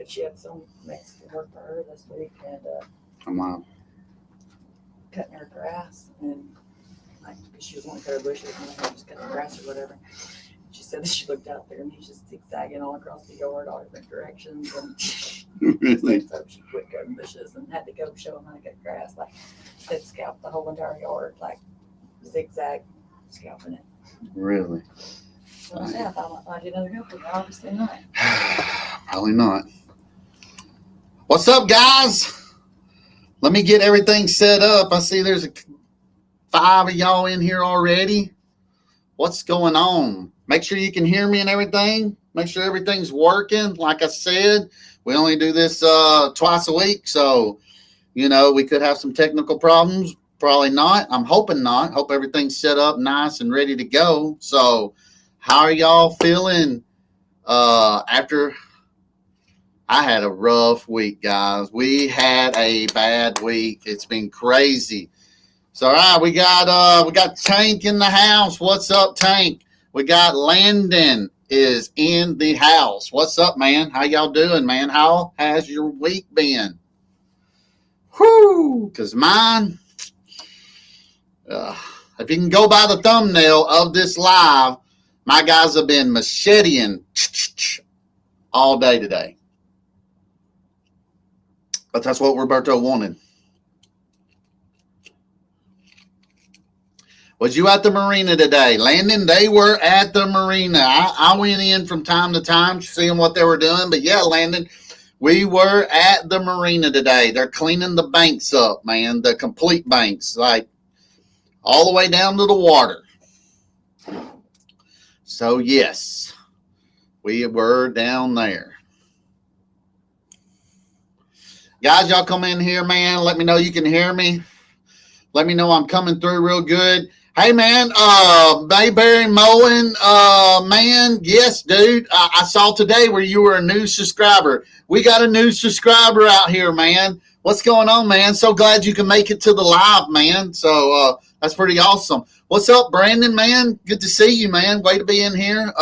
said she had some Mexican work for her this week and Come on. cutting her grass and like because she was wanting to cut her bushes and I just cutting the grass or whatever. She said that she looked out there and he's just zigzagging all across the yard, all different directions, and Really? so she quit cutting bushes and had to go show him how to cut grass. Like said, scalp the whole entire yard, like zigzag scalping it. Really? So I said, I thought I might find you another helper, but obviously not. Probably not. What's up, guys? Let me get everything set up. I see there's 5 of y'all in here already. What's going on? Make sure you can hear me and everything. Make sure everything's working. Like I said, we only do this twice a week, so we could have some technical problems. Probably not. I'm hoping not. Hope everything's set up nice and ready to go. So, how are y'all feeling after? I had a rough week, guys. We had a bad week. It's been crazy. So, all right, we got Tank in the house. What's up, Tank? We got Landon is in the house. What's up, man? How y'all doing, man? How has your week been? Whew, because mine, if you can go by the thumbnail of this live, my guys have been macheteing all day today. But that's what Roberto wanted. Was you at the marina today? Landon, they were at the marina. I went in from time to time seeing what they were doing. But yeah, Landon, we were at the marina today. They're cleaning the banks up, man. The complete banks, like all the way down to the water. So yes, we were down there. Guys, y'all come in here, man. Let me know you can hear me. Let me know I'm coming through real good. Hey, man, Bayberry mowing, man, yes, dude. I saw today where you were a new subscriber. We got a new subscriber out here, man. What's going on, man? So glad you can make it to the live, man. So that's pretty awesome. What's up, Brandon, man? Good to see you, man. Way to be in here.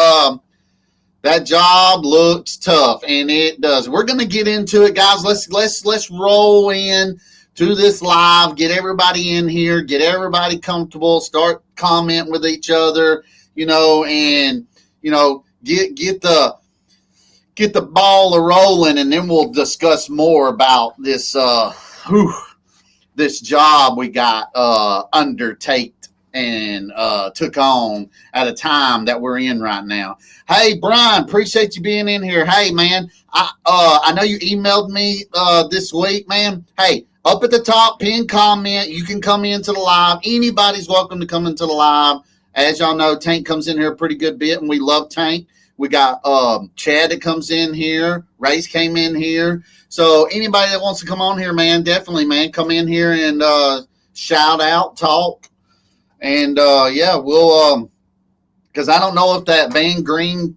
That job looks tough, and it does. We're going to get into it, guys. Let's roll in to this live, get everybody in here, get everybody comfortable, start commenting with each other, and get the ball a rolling, and then we'll discuss more about this this job we got undertaken and took on at a time that we're in right now. Hey, Brian, appreciate you being in here. Hey, man, I know you emailed me this week, man. Hey, up at the top, pin comment. You can come into the live. Anybody's welcome to come into the live. As y'all know, Tank comes in here a pretty good bit, and we love Tank. We got Chad that comes in here. Race came in here. So anybody that wants to come on here, man, definitely, man, come in here and shout out, talk. And, yeah, we'll because I don't know if that Van Green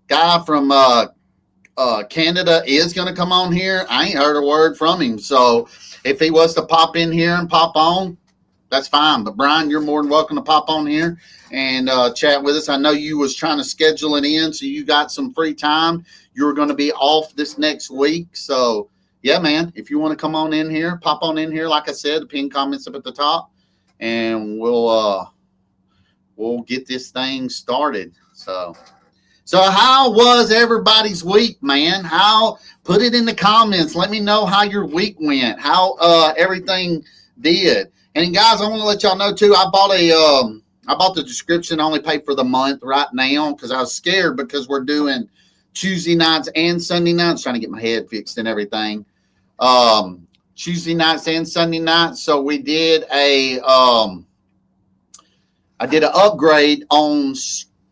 guy from Canada is going to come on here. I ain't heard a word from him. So if he was to pop in here and pop on, that's fine. But, Brian, you're more than welcome to pop on here and chat with us. I know you was trying to schedule it in, so you got some free time. You're going to be off this next week. So, yeah, man, if you want to come on in here, pop on in here. Like I said, the pin comments up at the top. And we'll get this thing started. So how was everybody's week, man? Put it in the comments. Let me know how your week went, how everything did. And guys, I want to let y'all know too. I bought the description. I only paid for the month right now because I was scared because we're doing Tuesday nights and Sunday nights, trying to get my head fixed and everything. Tuesday nights and Sunday nights. So we did I did an upgrade on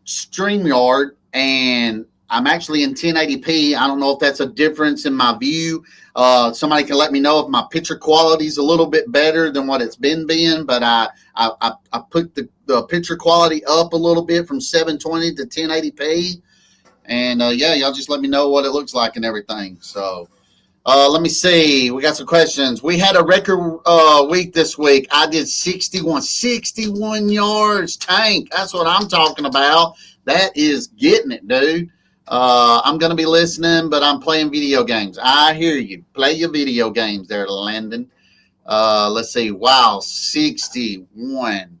StreamYard, and I'm actually in 1080p. I don't know if that's a difference in my view. Somebody can let me know if my picture quality is a little bit better than what it's been being, but I put the picture quality up a little bit from 720 to 1080p. And yeah, y'all just let me know what it looks like and everything. So let me see. We got some questions. We had a record week this week. I did 61 yards. Tank. That's what I'm talking about. That is getting it, dude. I'm going to be listening, but I'm playing video games. I hear you. Play your video games there, Landon. Let's see. Wow, 61.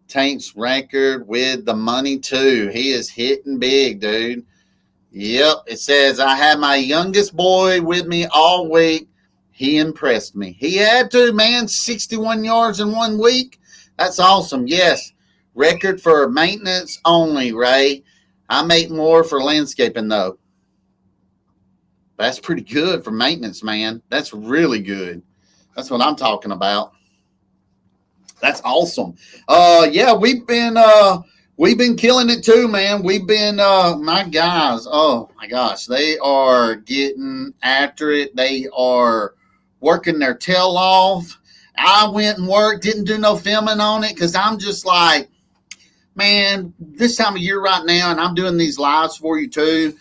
Tank's record with the money, too. He is hitting big, dude. Yep. It says, I had my youngest boy with me all week. He impressed me. He had to, man. 61 yards in 1 week. That's awesome. Yes. Record for maintenance only, Ray. I make more for landscaping, though. That's pretty good for maintenance, man. That's really good. That's what I'm talking about. That's awesome. Yeah, we've been killing it too, man. We've been my guys. Oh my gosh, they are getting after it. They are working their tail off. I went and worked, didn't do no filming on it because I'm just like, man, this time of year right now, and I'm doing these lives for you too.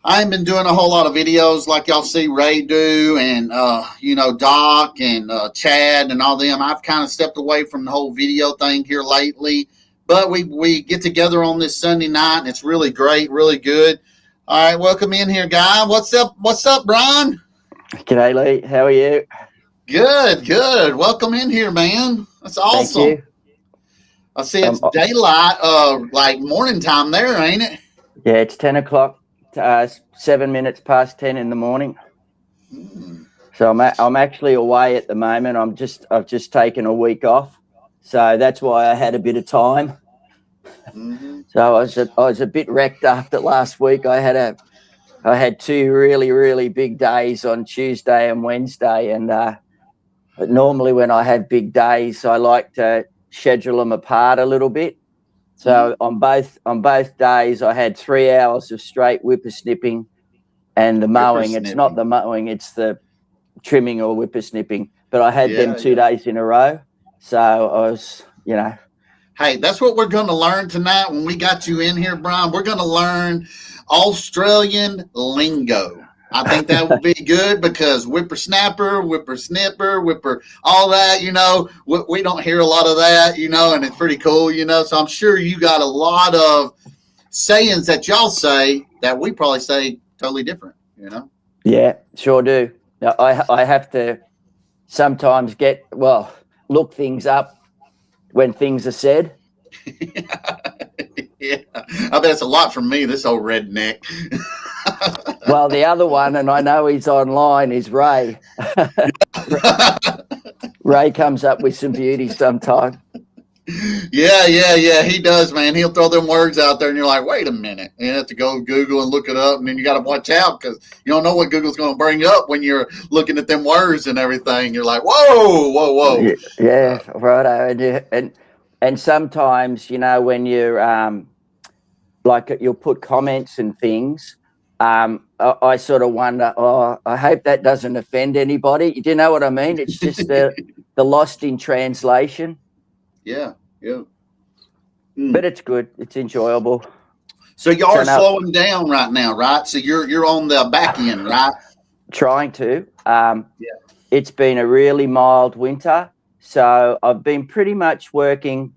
I ain't been doing a whole lot of videos like y'all see Ray do and, Doc and Chad and all them. I've kind of stepped away from the whole video thing here lately. But we get together on this Sunday night, and it's really great, really good. All right, welcome in here, guy. What's up, Brian? G'day, Lee. How are you? Good. Welcome in here, man. That's awesome. Thank you. I see it's daylight, like morning time there, ain't it? Yeah, it's 10 o'clock. 7 minutes past 10 in the morning. So I'm actually away at the moment. I've just taken a week off, so that's why I had a bit of time. So I was a bit wrecked after last week. I had 2 really big days on Tuesday and Wednesday, and normally when I have big days, I like to schedule them apart a little bit. So on both days, I had 3 hours of straight whippersnipping and the mowing. It's not the mowing, it's the trimming or whippersnipping. But I had them 2 days in a row. So I was, Hey, that's what we're going to learn tonight when we got you in here, Brian. We're going to learn Australian lingo. I think that would be good because whippersnapper, whippersnipper, all that, we don't hear a lot of that, and it's pretty cool, So I'm sure you got a lot of sayings that y'all say that we probably say totally different, Yeah, sure do. Now, I have to sometimes look things up when things are said. Yeah, I bet it's a lot from me, this old redneck. Well, the other one, and I know he's online, is Ray. Ray comes up with some beauty sometimes. Yeah, he does, man. He'll throw them words out there, and you're like, wait a minute. You have to go Google and look it up, and then you got to watch out because you don't know what Google's going to bring up when you're looking at them words and everything. You're like, whoa. Yeah, right. And sometimes, when you're you'll put comments and things, I sort of wonder, I hope that doesn't offend anybody. Do you know what I mean? It's just the lost in translation. Yeah. But it's good. It's enjoyable. So you are slowing down right now, right? So you're on the back end, right? Trying to. It's been a really mild winter, so I've been pretty much working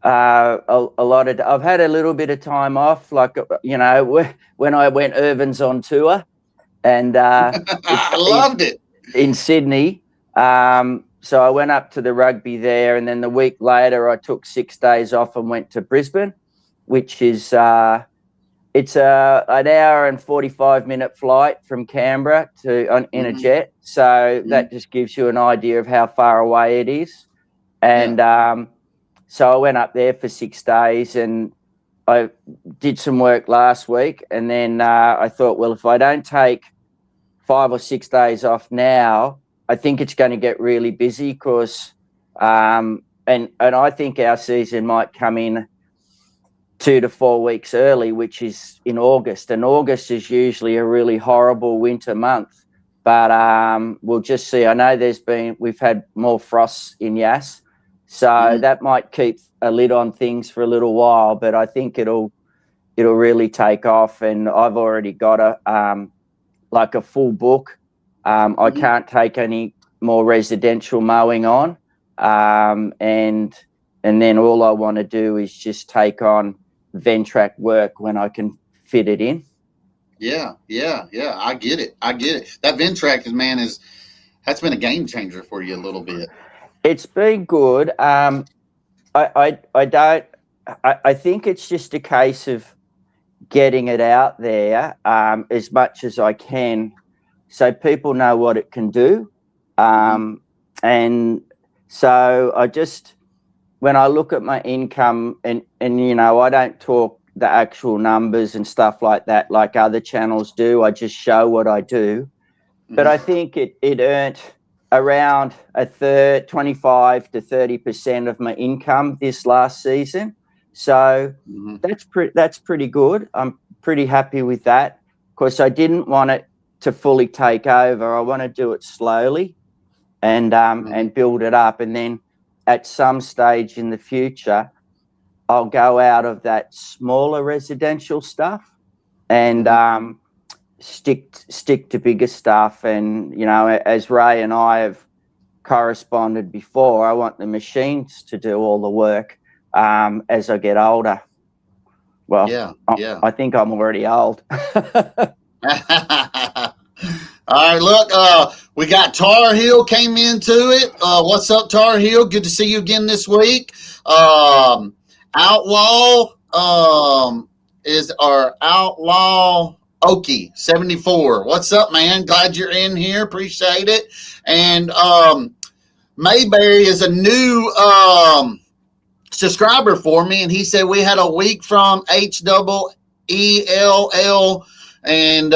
a lot of. I've had a little bit of time off, when I went Irvins on tour, and I loved it in Sydney. So I went up to the rugby there, and then the week later I took 6 days off and went to Brisbane, which is it's an hour and 45-minute flight from Canberra in a jet. So that just gives you an idea of how far away it is. And so I went up there for 6 days, and I did some work last week, and then I thought, well, if I don't take 5 or 6 days off now, I think it's going to get really busy because, and I think our season might come in 2 to 4 weeks early, which is in August. And August is usually a really horrible winter month, but we'll just see. I know we've had more frosts in Yass, so that might keep a lid on things for a little while, but I think it'll really take off. And I've already got a full book. I can't take any more residential mowing on. And then all I want to do is just take on Ventrac work when I can fit it in. Yeah. I get it. That Ventrac that's been a game changer for you a little bit. It's been good. I think it's just a case of getting it out there as much as I can, so people know what it can do. And so when I look at my income, and I don't talk the actual numbers and stuff like that like other channels do. I just show what I do. But I think it earned around a third, 25 to 30% of my income this last season. So that's pretty good. I'm pretty happy with that. Of course, I didn't want it to fully take over. I want to do it slowly and build it up. And then at some stage in the future, I'll go out of that smaller residential stuff and stick to bigger stuff. And, as Ray and I have corresponded before, I want the machines to do all the work as I get older. Well, I think I'm already old. All right, look, we got Tar Heel came into it. What's up, Tar Heel? Good to see you again this week. Outlaw is our Outlaw Okie 74. What's up, man? Glad you're in here. Appreciate it. And Mayberry is a new subscriber for me, and he said we had a week from HEELL and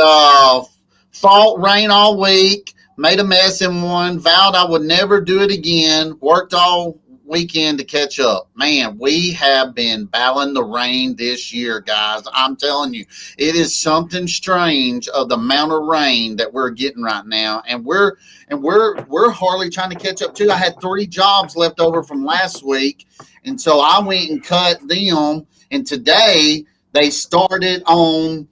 fought rain all week, made a mess in one, vowed I would never do it again, worked all weekend to catch up. Man, we have been battling the rain this year, guys. I'm telling you, it is something strange of the amount of rain that we're getting right now, and we're hardly trying to catch up too. I had 3 jobs left over from last week, and so I went and cut them, and today they started on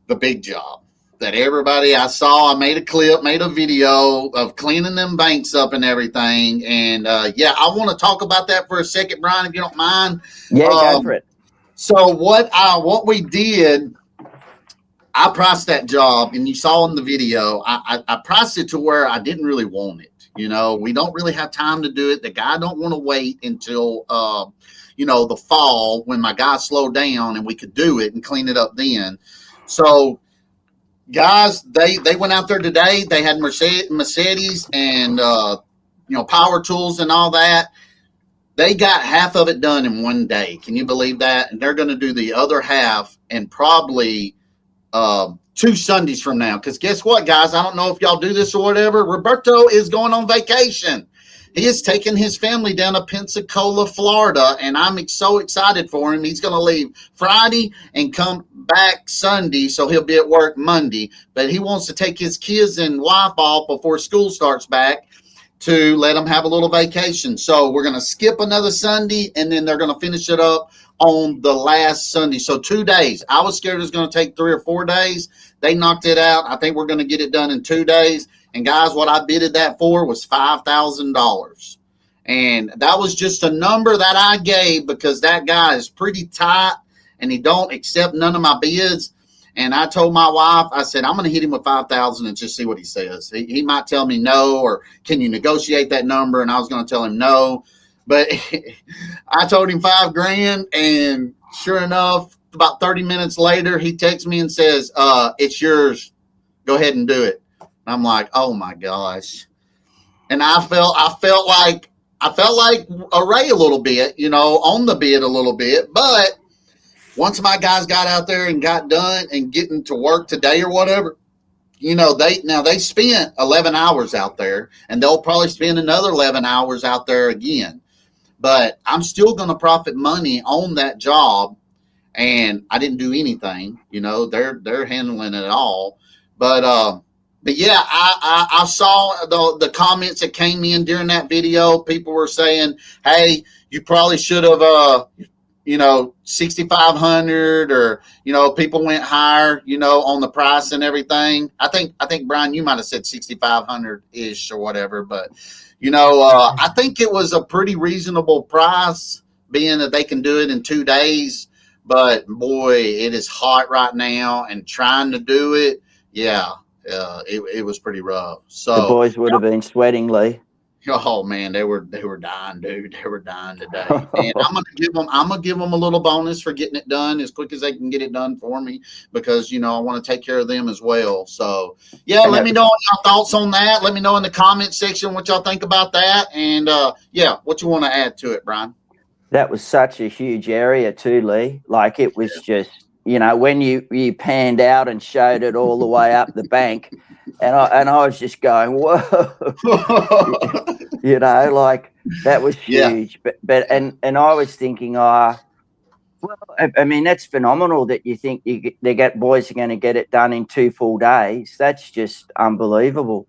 the big job that everybody I saw. I made a clip, made a video of cleaning them banks up and everything. And I want to talk about that for a second, Brian, if you don't mind. Yeah, go for it. So what we did, I priced that job, and you saw in the video, I priced it to where I didn't really want it. We don't really have time to do it. The guy don't want to wait until the fall when my guy slowed down and we could do it and clean it up then. So guys, they went out there today. They had Mercedes and power tools and all that. They got half of it done in one day. Can you believe that? And they're going to do the other half in probably 2 Sundays from now. Because guess what, guys? I don't know if y'all do this or whatever. Roberto is going on vacation. He is taking his family down to Pensacola, Florida, and I'm so excited for him. He's going to leave Friday and come back Sunday, so he'll be at work Monday. But he wants to take his kids and wife off before school starts back to let them have a little vacation. So we're going to skip another Sunday, and then they're going to finish it up on the last Sunday. So 2 days. I was scared it was going to take 3 or 4 days. They knocked it out. I think we're going to get it done in 2 days. And guys, what I bidded that for was $5,000. And that was just a number that I gave because that guy is pretty tight and he don't accept none of my bids. And I told my wife, I said, I'm going to hit him with 5,000 and just see what he says. He might tell me no, or can you negotiate that number? And I was going to tell him no. But I told him $5,000, and sure enough, about 30 minutes later, he texts me and says, it's yours. Go ahead and do it. I'm like, oh my gosh. And I felt like a Ray a little bit, on the bid a little bit. But once my guys got out there and got done and getting to work today or whatever, they spent 11 hours out there, and they'll probably spend another 11 hours out there again. But I'm still going to profit money on that job, and I didn't do anything. They're handling it all. But yeah, I saw the comments that came in during that video. People were saying, hey, you probably should have, 6,500, or, people went higher, on the price and everything. I think Brian, you might have said 6,500 ish or whatever, but, I think it was a pretty reasonable price, being that they can do it in 2 days. but boy, it is hot right now, and trying to do it, yeah, it was pretty rough. The So, boys would have been sweating, Lee. oh man, they were dying, dude. They were dying today, and I'm gonna give them a little bonus for getting it done as quick as they can get it done for me, because I want to take care of them as well. So yeah, And let it me was- know your thoughts on that. Let me know in the comment section what y'all think about that, and yeah, what you want to add to it, Brian. That was such a huge area too, Lee. Like it was just, when you panned out and showed it all the way up the bank, and I was just going, whoa, like that was Yeah. huge. But and I was thinking, well, I mean, that's phenomenal that you think boys are going to get it done in 2 full days. That's just unbelievable.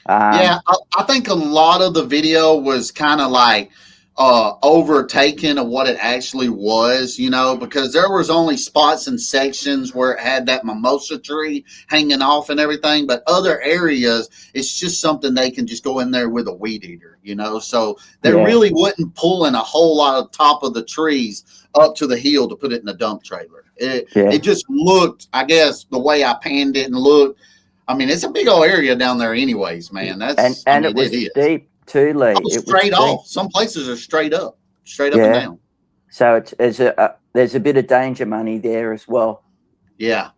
Yeah, I think a lot of the video was kind of like overtaken of what it actually was, because there was only spots and sections where it had that mimosa tree hanging off and everything, but other areas, it's just something they can just go in there with a weed eater, so they really wasn't pulling a whole lot of top of the trees up to the hill to put it in a dump trailer. It just looked, I guess, the way I panned it and looked. I mean, it's a big old area down there anyways, man. It was steep too, Lee. Oh, straight off. Some places are straight up and down. So there's a bit of danger money there as well. Yeah.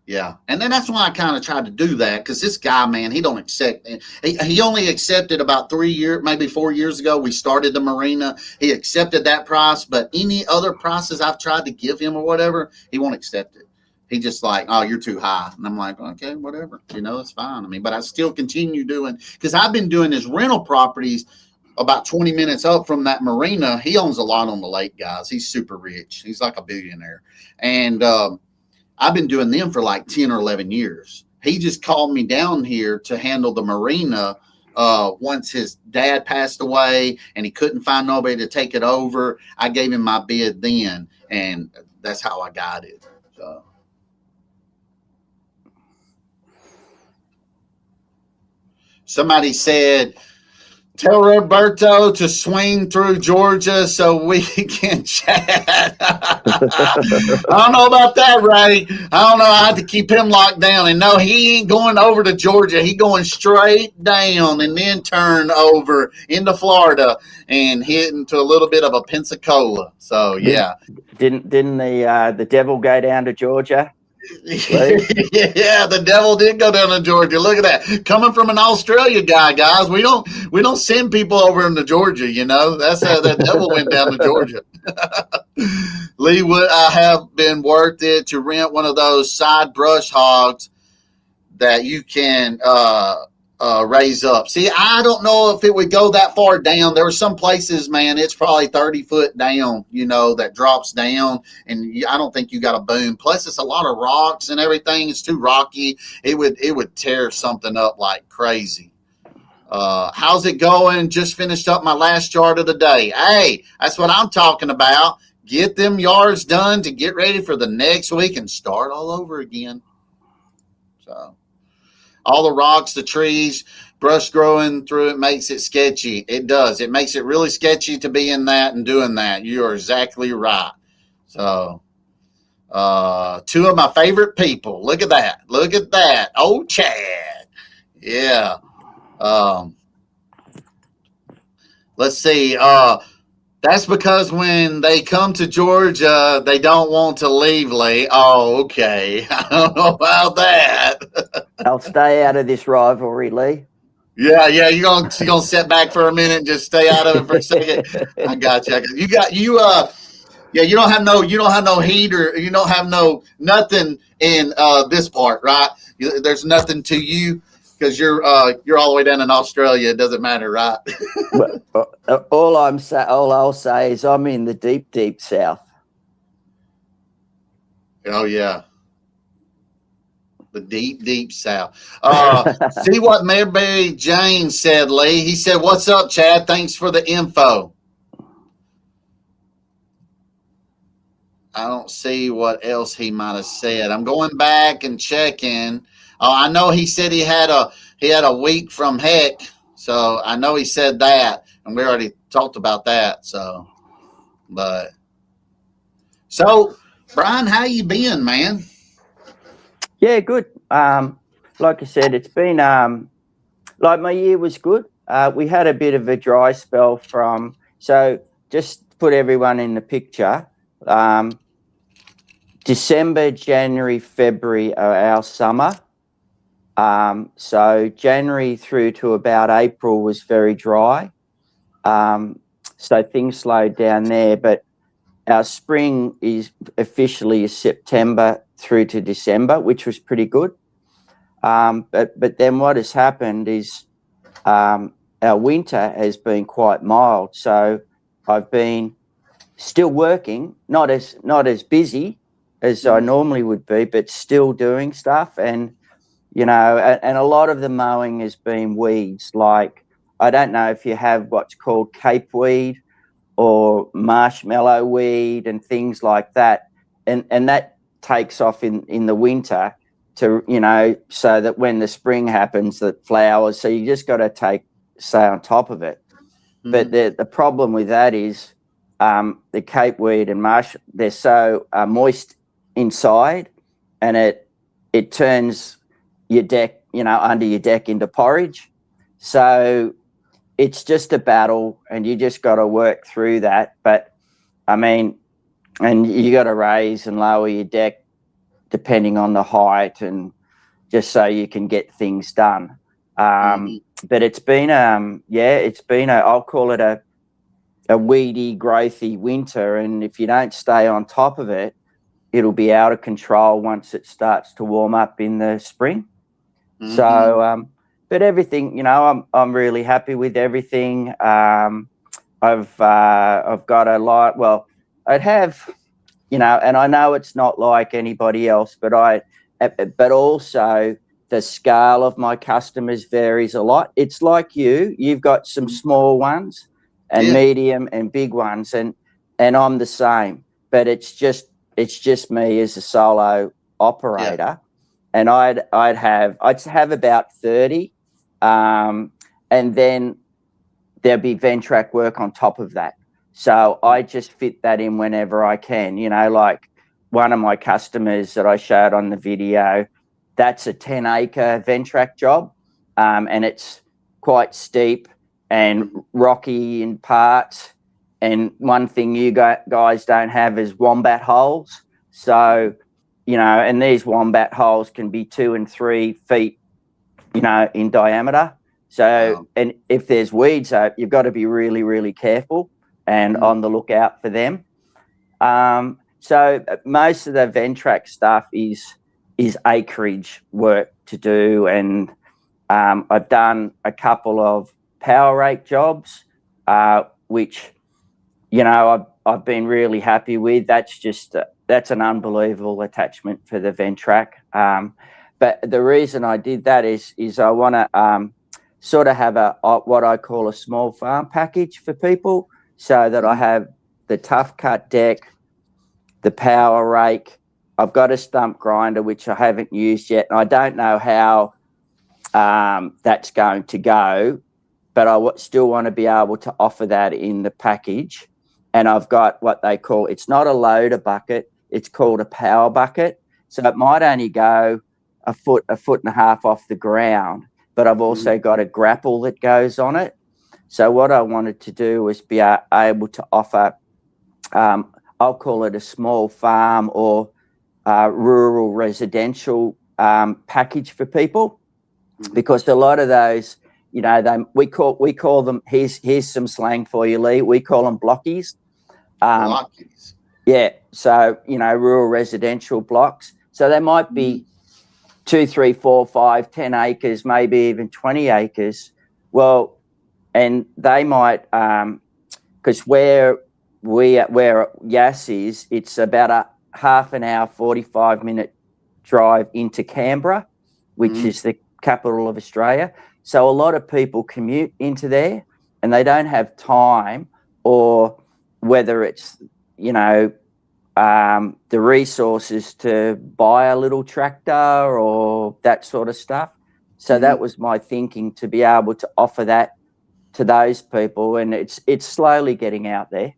And then that's why I kind of tried to do that, because this guy, man, he don't accept. He only accepted about 3 years, maybe 4 years ago. We started the marina. He accepted that price, but any other prices I've tried to give him or whatever, he won't accept it. He just like, oh, you're too high. And I'm like, okay, whatever. It's fine. I mean, but I still continue doing, because I've been doing his rental properties about 20 minutes up from that marina. He owns a lot on the lake, guys. He's super rich. He's like a billionaire. And I've been doing them for like 10 or 11 years. He just called me down here to handle the marina once his dad passed away and he couldn't find nobody to take it over. I gave him my bid then, and that's how I got it. So. Somebody said, tell Roberto to swing through Georgia so we can chat. I don't know about that, Ray. I don't know. I have to keep him locked down. And no, he ain't going over to Georgia. He going straight down and then turn over into Florida and hit into a little bit of a Pensacola. So, yeah. Didn't the devil go down to Georgia? Yeah, the devil did go down to Georgia. Look at that. Coming from an Australia guy, guys. We don't send people over into Georgia, That's how that devil went down to Georgia. Lee, would I have been worth it to rent one of those side brush hogs that you can raise up? See, I don't know if it would go that far down. There were some places, man, it's probably 30 foot down, that drops down, and I don't think you got a boom. Plus, it's a lot of rocks and everything. It's too rocky. It would tear something up like crazy. How's it going? Just finished up my last yard of the day. Hey, that's what I'm talking about. Get them yards done to get ready for the next week and start all over again. So. All the rocks, the trees, brush growing through it makes it sketchy. It does. It makes it really sketchy to be in that and doing that. You are exactly right. So, 2 of my favorite people. Look at that. Look at that. Oh, Chad. Yeah. Let's see. That's because when they come to Georgia, they don't want to leave, Lee. Oh, okay. I don't know about that. I'll stay out of this rivalry, Lee. Yeah. You're gonna sit back for a minute and just stay out of it for a second. I got you. Yeah. You don't have no heat, or you don't have nothing in this part, right? There's nothing to you. Because you're all the way down in Australia, it doesn't matter, right? All I'll say is I'm in the deep, deep south. Oh yeah, the deep, deep south. See what Mary Jane said, Lee. He said, "What's up, Chad? Thanks for the info." I don't see what else he might have said. I'm going back and checking. I know he said he had a week from heck, so I know he said that, and we already talked about that. So Brian, how you been, man? Yeah, good. Like I said, it's been like my year was good. We had a bit of a dry spell so just to put everyone in the picture. December, January, February are our summer. So January through to about April was very dry. So things slowed down there, but our spring is officially September through to December, which was pretty good. But then what has happened is our winter has been quite mild. So I've been still working, not as busy as I normally would be, but still doing stuff. And and a lot of the mowing has been weeds. Like, I don't know if you have what's called cape weed or marshmallow weed and things like that. And that takes off in the winter to, so that when the spring happens, that flowers. So you just got to stay on top of it. Mm-hmm. But the problem with that is the cape weed and marsh, they're so moist inside, and it turns your deck, under your deck into porridge. So it's just a battle, and you just got to work through that. But I mean, and you got to raise and lower your deck depending on the height, and just so you can get things done. But it's been, I'll call it a weedy, growthy winter. And if you don't stay on top of it, it'll be out of control once it starts to warm up in the spring. Mm-hmm. So, but everything, I'm really happy with everything. I've got a lot. Well, I'd have, and I know it's not like anybody else, but also the scale of my customers varies a lot. It's like you've got some small ones and medium and big ones, and I'm the same. But it's just me as a solo operator, and I'd have about 30. And then there'll be Ventrac work on top of that. So I just fit that in whenever I can, like one of my customers that I showed on the video, that's a 10-acre Ventrac job. And it's quite steep and rocky in parts. And one thing you guys don't have is wombat holes. So, and these wombat holes can be 2 and 3 feet, in diameter. So, and if there's weeds, you've got to be really, really careful and on the lookout for them. So most of the Ventrac stuff is acreage work to do. And I've done a couple of power rake jobs, which, I've been really happy with. That's an unbelievable attachment for the Ventrac. But the reason I did that is I want to sort of have what I call a small farm package for people, so that I have the tough cut deck, the power rake. I've got a stump grinder, which I haven't used yet, and I don't know how that's going to go, but I still want to be able to offer that in the package. And I've got what they call, it's not a loader bucket, it's called a power bucket. So it might only go a foot and a half off the ground, but I've also got a grapple that goes on it. So what I wanted to do was be able to offer, I'll call it a small farm or rural residential package for people, because a lot of those, we call them, here's some slang for you, Lee, we call them blockies. Blockies. Yeah, so, rural residential blocks. So they might be 2, 3, 4, 5, 10 acres, maybe even 20 acres. Well, and they might, because where Yass is, it's about a half an hour, 45-minute drive into Canberra, which is the capital of Australia. So a lot of people commute into there, and they don't have time, or whether it's, the resources to buy a little tractor or that sort of stuff. So that was my thinking, to be able to offer that to those people, and it's slowly getting out there.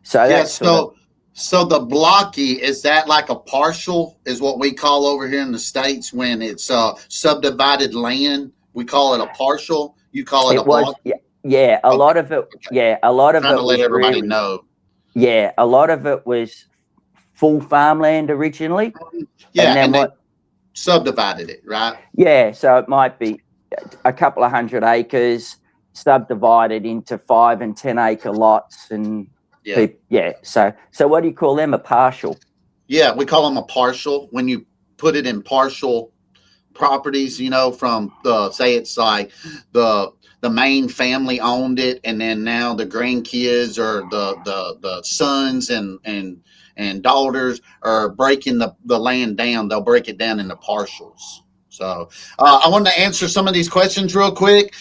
So So the blocky, is that like a partial? Is what we call over here in the States when it's subdivided land. We call it a partial. You call it a It was, block. yeah, a Okay. lot of it, Okay. yeah, a lot of Trying it to let was everybody really, know. yeah, a lot of it was full farmland originally. Yeah, And then and they what, subdivided it, right? yeah, so it might be a couple of 100 acres subdivided into 5 and 10 acre lots. And Yeah. yeah, so what do you call them? A partial? Yeah, we call them a partial. When you put it in partial properties, you know, from the say it's like the main family owned it, and then now the grandkids or the sons and daughters are breaking the land down. They'll break it down into partials. So I wanted to answer some of these questions real quick.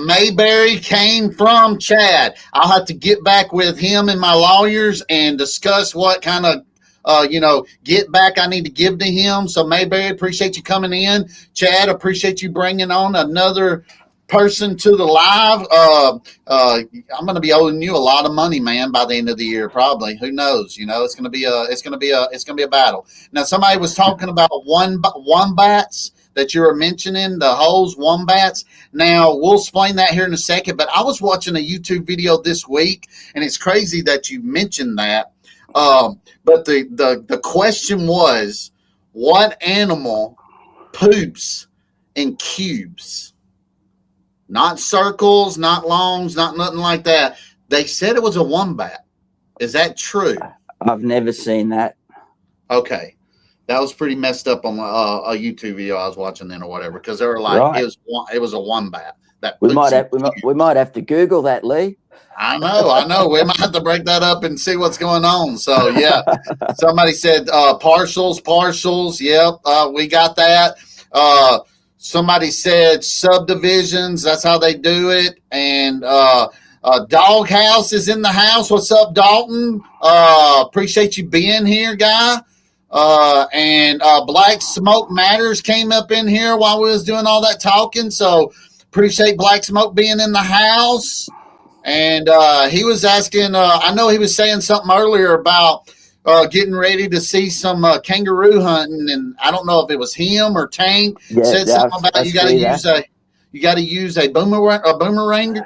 Mayberry came from Chad. I'll have to get back with him and my lawyers and discuss what kind of get back I need to give to him. So Mayberry, appreciate you coming in. Chad, appreciate you bringing on another person to the live. I'm going to be owing you a lot of money, man, by the end of the year, probably. Who knows? You know, it's going to be a battle. Now, somebody was talking about wombats that you were mentioning, the holes, wombats. Now, we'll explain that here in a second, but I was watching a YouTube video this week, and it's crazy that you mentioned that. But the question was, what animal poops in cubes? Not circles, not longs, not nothing like that. They said it was a wombat. Is that true? I've never seen that. Okay. That was pretty messed up on a YouTube video I was watching then or whatever, because they were like, Right. it was a wombat. That We poops might in have cubes. we might have to Google that, Lee. I know. We might have to break that up and see what's going on. So yeah, somebody said partials. Yep, we got that. Somebody said subdivisions. That's how they do it. And Doghouse is in the house. What's up, Dalton? Appreciate you being here, guy. And Black Smoke Matters came up in here while we was doing all that talking. So appreciate Black Smoke being in the house. And he was asking, I know he was saying something earlier about getting ready to see some kangaroo hunting, and I don't know if it was him or Tank said something about you got to use a boomerang.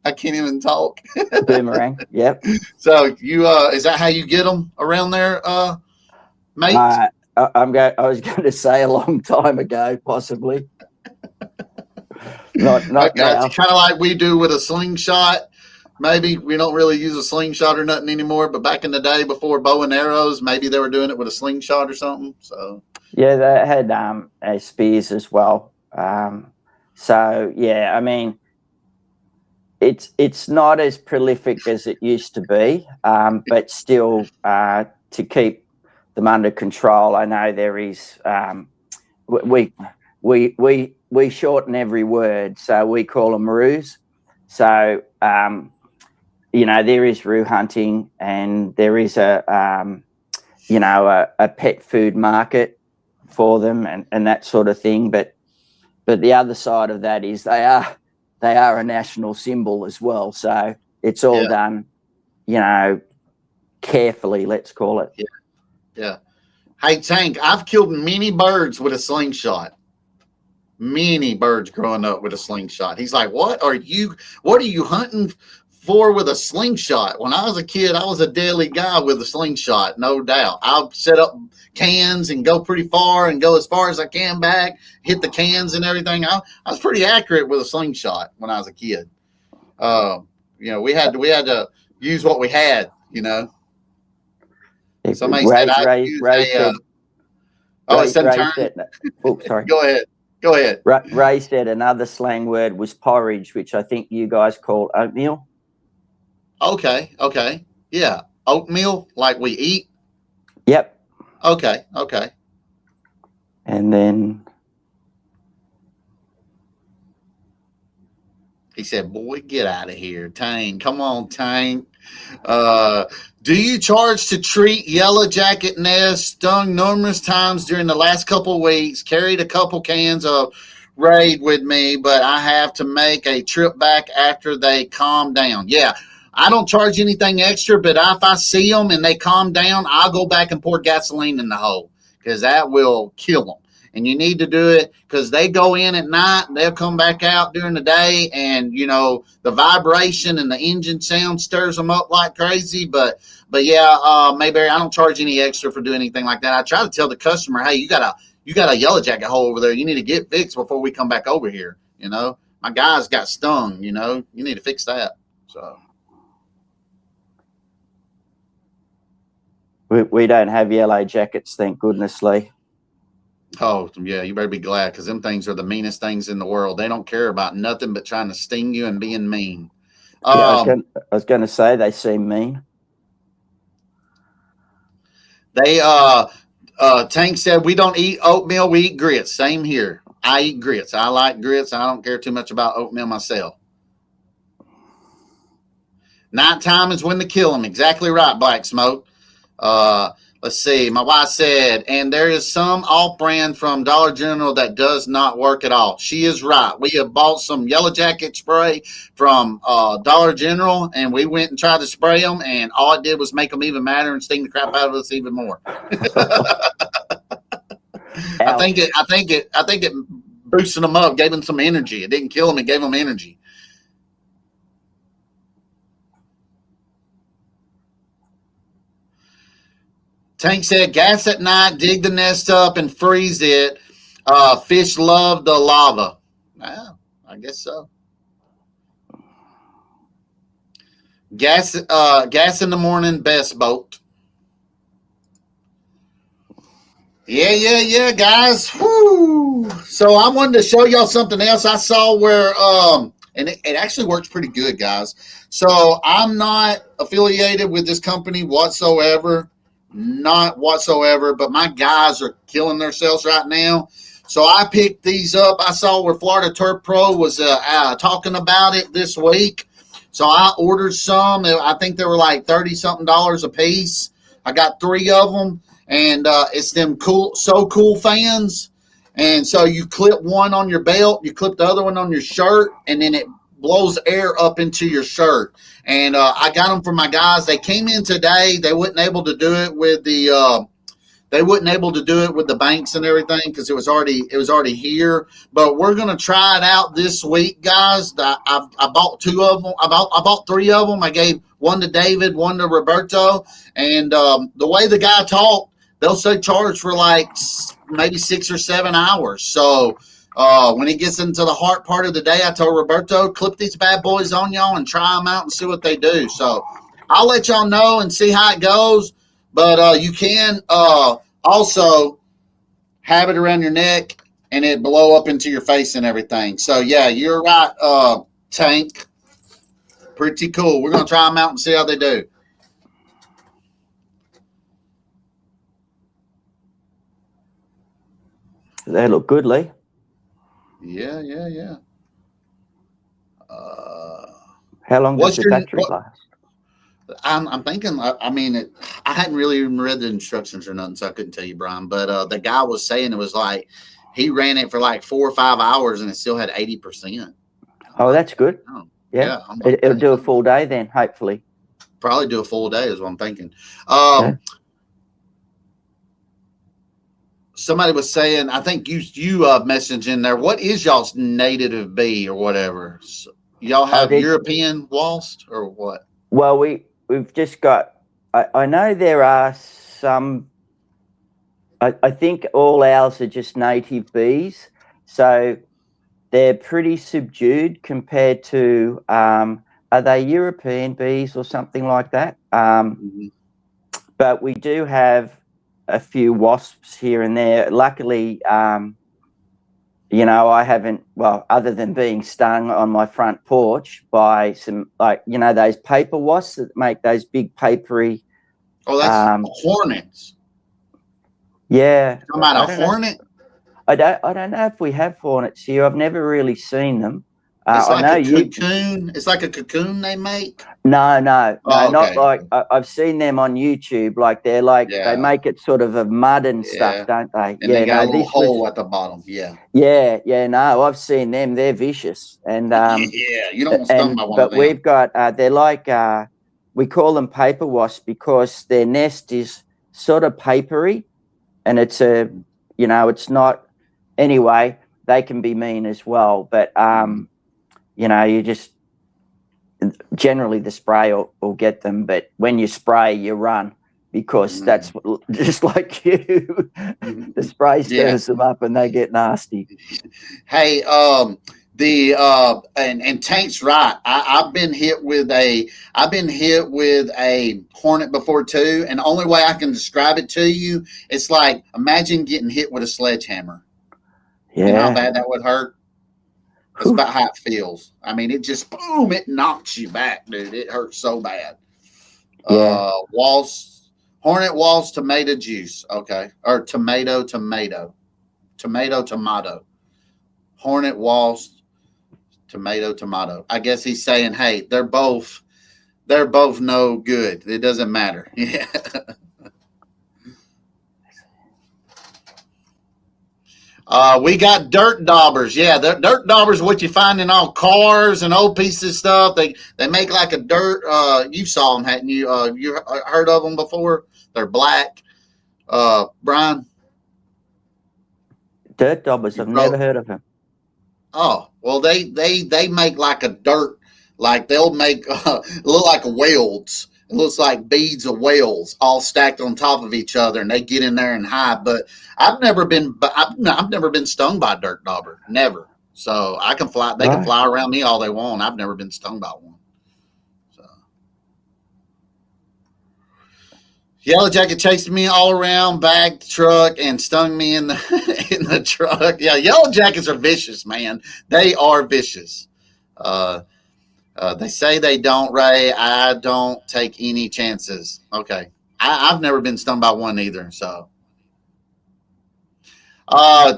I can't even talk. Boomerang. Yep. So you is that how you get them around there, mate? I was going to say a long time ago, possibly. Not Okay, now. it's kind of like we do with a slingshot. Maybe we don't really use a slingshot or nothing anymore, but back in the day before bow and arrows, maybe they were doing it with a slingshot or something. So Yeah, they had spears as well. So yeah, I mean, it's not as prolific as it used to be, but still to keep them under control. I know there is we shorten every word, so we call them roos. So there is roo hunting, and there is a pet food market for them and that sort of thing. But the other side of that is they are a national symbol as well. So it's all done, carefully, let's call it. Yeah. Hey, Tank, I've killed many birds with a slingshot. Many birds growing up with a slingshot. He's like, what are you hunting for with a slingshot? When I was a kid, I was a deadly guy with a slingshot, no doubt. I'll set up cans and go pretty far and go as far as I can back, hit the cans and everything. I was pretty accurate with a slingshot when I was a kid. We had to use what we had, Somebody said I used it's turn. Oh, sorry. Go ahead. Ray said another slang word was porridge, which I think you guys call oatmeal. Okay. Yeah. Oatmeal, like we eat? Yep. Okay. And then he said, boy, get out of here, Tank. Come on, Tank. Do you charge to treat yellow jacket nests? Stung numerous times during the last couple of weeks. Carried a couple cans of Raid with me, but I have to make a trip back after they calm down. Yeah. I don't charge anything extra, but if I see them and they calm down, I'll go back and pour gasoline in the hole because that will kill them. And you need to do it because they go in at night and they'll come back out during the day, and you know the vibration and the engine sound stirs them up like crazy. But yeah, Mayberry, I don't charge any extra for doing anything like that. I try to tell the customer, hey, you got a yellow jacket hole over there. You need to get fixed before we come back over here. You know, my guys got stung. You know, you need to fix that. So. We don't have yellow jackets, thank goodness, Lee. Oh, yeah, you better be glad because them things are the meanest things in the world. They don't care about nothing but trying to sting you and being mean. I was going to say they seem mean. Tank said, we don't eat oatmeal, we eat grits. Same here. I eat grits. I like grits. I don't care too much about oatmeal myself. Nighttime is when to kill them. Exactly right, Black Smoke. Let's see. My wife said, and there is some off-brand from Dollar General that does not work at all. She is right. We have bought some Yellow Jacket spray from Dollar General, and we went and tried to spray them, and all it did was make them even madder and sting the crap out of us even more. I think it boosted them up, gave them some energy. It didn't kill them; it gave them energy. Tank said, gas at night, dig the nest up, and freeze it. Fish love the lava. Well, I guess so. Gas in the morning, best boat. Yeah, guys. Whoo! So I wanted to show y'all something else I saw where, and it actually works pretty good, guys. So I'm not affiliated with this company whatsoever. Not whatsoever, but my guys are killing themselves right now. So I picked these up. I saw where Florida Turf Pro was talking about it this week. So I ordered some. I think they were like $30-something a piece. I got 3 of them, and it's them So Cool fans. And so you clip one on your belt, you clip the other one on your shirt, and then it blows air up into your shirt. And I got them for my guys. They came in today. They wasn't able to do it with the banks and everything because it was already here. But we're gonna try it out this week, guys. I bought 2 of them. I bought 3 of them. I gave one to David, one to Roberto. And the way the guy talked, they'll say charge for like maybe 6 or 7 hours. So. When he gets into the hard part of the day, I told Roberto, clip these bad boys on y'all and try them out and see what they do. So I'll let y'all know and see how it goes. But you can also have it around your neck and it blow up into your face and everything. So, yeah, you're right, Tank. Pretty cool. We're going to try them out and see how they do. They look good, Lee. Yeah. How long does the battery last? I'm thinking. I mean, I hadn't really even read the instructions or nothing, so I couldn't tell you, Brian. But the guy was saying it was like he ran it for like 4 or 5 hours and it still had 80%. Oh, that's good. Oh, yeah. It'll do a full day then, hopefully. Probably do a full day is what I'm thinking. Okay. Somebody was saying, I think you messaged in there. What is y'all's native bee or whatever? So y'all have European waltz or what? Well, we've just got. I know there are some. I think all ours are just native bees, so they're pretty subdued compared to. Are they European bees or something like that? But we do have a few wasps here and there. Luckily, I haven't, other than being stung on my front porch by some, those paper wasps that make those big papery. Oh, that's hornets. Yeah. Talking about a hornet? I don't know if we have hornets here. I've never really seen them. It's I like know a you. cocoon. It's like a cocoon they make. No, Oh, not okay. like I've seen them on YouTube. Like they're like they Yeah, make it sort of mud and stuff, yeah. don't they? And they Yeah, got a no, little this was. hole at the bottom. Yeah. Yeah, no, I've seen them. They're vicious, and Yeah. You don't want stung by one of but them. we've got they're like we call them paper wasp because their nest is sort of papery, and it's it's not. Anyway, they can be mean as well, but you just generally the spray will get them, but when you spray, you run because that's just like you. The spray Yeah. stirs them up and they get nasty. Hey, and Tank's right. I've been hit with a hornet before too, and the only way I can describe it to you, it's like imagine getting hit with a sledgehammer. Yeah. You know how bad that would hurt? That's about how it feels. I mean, it just boom, it knocks you back, dude. It hurts so bad. Yeah. Hornet Walls tomato juice. Okay. Or tomato. Hornet Walls tomato. I guess he's saying, hey, they're both no good. It doesn't matter. Yeah. We got dirt daubers. Yeah, the dirt daubers, what you find in all cars and old pieces of stuff. They make like a dirt. You saw them, hadn't you? You heard of them before? They're black. Brian. Dirt daubers. I've never heard of them. Oh well, they make like a dirt. Like they'll make look like welds. It looks like beads of whales all stacked on top of each other, and they get in there and hide. But I've never been stung by a dirt dauber, never. So I can fly. They can fly around me all they want. I've never been stung by one. So Yellow Jacket chased me all around, bagged the truck, and stung me in the truck. Yeah, Yellow Jackets are vicious, man. They are vicious. They say they don't, Ray. I don't take any chances. Okay. I've never been stung by one either. So,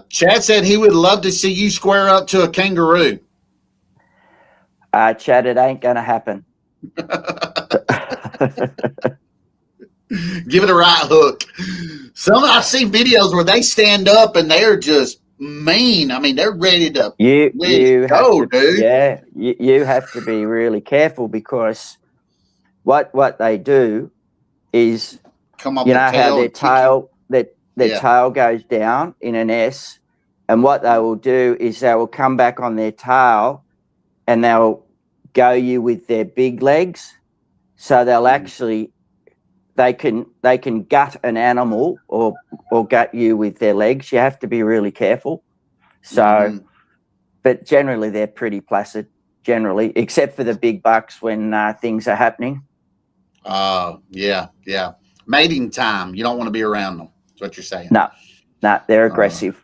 Chad said he would love to see you square up to a kangaroo. Chad, it ain't going to happen. Give it a right hook. I've seen videos where they stand up and they're just mean. I mean, they're ready to go, dude. Yeah, you have to be really careful because what they do is come up. How their tail tail goes down in an S, and what they will do is they will come back on their tail and they'll go you with their big legs, so they'll actually. They can gut an animal or gut you with their legs. You have to be really careful. So, but generally they're pretty placid. Generally, except for the big bucks when things are happening. Yeah. Mating time. You don't want to be around them. That's what you're saying. No, they're aggressive.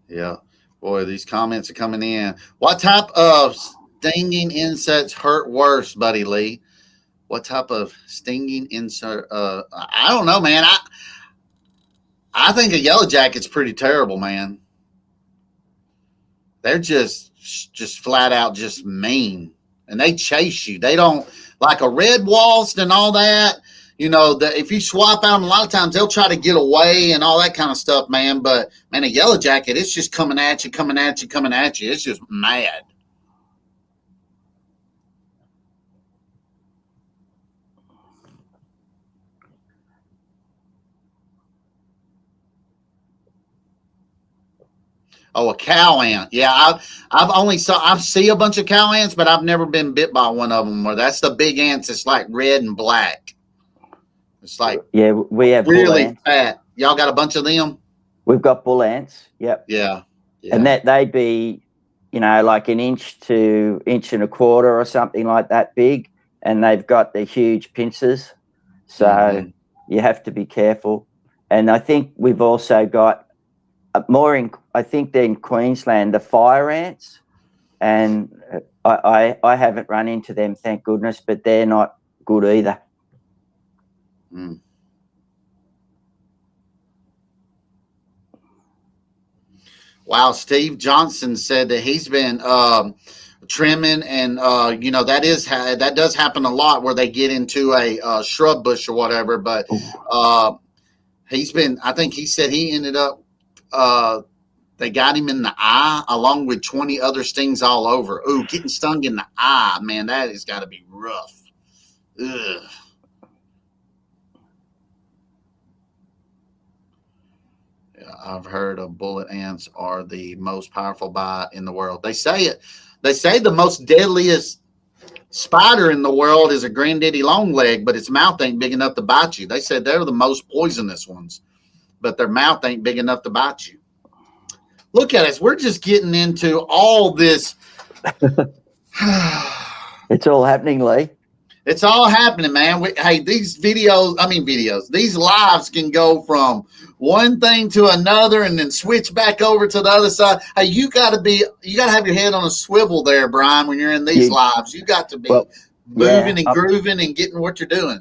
Yeah. Boy, these comments are coming in. What type of stinging insects hurt worse, Buddy Lee? What type of stinging insect? I don't know, man. I think a yellow jacket's pretty terrible, man. They're just flat out just mean, and they chase you. They don't like a red wasp and all that. If you swap out them, a lot of times they'll try to get away and all that kind of stuff, man. But man, a yellow jacket, it's just coming at you. It's just mad. Oh, a cow ant. Yeah, I've seen a bunch of cow ants, but I've never been bit by one of them. Or that's the big ants. It's like red and black. It's like we have really fat. Y'all got a bunch of them. We've got bull ants. Yep. Yeah. And they'd be, like an inch to inch and a quarter or something like that big, and they've got the huge pincers. So you have to be careful. And I think we've also got I think they're in Queensland, the fire ants, and I haven't run into them, thank goodness, but they're not good either. Wow, Steve Johnson said that he's been trimming, and that does happen a lot where they get into a shrub bush or whatever. But he's been. I think he said he ended up. They got him in the eye along with 20 other stings all over. Ooh, getting stung in the eye, man, that has got to be rough. Ugh. I've heard of bullet ants are the most powerful bite in the world. They say it. They say the most deadliest spider in the world is a granddaddy longleg, but its mouth ain't big enough to bite you. They said they're the most poisonous ones, but their mouth ain't big enough to bite you. Look at us. We're just getting into all this. It's all happening, Lee. It's all happening, man. These these lives can go from one thing to another and then switch back over to the other side. Hey, you got to have your head on a swivel there, Brian, when you're in these lives. You got to be moving and grooving and getting what you're doing.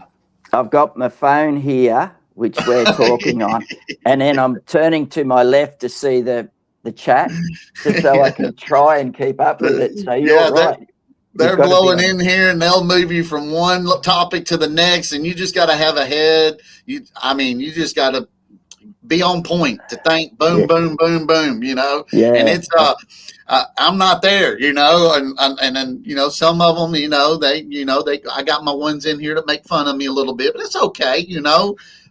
I've got my phone here, which we're talking on, and then I'm turning to my left to see the chat just so I can try and keep up with it. So you're right. They're blowing in here, and they'll move you from one topic to the next, and you just got to have a head. You just got to be on point to think. Boom, boom, boom, boom. Yeah. And it's I'm not there, and then some of them, I got my ones in here to make fun of me a little bit, but it's okay,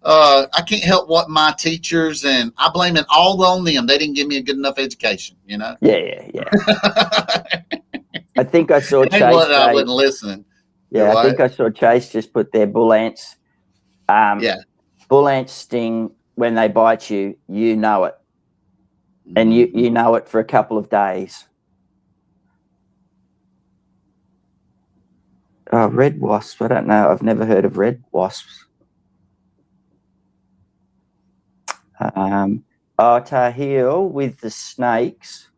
I can't help what my teachers, and I blame it all on them. They didn't give me a good enough education, Yeah. I think I saw Chase. I wasn't listening. Yeah, I think I saw Chase just put their bull ants. Bull ants sting when they bite you. You know it, and you know it for a couple of days. Oh, red wasps. I don't know. I've never heard of red wasps. Tahil, with the snakes,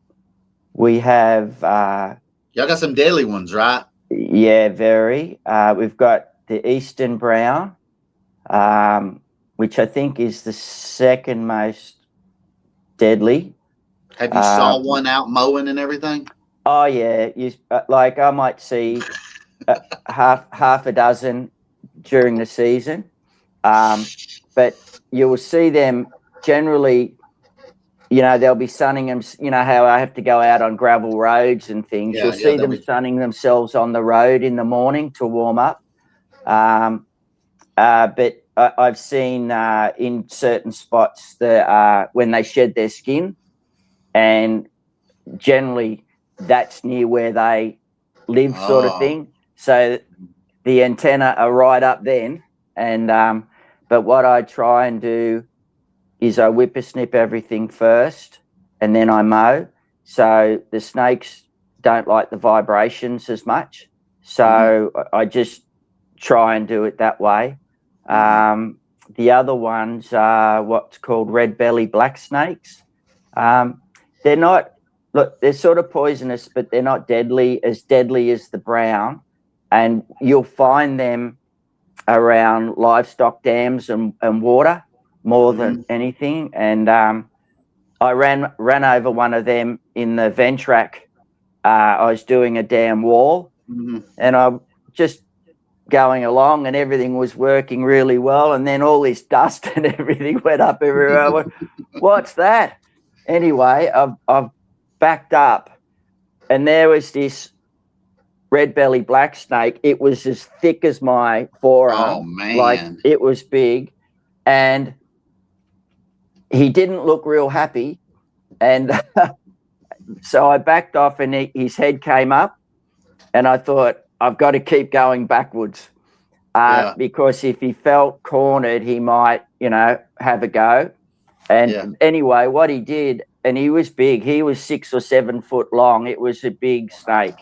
we have. Y'all got some deadly ones, right? Yeah, very. We've got the Eastern Brown, which I think is the second most deadly. Have you saw one out mowing and everything? Oh yeah, I might see half a dozen during the season, but you will see them generally. They'll be sunning them. How I have to go out on gravel roads and things. You'll see them sunning themselves on the road in the morning to warm up. But I've seen in certain spots when they shed their skin, and generally that's near where they live, sort of thing. So the antenna are right up then. And but what I try and do is I whippersnip everything first, and then I mow. So the snakes don't like the vibrations as much. So I just try and do it that way. The other ones are what's called red belly black snakes. They're not, they're sort of poisonous, but they're not deadly as the brown. And you'll find them around livestock dams and water more than anything. And I ran over one of them in the Ventrac. I was doing a dam wall, and I'm just going along, and everything was working really well. And then all this dust and everything went up everywhere. I went, what's that? Anyway, I've backed up, and there was this red belly black snake. It was as thick as my forearm. Oh man! Like, it was big, and he didn't look real happy. And so I backed off, and his head came up, and I thought, I've got to keep going backwards because if he felt cornered, he might, have a go. And anyway, what he did, and he was big, he was 6 or 7 foot long. It was a big snake.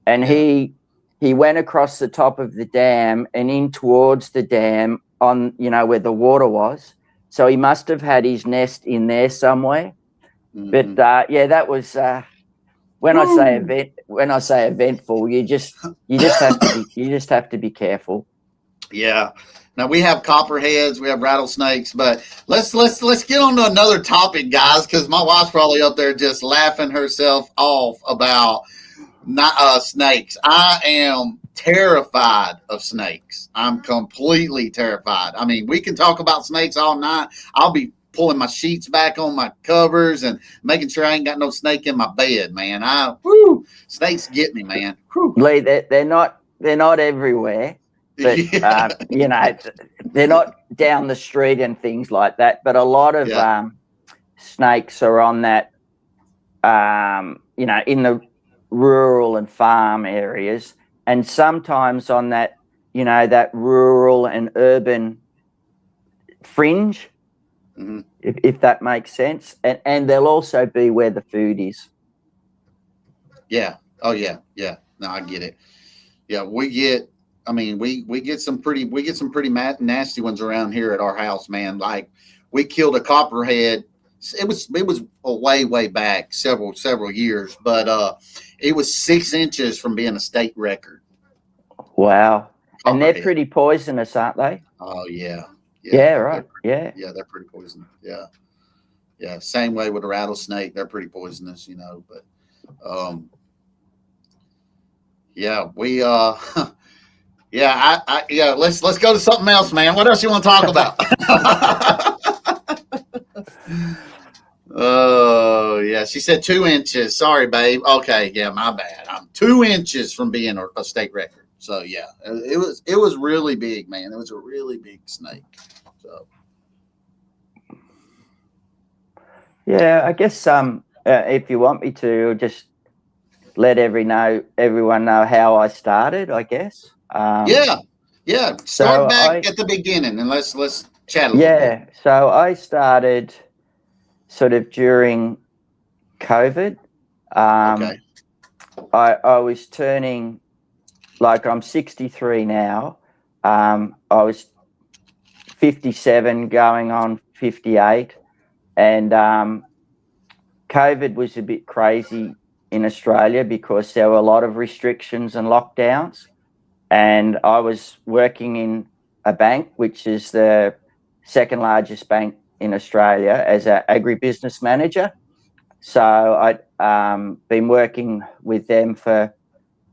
And he went across the top of the dam and in towards the dam on, where the water was. So he must have had his nest in there somewhere. But that was when I say eventful, you just have to be careful. Yeah. Now we have copperheads, we have rattlesnakes, but let's get on to another topic, guys, because my wife's probably up there just laughing herself off about not snakes. I am terrified of snakes. I'm completely terrified. I mean, we can talk about snakes all night. I'll be pulling my sheets back on my covers and making sure I ain't got no snake in my bed, man. Snakes get me, man. Whew. Lee, they're not everywhere, but Yeah. you know, they're not down the street and things like that. But a lot of snakes are on that, you know, in the rural and farm areas, and sometimes on that, you know, that rural and urban fringe, if that makes sense. And they'll also be where the food is. Yeah. Oh yeah. Yeah. No, I get it. Yeah, we get some pretty nasty ones around here at our house, man. Like we killed a copperhead. It was way back several years, but it was 6 inches from being a state record. Wow. And they're pretty poisonous, aren't they? Oh yeah. Yeah, right. Yeah, they're pretty poisonous. Yeah. Same way with a rattlesnake, they're pretty poisonous, you know. But yeah, we let's go to something else, man. What else you want to talk about? Oh yeah, she said 2 inches. Sorry, babe. Okay, yeah, my bad. I'm 2 inches from being a state record. So yeah, it was really big, man. It was a really big snake. So yeah, I guess if you want me to, just let everyone know how I started, I guess. Yeah. Start back at the beginning and let's chat a little bit. Yeah, so I started sort of during COVID. Okay. I was turning, like, I'm 63 now. I was 57 going on 58, and COVID was a bit crazy in Australia because there were a lot of restrictions and lockdowns, and I was working in a bank, which is the second largest bank in Australia, as an agribusiness manager. So I'd been working with them for,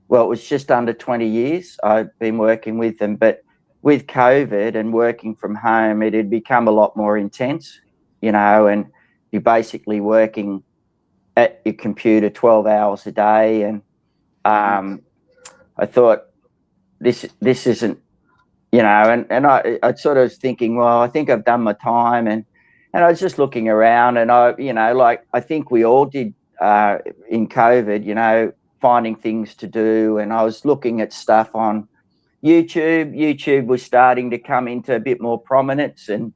well, it was just under 20 years I've been working with them. But with COVID and working from home, it had become a lot more intense, you know, and you're basically working at your computer 12 hours a day. And I thought, this isn't, you know, and I sort of was thinking, well, I think I've done my time. And I was just looking around, and I, you know, like I think we all did in COVID, you know, finding things to do. And I was looking at stuff on YouTube. YouTube was starting to come into a bit more prominence, and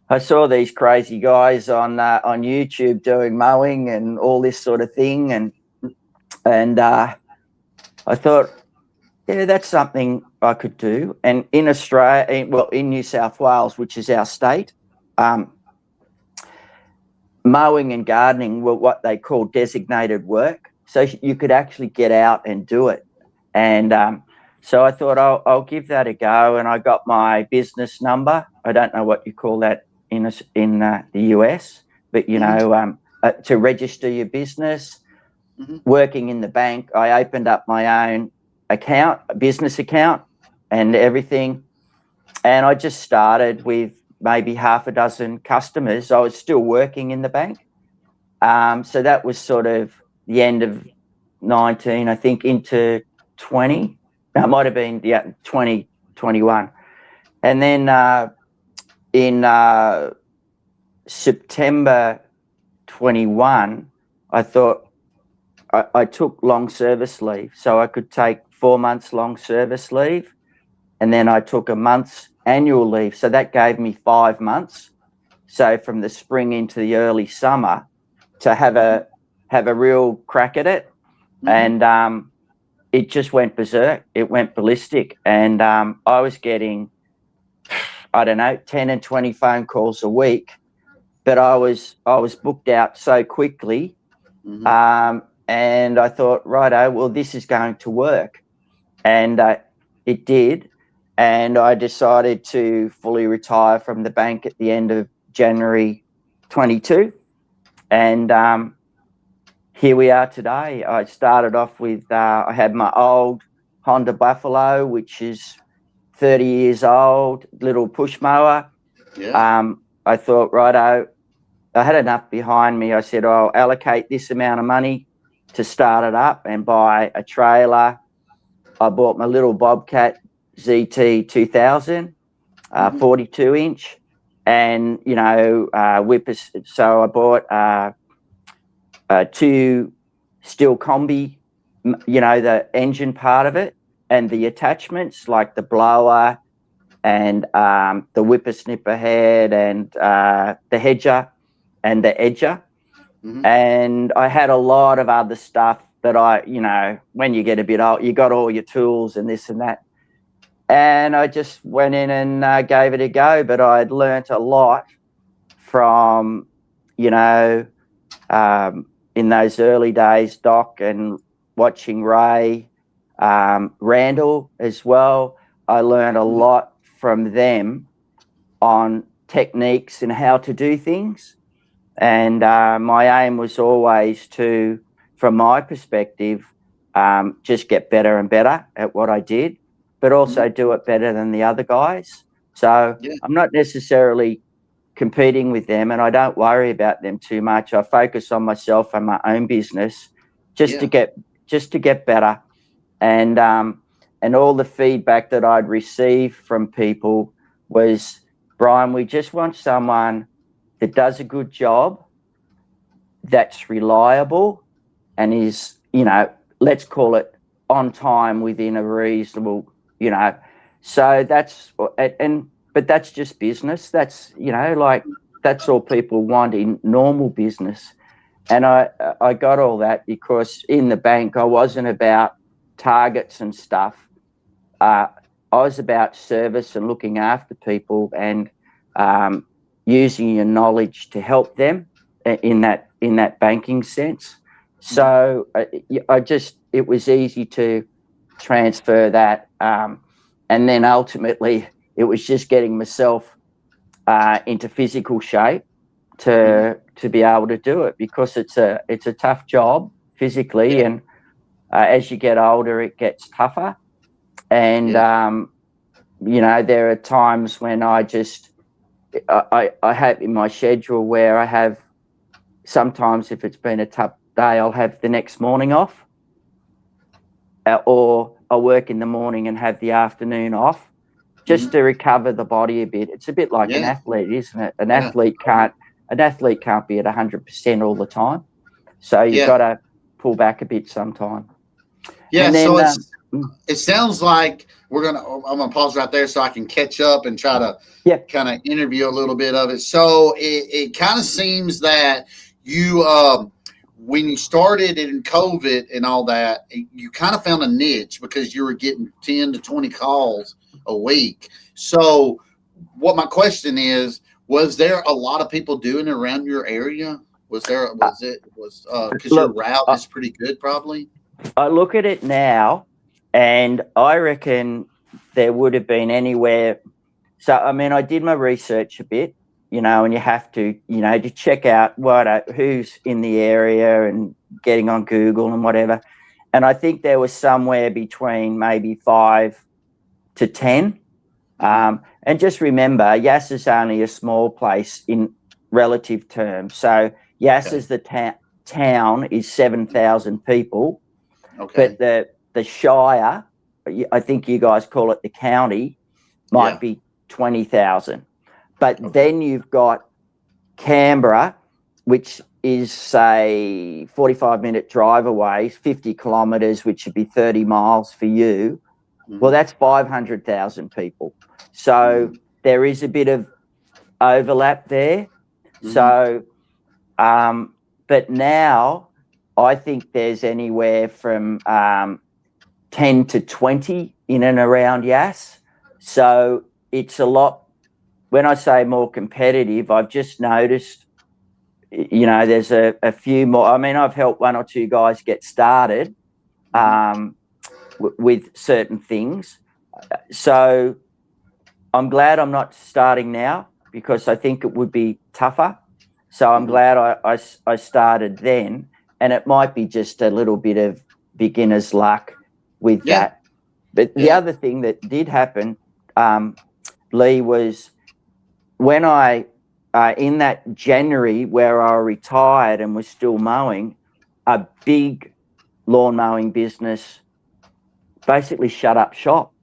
I saw these crazy guys on YouTube doing mowing and all this sort of thing, and I thought, yeah, that's something I could do. And in Australia, well, in New South Wales, which is our state, mowing and gardening were what they call designated work. So you could actually get out and do it. And so I thought I'll give that a go. And I got my business number. I don't know what you call that in the US, but, you know, to register your business. Working in the bank, I opened up my own account, a business account and everything. And I just started with maybe half a dozen customers. I was still working in the bank. So that was sort of the end of 19, I think, into 20. It might have been 2021. And then in September 21, I thought I took long service leave. So I could take 4 months long service leave. And then I took a month's annual leave. So that gave me 5 months. So from the spring into the early summer to have a real crack at it. And it just went berserk. It went ballistic. And I was getting, I don't know, 10 and 20 phone calls a week. But I was booked out so quickly. And I thought, righto, well, this is going to work. And it did. and I decided to fully retire from the bank at the end of January 22. And here we are today. I started off with, I had my old Honda Buffalo, which is 30 years old, little push mower. Yeah. I thought, righto, I had enough behind me. I said, I'll allocate this amount of money to start it up and buy a trailer. I bought my little Bobcat ZT 2000, 42 inch, and, you know, whippers. So I bought 2 steel combi, you know, the engine part of it and the attachments like the blower and the whippersnipper head and the hedger and the edger. And I had a lot of other stuff that you know, when you get a bit old, you got all your tools and this and that. And I just went in and gave it a go. But I'd learnt a lot from, you know, in those early days, Doc, and watching Ray, Randall as well. I learned a lot from them on techniques and how to do things. And my aim was always to, from my perspective, just get better and better at what I did, but also do it better than the other guys. So I'm not necessarily competing with them, and I don't worry about them too much. I focus on myself and my own business just to get better. And all the feedback that I'd receive from people was, Brian, we just want someone that does a good job, that's reliable, and is, you know, let's call it on time within a reasonable, you know. So that's, but that's just business. That's, you know, like, that's all people want in normal business. And I got all that because in the bank, I wasn't about targets and stuff. I was about service and looking after people and using your knowledge to help them in that banking sense. So it was easy to transfer that. And then ultimately it was just getting myself into physical shape to be able to do it, because it's a tough job physically. And as you get older, it gets tougher. And, you know, there are times when I have in my schedule where I have, sometimes if it's been a tough day, I'll have the next morning off, or I'll work in the morning and have the afternoon off just to recover the body a bit. It's a bit like an athlete, isn't it? An athlete can't be at 100% all the time. So you've got to pull back a bit sometime. Yeah. And then, so it sounds like I'm going to pause right there so I can catch up and try to kind of interview a little bit of it. So it kind of seems that you, when you started in COVID and all that, you kind of found a niche because you were getting 10 to 20 calls a week. So what my question is, was there a lot of people doing it around your area? Because your route is pretty good probably? I look at it now, and I reckon there would have been anywhere. So, I mean, I did my research a bit, you know, and you have to, you know, to check out who's in the area and getting on Google and whatever. And I think there was somewhere between maybe 5 to 10. And just remember, Yass is only a small place in relative terms. So Yass is the town is 7,000 people. Okay. But the shire, I think you guys call it the county, might be 20,000. But then you've got Canberra, which is, say, 45-minute drive away, 50 kilometres, which would be 30 miles for you. Well, that's 500,000 people. So there is a bit of overlap there. So, but now I think there's anywhere from 10 to 20 in and around Yass. So it's a lot. When I say more competitive, I've just noticed, you know, there's a few more. I mean, I've helped 1 or 2 guys get started with certain things. So I'm glad I'm not starting now because I think it would be tougher. So I'm glad I started then, and it might be just a little bit of beginner's luck with that. But the other thing that did happen, Lee, was when I in that January where I retired and was still mowing, a big lawn mowing business basically shut up shop.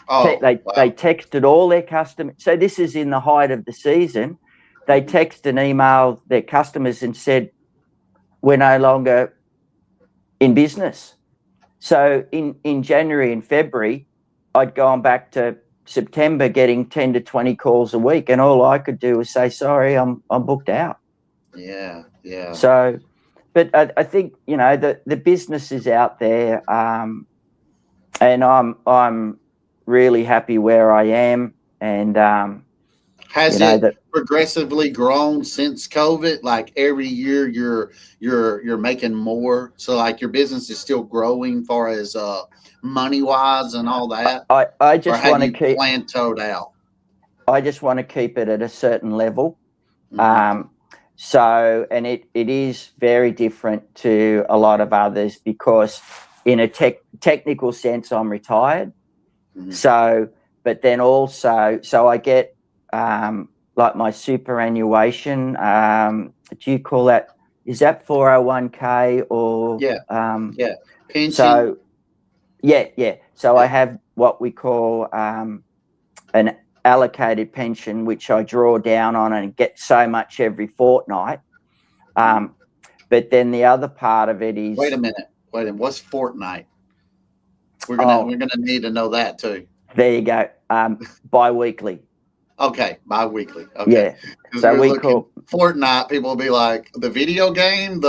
Oh, They texted all their customers. So this is in the height of the season. They text and emailed their customers and said, we're no longer in business. So in January and February, I'd gone back to September getting 10 to 20 calls a week, and all I could do was say, sorry, I'm booked out. Yeah, yeah. So, but I think, you know, the business is out there, and I'm really happy where I am, and has you know, it progressively grown since COVID? Like every year you're making more, so like your business is still growing far as money wise and all that. I just want to keep plateaued out. I just want to keep it at a certain level. Mm-hmm. So, and it is very different to a lot of others because in a technical sense, I'm retired. Mm-hmm. So, but then also, so I get like my superannuation. Do you call that? Is that 401k or? Yeah. Pension. So, yeah. So I have what we call an allocated pension, which I draw down on and get so much every fortnight. But then the other part of it is. Wait a minute. What's fortnight? We're gonna need to know that too. There you go. Bi-weekly. Okay, bi-weekly. Okay. Yeah. So we call Fortnite. People will be like the video game,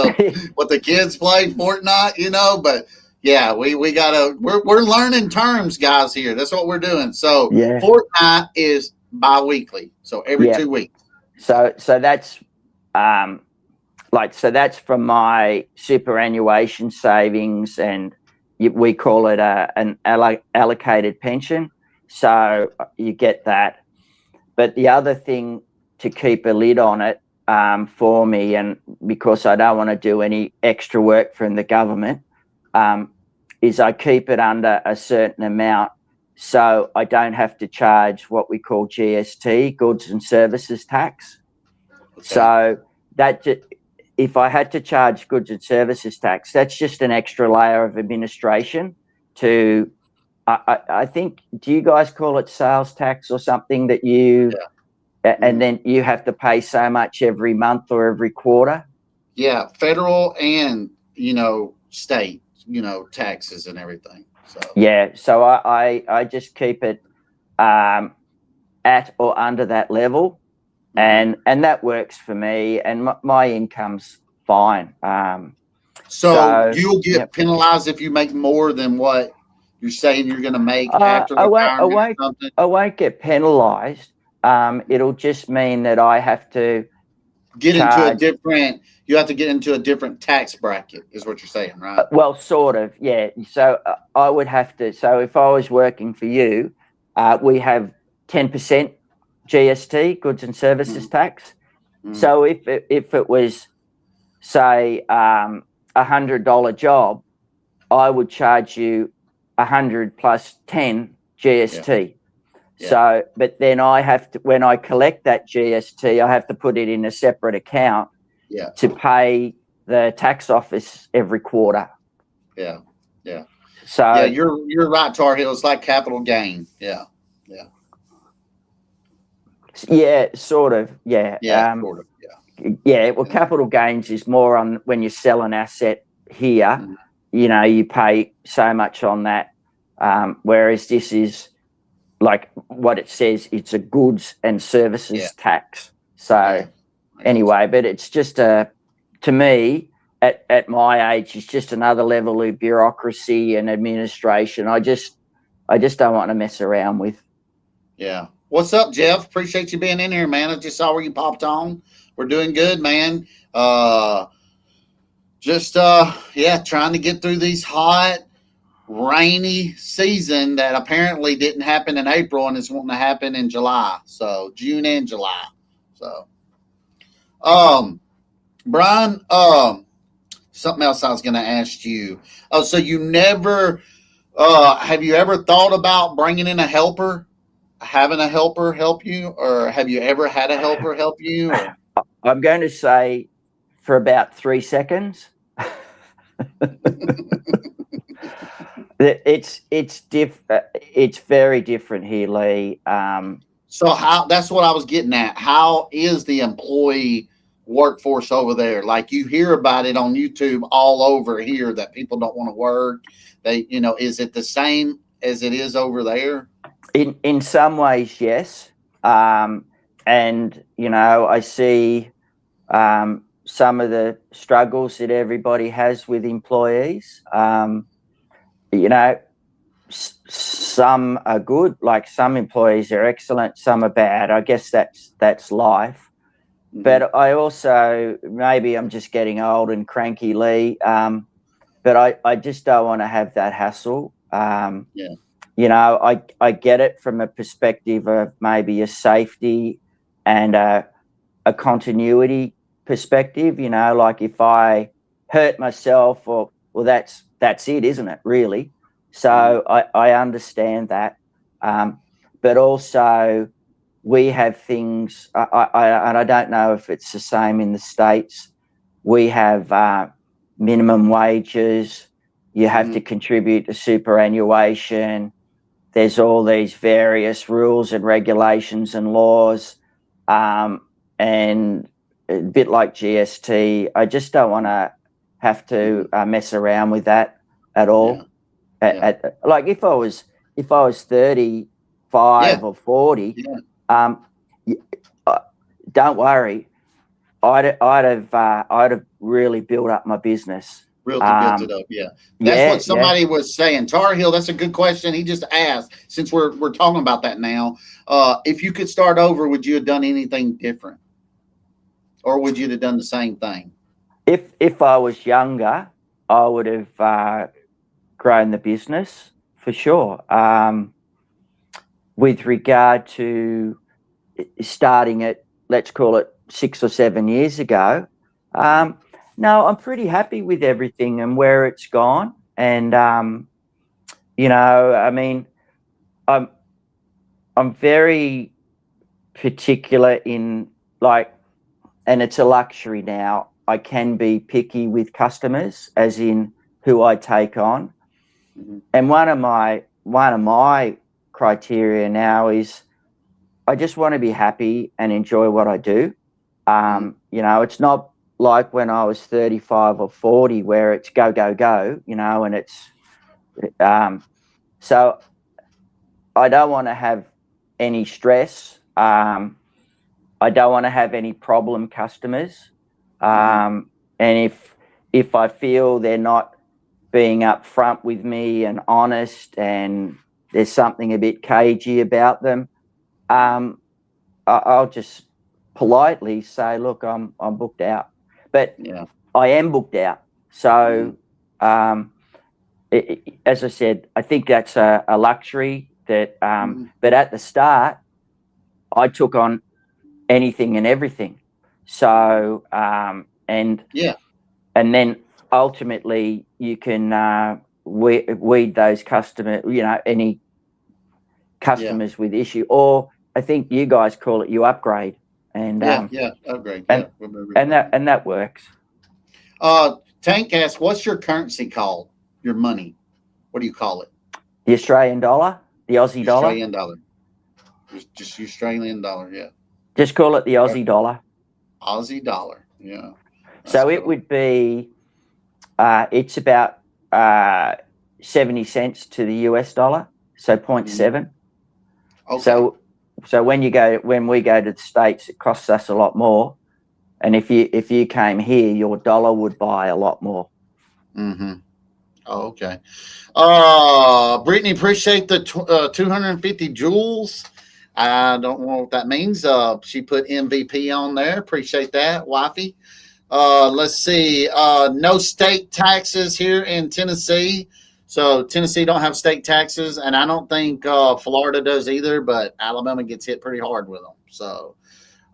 what the kids play, Fortnite, you know. But yeah, we gotta. We're learning terms, guys. Here, that's what we're doing. So Fortnite is bi-weekly, so every 2 weeks. So that's so that's from my superannuation savings, and we call it an allocated pension. So you get that. But the other thing to keep a lid on it for me, and because I don't want to do any extra work from the government, is I keep it under a certain amount so I don't have to charge what we call GST, goods and services tax. Okay. So that if I had to charge goods and services tax, that's just an extra layer of administration to, I think, do you guys call it sales tax or something that you, and then you have to pay so much every month or every quarter? Yeah, federal and, state, taxes and everything. So yeah, so I just keep it at or under that level. And that works for me, and my income's fine. So you'll get penalized if you make more than what you're saying you're going to make after retirement? I won't get penalized. It'll just mean that I have to you have to get into a different tax bracket, is what you're saying, right? Well, sort of, yeah. So I would have to. So if I was working for you, we have 10% GST, goods and services tax. So if it was, say, $100 job, I would charge you 100 plus 10 GST. Yeah. So, but then I have to, when I collect that GST, I have to put it in a separate account to pay the tax office every quarter. Yeah. So you're right, Tar Heel. It's like capital gain. Yeah. Yeah, sort of. Yeah. Sort of. Yeah. Yeah. Well, capital gains is more on when you sell an asset here. You pay so much on that, whereas this is like what it says. It's a goods and services tax. So anyway, but it's just to me at my age, it's just another level of bureaucracy and administration. I just don't want to mess around with. Yeah. What's up, Jeff? Appreciate you being in here, man. I just saw where you popped on. We're doing good, man. Trying to get through these hot rainy season that apparently didn't happen in April and is wanting to happen in July. So June and July. So, Brian, something else I was going to ask you. Oh, so you never, have you ever thought about bringing in a helper, having a helper help you, or have you ever had a helper help you? Or? I'm going to say for about 3 seconds. It's very different here, Lee. So how, that's what I was getting at. How is the employee workforce over there? Like, you hear about it on YouTube all over here that people don't want to work. They, is it the same as it is over there? In some ways, yes. And, I see some of the struggles that everybody has with employees. Some are good, like some employees are excellent, some are bad. I guess that's life. Mm-hmm. But I also, maybe I'm just getting old and cranky, Lee, but I just don't want to have that hassle. I get it from a perspective of maybe a safety and a continuity perspective, like if I hurt myself well, that's it, isn't it, really? So I understand that. But also we have things, and I don't know if it's the same in the States. We have minimum wages. You have to contribute to superannuation. There's all these various rules and regulations and laws. And a bit like GST, I just don't want to have to mess around with that at all. Like if I was 35 or 40, don't worry, I'd have really built up my business. Built it up, That's what somebody was saying. Tar Heel, that's a good question. He just asked, since we're talking about that now, if you could start over, would you have done anything different? Or would you have done the same thing? If I was younger, I would have grown the business for sure. With regard to starting it, let's call it 6 or 7 years ago, no, I'm pretty happy with everything and where it's gone. And I'm very particular in and it's a luxury now. I can be picky with customers, as in who I take on. Mm-hmm. And one of my criteria now is I just want to be happy and enjoy what I do. It's not like when I was 35 or 40 where it's go, go, go, and it's so I don't want to have any stress. I don't want to have any problem customers. And if I feel they're not being upfront with me and honest and there's something a bit cagey about them, I'll just politely say, look, I'm booked out. But I am booked out. So as I said, I think that's a luxury that, but at the start, I took on anything and everything. So, and then ultimately you can weed those customers, any customers with issue, or I think you guys call it, you upgrade. And upgrade. And that works. Tank asks, what's your currency called? Your money? What do you call it? The Australian dollar, the Aussie dollar. Australian dollar. Just Australian dollar, Just call it the Aussie dollar. Aussie dollar, yeah. So it would be, it's about 70 cents to the US dollar, so 0.7. Okay. So when we go to the States, it costs us a lot more, and if you came here, your dollar would buy a lot more. Mm-hmm. Oh, okay. Brittany, appreciate the 250 joules. I don't know what that means. She put MVP on there. Appreciate that, wifey. Let's see. No state taxes here in Tennessee. So Tennessee don't have state taxes, and I don't think Florida does either. But Alabama gets hit pretty hard with them. So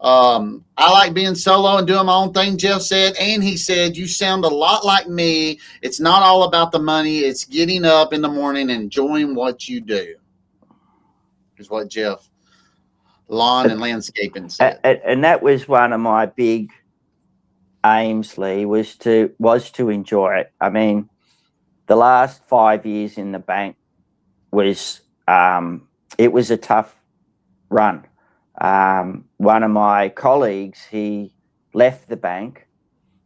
I like being solo and doing my own thing. Jeff said, and he said, "You sound a lot like me. It's not all about the money. It's getting up in the morning and enjoying what you do." Is what Jeff Lawn and Landscaping said. And that was one of my big aims, Lee, was to enjoy it. I mean, the last 5 years in the bank was it was a tough run. One of my colleagues, he left the bank,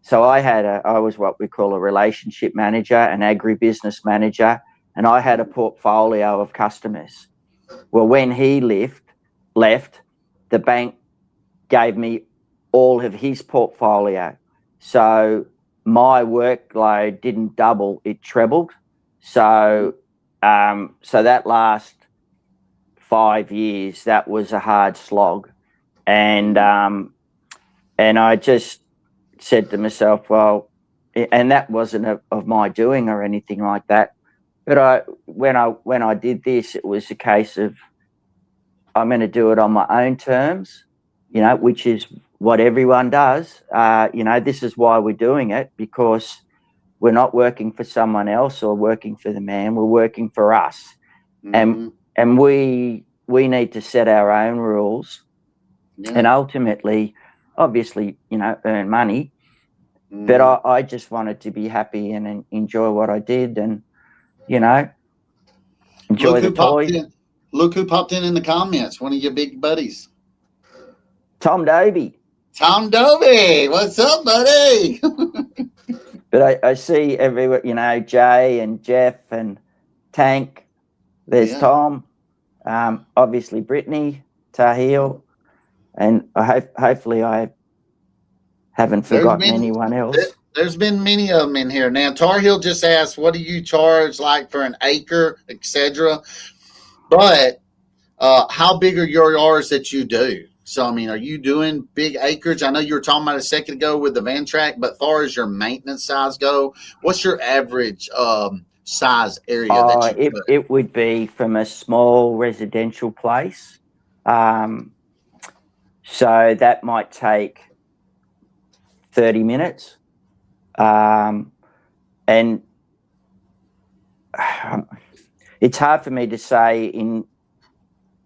so I was what we call a relationship manager, an agribusiness manager, and I had a portfolio of customers. Well, when he left, the bank gave me all of his portfolio. So my workload didn't double, it trebled. So that last 5 years, that was a hard slog. And I just said to myself, well, and that wasn't of my doing or anything like that. But when I did this, it was a case of I'm going to do it on my own terms, which is what everyone does. This is why we're doing it, because we're not working for someone else or working for the man. We're working for us, and we need to set our own rules, and ultimately, obviously, earn money. But I just wanted to be happy and enjoy what I did, and enjoy the toys. Look who popped in the comments. One of your big buddies. Tom Doby. Tom Doby. What's up, buddy? But I see everywhere, Jay and Jeff and Tank. There's Tom. Obviously Brittany, Tahil. And hopefully I haven't forgotten anyone else. There's been many of them in here. Now, Tar Heel just asked, what do you charge like for an acre, etc.? But how big are your yards that you do? So, I mean, are you doing big acreage? I know you were talking about a second ago with the Van Track, but as far as your maintenance size go, what's your average size area that you put? It would be from a small residential place. So that might take 30 minutes. And it's hard for me to say in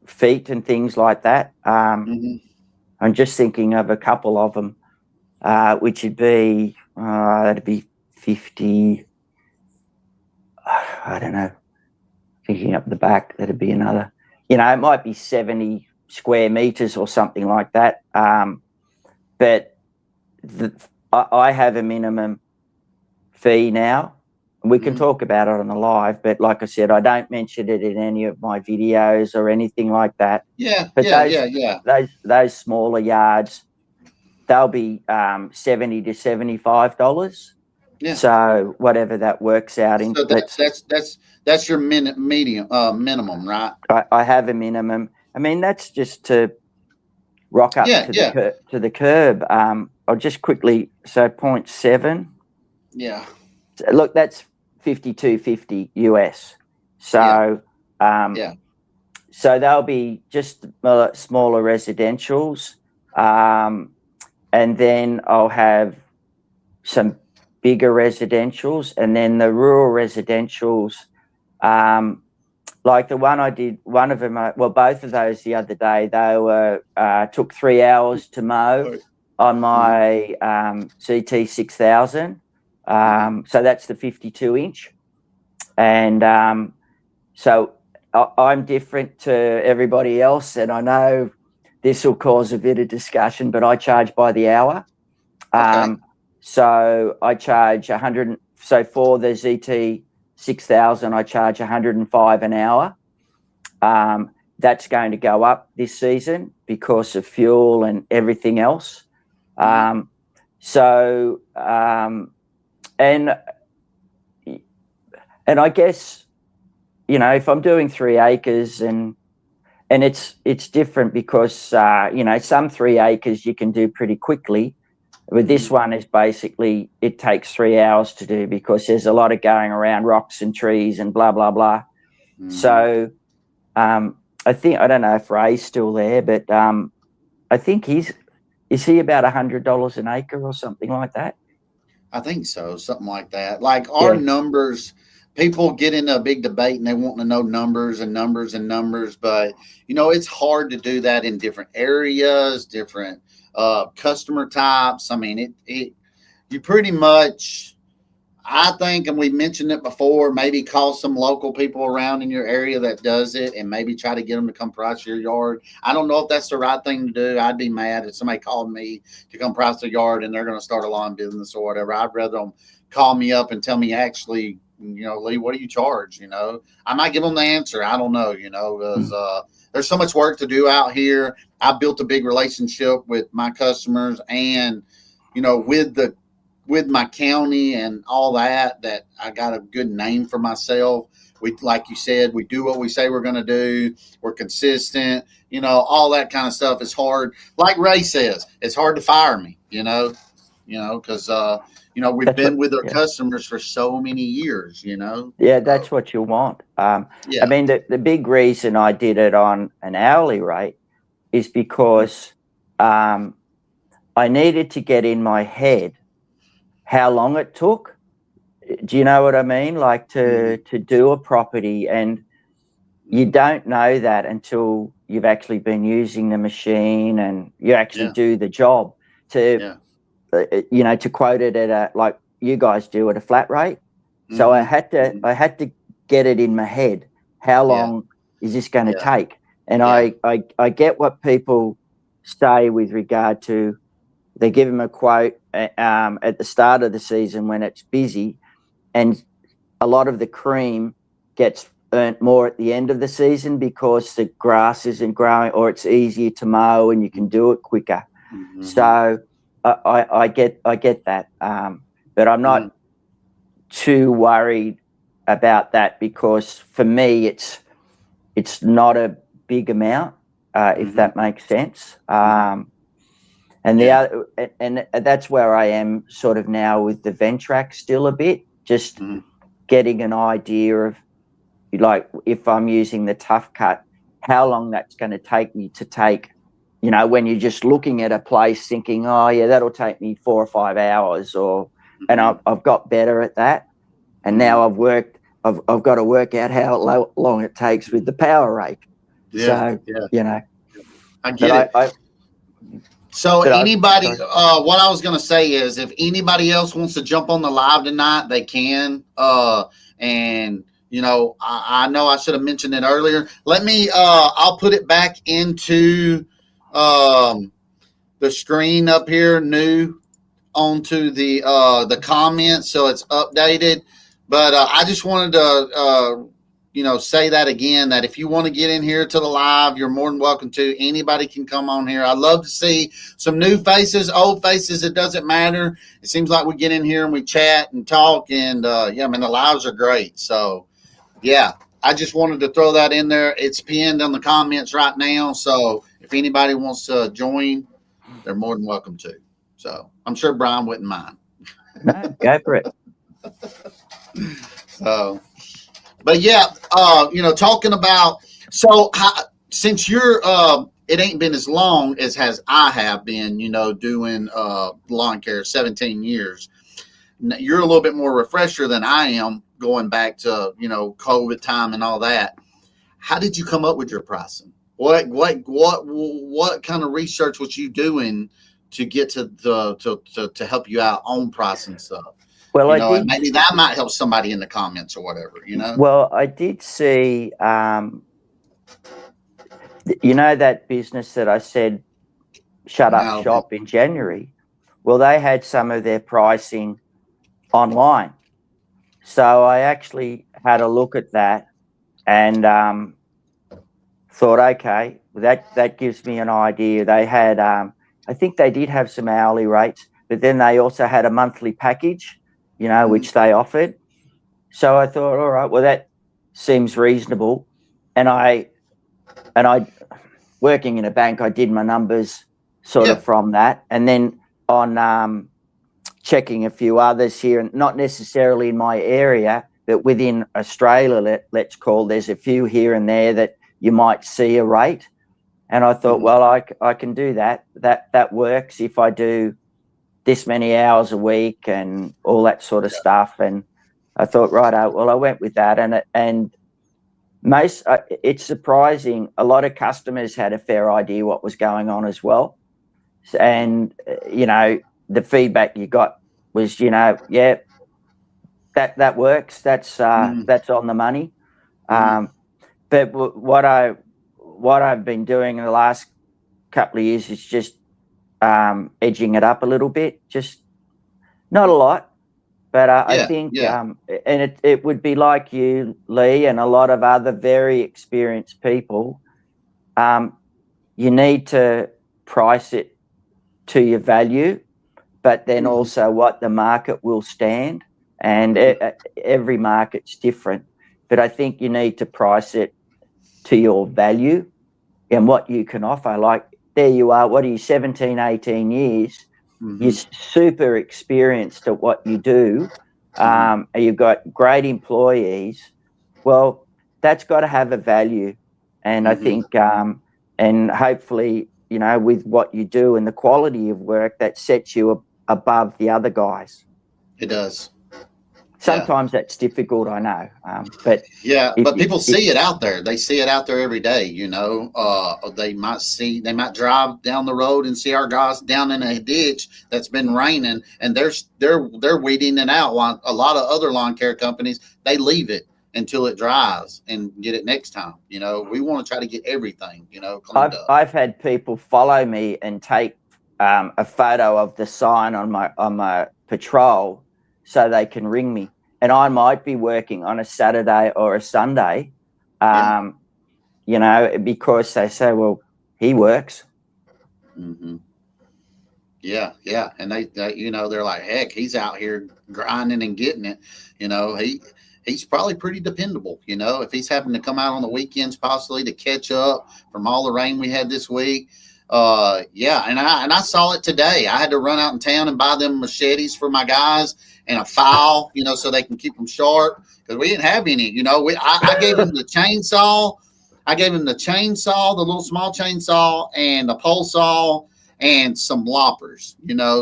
feet and things like that. I'm just thinking of a couple of them, which would be, that'd be 50, I don't know, thinking up the back, that'd be another, it might be 70 square meters or something like that. But I have a minimum fee now. We can talk about it on the live, but like I said, I don't mention it in any of my videos or anything like that. But those smaller yards, they'll be $70 to $75. Yeah. So whatever that works out in. So that's your minimum, right? I have a minimum. I mean, that's just to rock up to the curb. I'll just quickly, so 0.7. Yeah. Look, that's $52.50 US. So, so they'll be just smaller residentials, and then I'll have some bigger residentials, and then the rural residentials, like the one I did. One of them, both of those the other day. They were took 3 hours to mow on my CT 6000. So that's the 52-inch. And so I'm different to everybody else. And I know this will cause a bit of discussion, but I charge by the hour. So I charge 100. So for the ZT 6000, I charge 105 an hour. That's going to go up this season because of fuel and everything else. And I guess, if I'm doing 3 acres and it's different because, some 3 acres you can do pretty quickly. With this one, is basically it takes 3 hours to do because there's a lot of going around rocks and trees and blah blah blah. So I think, I don't know if Ray's still there, but I think is he about $100 an acre or something like that? I think so, something like that. Like our numbers, people get into a big debate and they want to know numbers and numbers and numbers, but it's hard to do that in different areas, different customer types. I mean, you pretty much, I think, and we mentioned it before, maybe call some local people around in your area that does it and maybe try to get them to come price your yard. I don't know if that's the right thing to do. I'd be mad if somebody called me to come price their yard and they're going to start a lawn business or whatever. I'd rather them call me up and tell me, actually, Lee, what do you charge? I might give them the answer. I don't know, because there's so much work to do out here. I built a big relationship with my customers and, with my county and all that I got a good name for myself. We, like you said, we do what we say we're going to do. We're consistent, all that kind of stuff is hard. Like Ray says, it's hard to fire me, because, we've been with our customers for so many years, Yeah, that's what you want. I mean, the big reason I did it on an hourly rate is because I needed to get in my head how long it took. Do you know what I mean? Like to do a property, and you don't know that until you've actually been using the machine and you actually do the job to quote it at like you guys do at a flat rate. So I had to get it in my head. How long is this going to take? And I get what people say with regard to, they give them a quote at the start of the season when it's busy, and a lot of the cream gets burnt more at the end of the season because the grass isn't growing or it's easier to mow and you can do it quicker. So I get that, but I'm not too worried about that because for me it's not a big amount, if that makes sense. And the other, and that's where I am sort of now with the Ventrac still a bit, just getting an idea of, like, if I'm using the Tough Cut, how long that's going to take me to take, when you're just looking at a place thinking, oh yeah, that'll take me 4 or 5 hours, or, and I've got better at that. And now I've got to work out how long it takes with the power rake. I get it. So anybody, what I was going to say is, if anybody else wants to jump on the live tonight, they can. And I know I should have mentioned it earlier. Let me, I'll put it back into the screen up here, new onto the comments, so it's updated. But I just wanted to, say that again, that if you want to get in here to the live, you're more than welcome to. Anybody can come on here. I love to see some new faces, old faces. It doesn't matter. It seems like we get in here and we chat and talk, and the lives are great. So, I just wanted to throw that in there. It's pinned on the comments right now. So if anybody wants to join, they're more than welcome to. So I'm sure Brian wouldn't mind. No, go for it. So, but talking about, since you're, it ain't been as long as I have been, doing lawn care, 17 years. You're a little bit more refresher than I am, going back to, COVID time and all that. How did you come up with your pricing? What kind of research was you doing to get to help you out on pricing stuff? Well, and maybe that might help somebody in the comments or whatever, Well, I did see, that business that I said shut up shop in January. Well, they had some of their pricing online. So I actually had a look at that and thought, okay, that gives me an idea. They had, I think they did have some hourly rates, but then they also had a monthly package, which they offered. So I thought, all right, well, that seems reasonable. And I working in a bank, I did my numbers sort of from that. And then on checking a few others here, and not necessarily in my area, but within Australia, let's call, there's a few here and there that you might see a rate. And I thought, well, I can do that. That works if I do this many hours a week and all that sort of stuff. And I thought, right, well, I went with that. And it's surprising. A lot of customers had a fair idea what was going on as well. And, the feedback you got was, yeah, that works. That's on the money. But what I've been doing in the last couple of years is just edging it up a little bit, just not a lot, but I think, and it would be like you, Lee, and a lot of other very experienced people. You need to price it to your value, but then also what the market will stand. And every market's different, but I think you need to price it to your value and what you can offer. Like, there you are, what are you, 17, 18 years, you're super experienced at what you do, you've got great employees. Well, that's got to have a value. And I think, and hopefully, with what you do and the quality of work, that sets you above the other guys. It does. Sometimes that's difficult, I know. But people see it out there. They see it out there every day. They might drive down the road and see our guys down in a ditch that's been raining, and they're weeding it out. While a lot of other lawn care companies, they leave it until it dries and get it next time. We want to try to get everything, cleaned up. I've had people follow me and take a photo of the sign on my patrol, so they can ring me. And I might be working on a Saturday or a Sunday, because they say, well, he works. Yeah. And they they're like, heck, he's out here grinding and getting it. He's probably pretty dependable, if he's having to come out on the weekends possibly to catch up from all the rain we had this week. And I saw it today. I had to run out in town and buy them machetes for my guys and a file, so they can keep them sharp, because we didn't have any. I gave him the chainsaw. I gave him the chainsaw, the little small chainsaw, and the pole saw, and some loppers,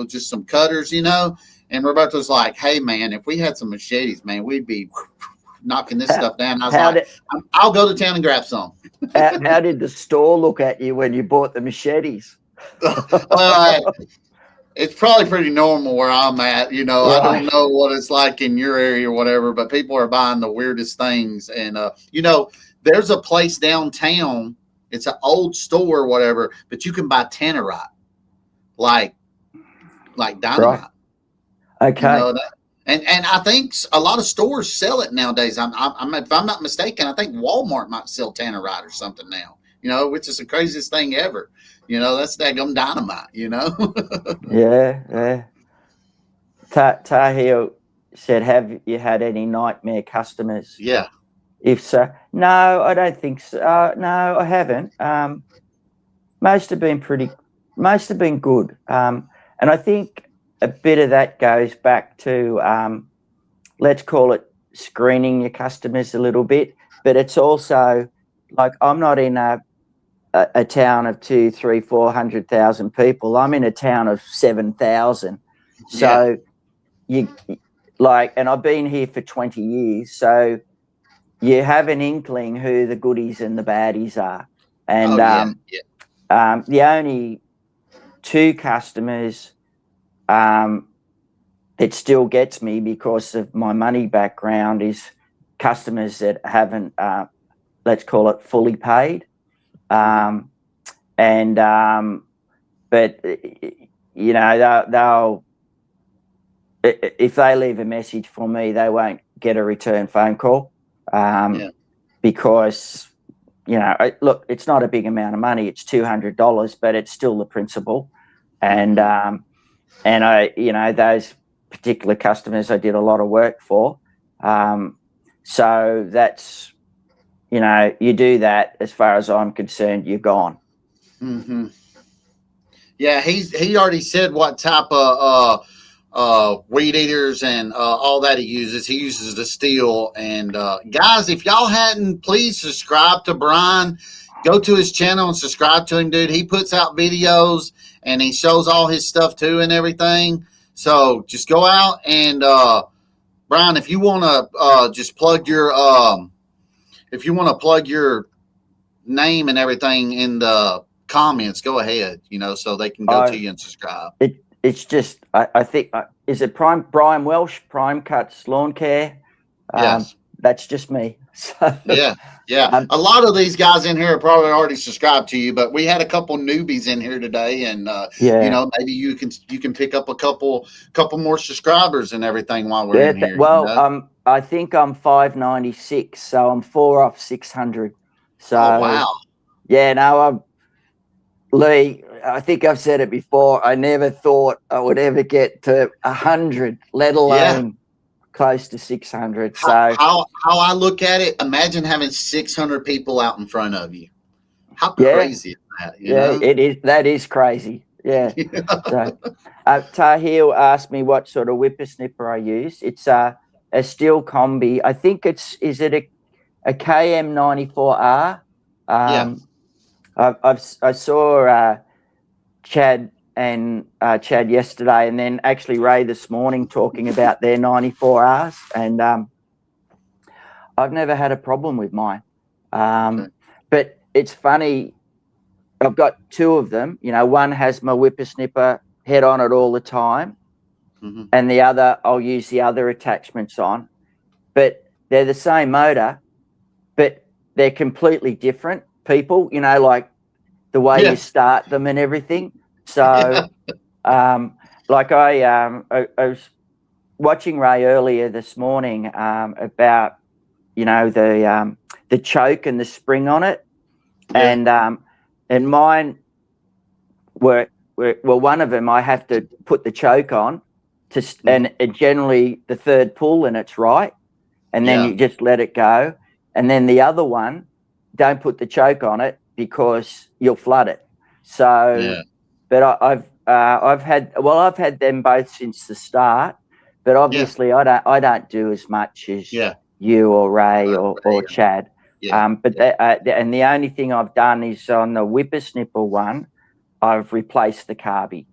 just some cutters, And Roberto's like, hey, man, if we had some machetes, man, we'd be knocking this stuff down. I was I'll go to town and grab some. How did the store look at you when you bought the machetes? Well, it's probably pretty normal where I'm at. Right. I don't know what it's like in your area or whatever, but people are buying the weirdest things. And, there's a place downtown. It's an old store or whatever, but you can buy tannerite, like dynamite. Right. Okay. And I think a lot of stores sell it nowadays. I'm if I'm not mistaken, I think Walmart might sell tannerite or something now. Which is the craziest thing ever. That's daggum dynamite. Yeah. Tahil said, "Have you had any nightmare customers?" Yeah. If so, no, I don't think so. No, I haven't. Most have been good. And I think a bit of that goes back to, let's call it screening your customers a little bit, but it's also like, I'm not in a town of 200,000, 300,000, 400,000 people. I'm in a town of 7,000. So and I've been here for 20 years. So you have an inkling who the goodies and the baddies are. And the only two customers that still gets me because of my money background is customers that haven't, let's call it, fully paid. But they'll, if they leave a message for me, they won't get a return phone call, because look, it's not a big amount of money. It's $200, but it's still the principal. And those particular customers I did a lot of work for. So that's, you do that, as far as I'm concerned, you're gone. Mm-hmm. Yeah, he already said what type of weed eaters and all that he uses. He uses the steel. And guys, if y'all hadn't, please subscribe to Brian. Go to his channel and subscribe to him, dude. He puts out videos and he shows all his stuff too and everything. So just go out and Brian, if you want to just plug your name and everything in the comments, go ahead, so they can go to you and subscribe. It's just, I think, is it Brian Welsh, Prime Cuts Lawn Care? Yes. That's just me. So, yeah. A lot of these guys in here are probably already subscribed to you, but we had a couple newbies in here today, and maybe you can pick up a couple more subscribers and everything while we're in here. Well, I think I'm 596, so I'm 4 off 600. So, oh, wow. Yeah, no, Lee, I think I've said it before. I never thought I would ever get to 100, let alone close to 600. So how I look at it, imagine having 600 people out in front of you. How crazy is that? You know? It is. That is crazy. Yeah. So, Tahil asked me what sort of whippersnipper I use. It's a steel combi. I think is it a KM94R? I saw Chad yesterday, and then actually Ray this morning talking about their 94Rs, and I've never had a problem with mine. But it's funny, I've got 2 of them. One has my whippersnipper head on it all the time, and the other I'll use the other attachments on. But they're the same motor, but they're completely different people, like the way you start them and everything. So, like I was watching Ray earlier this morning about, the choke and the spring on it, and mine were one of them I have to put the choke on and generally the third pull and it's right, and then you just let it go, and then the other one, don't put the choke on it because you'll flood it. So, but I've had them both since the start, but obviously I don't do as much as you or Ray or Chad. But and the only thing I've done is on the whippersnipper one, I've replaced the carby,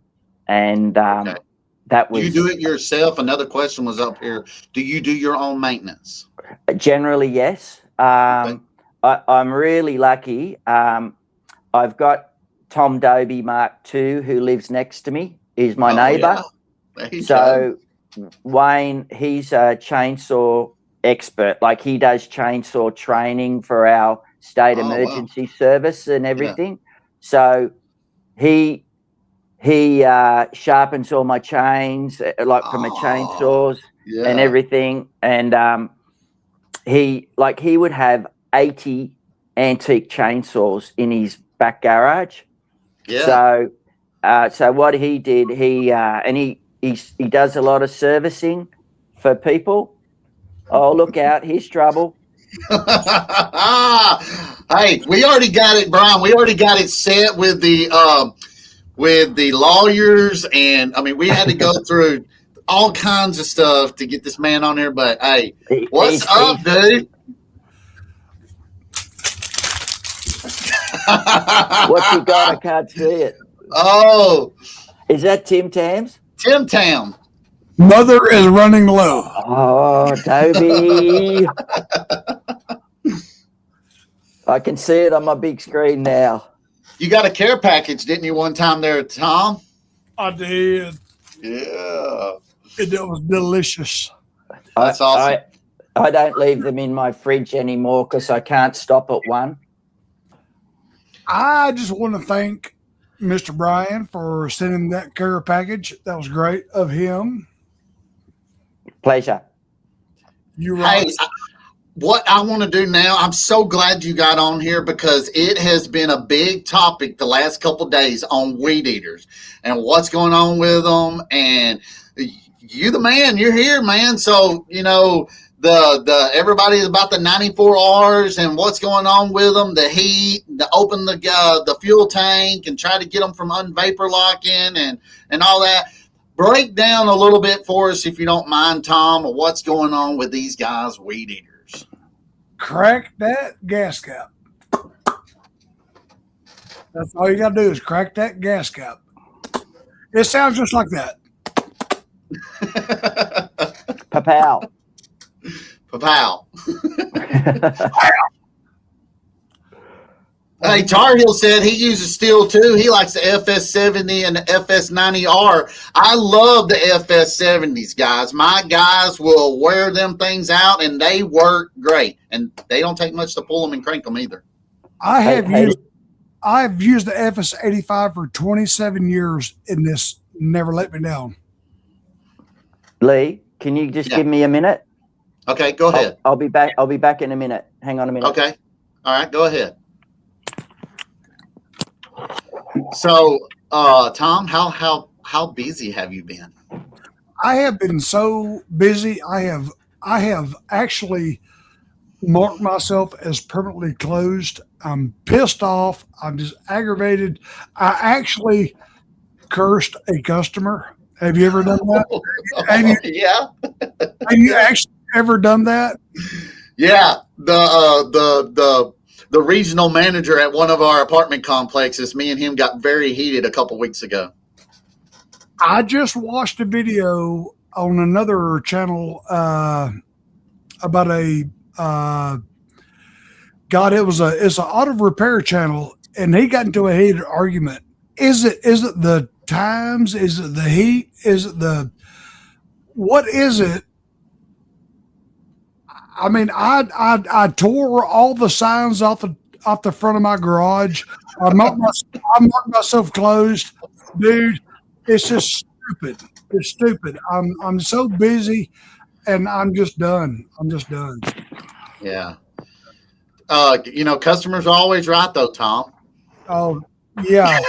and that was. Do you do it yourself? Another question was up here. Do you do your own maintenance? Generally, yes. I'm really lucky. I've got Tom Doby Mark II, who lives next to me. He's my neighbour. So Wayne, he's a chainsaw expert. Like, he does chainsaw training for our state emergency service and everything. So he sharpens all my chains, like for my chainsaws and everything. And he would have 80 antique chainsaws in his back garage. So what he did, he does a lot of servicing for people. Oh, look out, here's trouble. Hey, we already got it, Brian. We already got it set with the lawyers, and I mean, we had to go through all kinds of stuff to get this man on here. But hey, what's up, dude? What you got? I can't see it. Oh, is that Tim Tams? Tim Tam. Mother is running low. Oh, Toby. I can see it on my big screen now. You got a care package, didn't you, one time there, Tom? I did. Yeah. It was delicious. That's awesome. I don't leave them in my fridge anymore because I can't stop at one. I just want to thank Mr. Brian for sending that care package. That was great of him. Pleasure. You're right. Hey, what I want to do now, I'm so glad you got on here because it has been a big topic the last couple of days on weed eaters and what's going on with them. And, you the man. You're here, man. So the everybody's about the 94Rs and what's going on with them. The heat, open the fuel tank and try to get them from unvapor locking and all that. Break down a little bit for us, if you don't mind, Tom, of what's going on with these guys, weed eaters. Crack that gas cap. That's all you got to do is crack that gas cap. It sounds just like that. Papow. Papow. Hey, Tar Heel said he uses steel too. He likes the FS70 and the FS90R. I love the FS70s, guys. My guys will wear them things out, and they work great. And they don't take much to pull them and crank them either. I've used the FS85 for 27 years, and this never let me down. Lee, can you just give me a minute? Okay, go ahead. I'll be back. I'll be back in a minute. Hang on a minute. Okay. All right, go ahead. So, Tom, how busy have you been? I have been so busy. I have actually marked myself as permanently closed. I'm pissed off. I'm just aggravated. I actually cursed a customer. Have you ever done that? Yeah. Have you actually ever done that? Yeah. The regional manager at one of our apartment complexes, me and him got very heated a couple weeks ago. I just watched a video on another channel about a it's an auto repair channel, and he got into a heated argument. Is it the times? Is it the heat? Is it what is it? I mean, I tore all the signs off the front of my garage. I marked myself closed, dude. It's just stupid. It's stupid. I'm so busy, and I'm just done. Yeah. Customers are always right though, Tom. Oh yeah.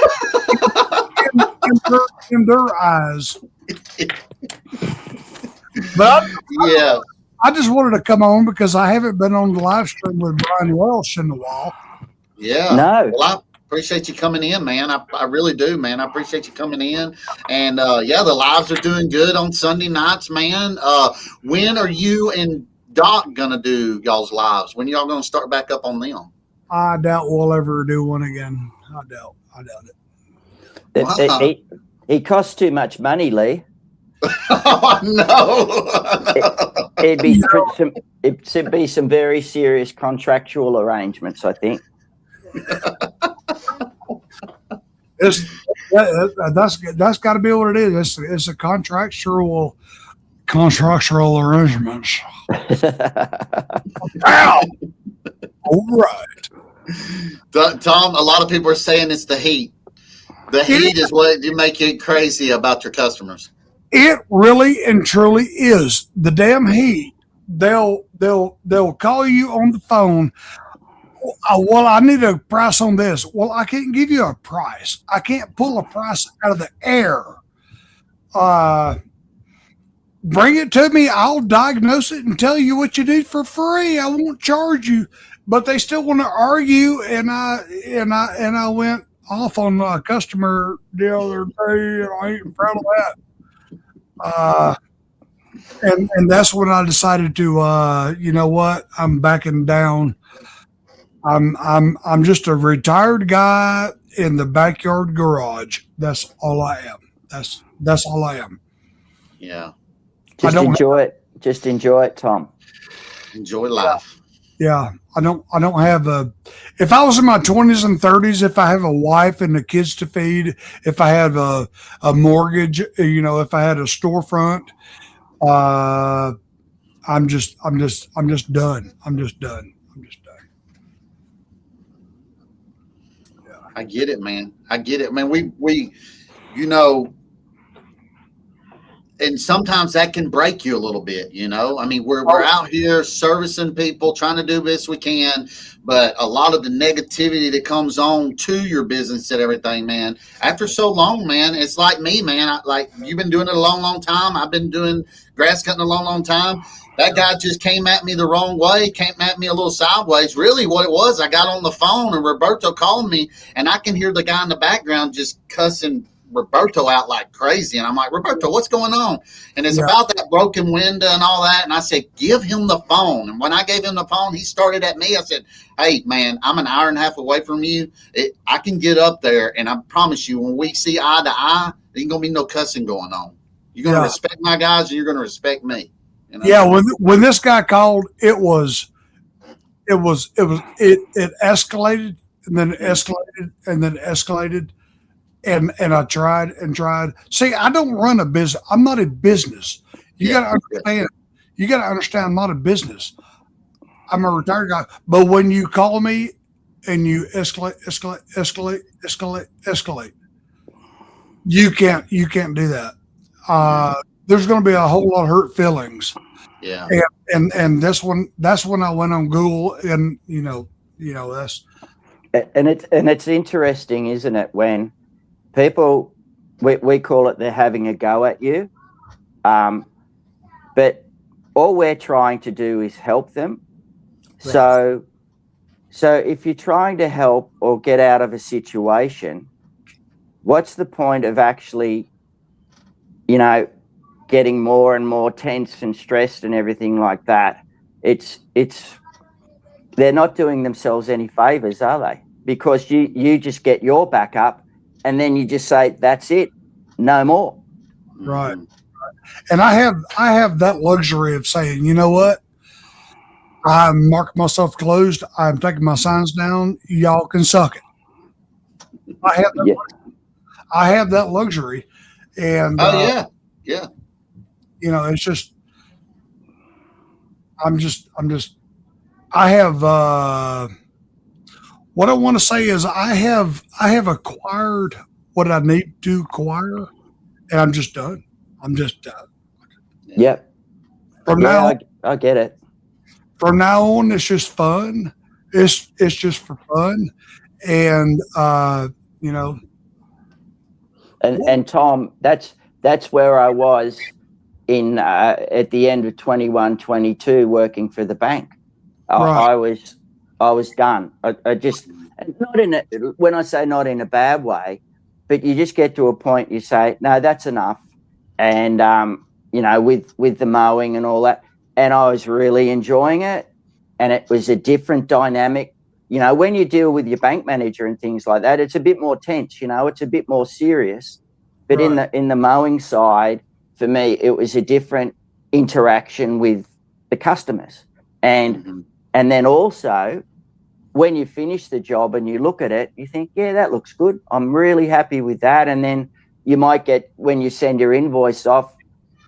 in their eyes. But yeah. I just wanted to come on because I haven't been on the live stream with Brian Welsh in a while. Yeah. No. Well, I appreciate you coming in, man. I really do, man. I appreciate you coming in. And the lives are doing good on Sunday nights, man. When are you and Doc gonna do y'all's lives? When y'all gonna start back up on them? I doubt we'll ever do one again. I doubt it. Wow. It costs too much money, Lee. Oh, no. It'd be some very serious contractual arrangements, I think. That's got to be what it is. It's a contractual arrangements. Ow! All right. Tom, a lot of people are saying it's the heat. The heat is what you make it crazy about your customers. It really and truly is the damn heat. They'll call you on the phone. Well, I need a price on this. Well, I can't give you a price. I can't pull a price out of the air. Bring it to me. I'll diagnose it and tell you what you need for free. I won't charge you. But they still want to argue, and I went off on a customer the other day, and I ain't proud of that. And that's when I decided to, you know what? I'm backing down. I'm just a retired guy in the backyard garage. That's all I am. That's all I am. Yeah. Just enjoy it, Tom. Enjoy life. Yeah. I don't have if I was in my 20s and 30s, if I have a wife and the kids to feed, if I have a mortgage, if I had a storefront, I'm just done. I'm just done. Yeah. I get it, man. We and sometimes that can break you a little bit, you know. I mean, we're out here servicing people, trying to do the best we can, but a lot of the negativity that comes on to your business and everything, man. After so long, man, it's like me, man. Like you've been doing it a long, long time. I've been doing grass cutting a long, long time. That guy just came at me the wrong way, came at me a little sideways. Really, what it was, I got on the phone and Roberto called me, and I can hear the guy in the background just cussing Roberto out like crazy. And I'm like, Roberto, what's going on? And it's about that broken window and all that. And I said, give him the phone. And when I gave him the phone, he started at me. I said, hey, man, I'm an hour and a half away from you. I can get up there. And I promise you, when we see eye to eye, there ain't going to be no cussing going on. You're going to respect my guys, and you're going to respect me. You know? Yeah. When this guy called, it escalated and then escalated and then escalated. And I tried and tried. See, I don't run a business. I'm not a business. You got to understand. You got to understand. I'm not a business. I'm a retired guy. But when you call me and you escalate, you can't do that. There's going to be a whole lot of hurt feelings. Yeah. And that's when I went on Google and that's. And it's interesting, isn't it, when people, we call it they're having a go at you, but all we're trying to do is help them. Right. So if you're trying to help or get out of a situation, what's the point of actually, getting more and more tense and stressed and everything like that? It's they're not doing themselves any favors, are they? Because you just get your back up. And then you just say, that's it, no more. Right. And I have that luxury of saying, you know what? I'm marking myself closed. I'm taking my signs down. Y'all can suck it. I have that luxury. And yeah. It's just I have what I want to say is I have acquired what I need to acquire, and I'm just done. Yep. From now on, I get it. From now on, it's just fun. It's just for fun, and And Tom, that's where I was in at the end of 21, 22, working for the bank. Right. I was done. I just, when I say not in a bad way, but you just get to a point you say, no, that's enough. And, with the mowing and all that. And I was really enjoying it. And it was a different dynamic. When you deal with your bank manager and things like that, it's a bit more tense, it's a bit more serious. But right. in the mowing side, for me, it was a different interaction with the customers. And then also, when you finish the job and you look at it, you think, yeah, that looks good. I'm really happy with that. And then you might get, when you send your invoice off,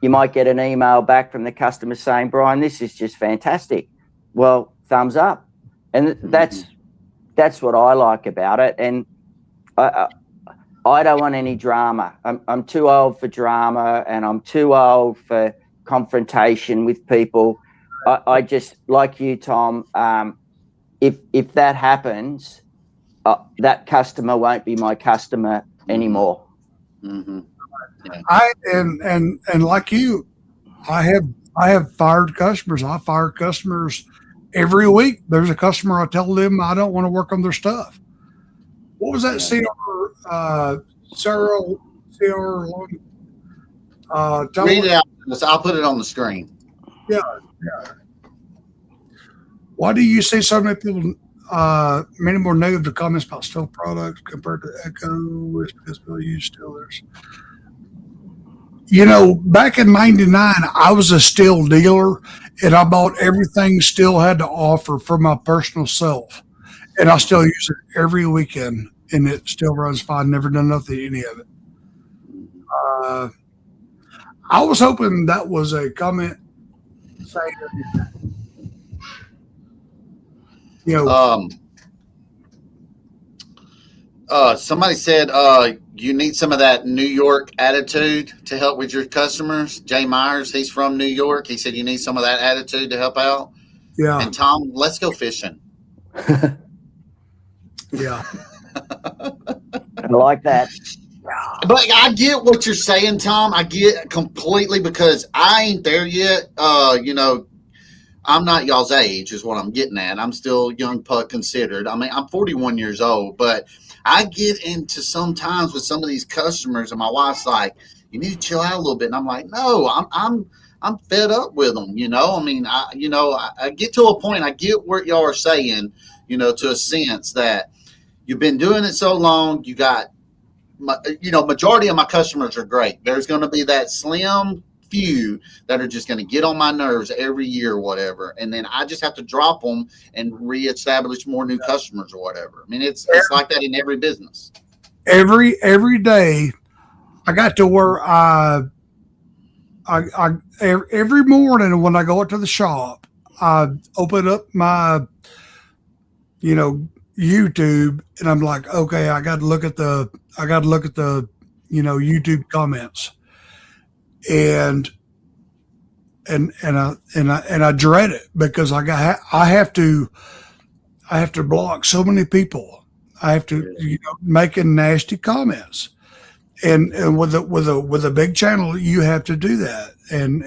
you might get an email back from the customer saying, Brian, this is just fantastic. Well, thumbs up. And that's what I like about it. And I don't want any drama. I'm too old for drama, and I'm too old for confrontation with people. I just, like you, Tom, if that happens, that customer won't be my customer anymore. Mm-hmm. Yeah. And like you, I have fired customers. I fire customers every week. There's a customer, I tell them I don't want to work on their stuff. What was that? CR read it out. I'll put it on the screen. Yeah. Why do you see so many people, many more negative comments about steel products compared to Echo? It's because people use steelers. Back in '99, I was a steel dealer, and I bought everything steel had to offer for my personal self. And I still use it every weekend, and it still runs fine. Never done nothing to any of it. I was hoping that was a comment saying, somebody said you need some of that New York attitude to help with your customers. Jay Myers, he's from New York. He said you need some of that attitude to help out. Yeah. And Tom, let's go fishing. Yeah. I like that. But I get what you're saying, Tom. I get completely, because I ain't there yet. I'm not y'all's age is what I'm getting at. I'm still young putt considered. I mean, I'm 41 years old, but I get into sometimes with some of these customers, and my wife's like, "You need to chill out a little bit," and I'm like, "No, I'm fed up with them." I mean, I get to a point. I get what y'all are saying. To a sense that you've been doing it so long. You got, majority of my customers are great. There's going to be that slim few that are just going to get on my nerves every year or whatever, and then I just have to drop them and reestablish more new customers or whatever. I mean, it's like that in every business. Every day, I got to where every morning when I go up to the shop, I open up my YouTube, and I'm like, okay, I got to look at the YouTube comments. And I dread it because I have to block so many people. I have to making nasty comments, and with a big channel you have to do that. And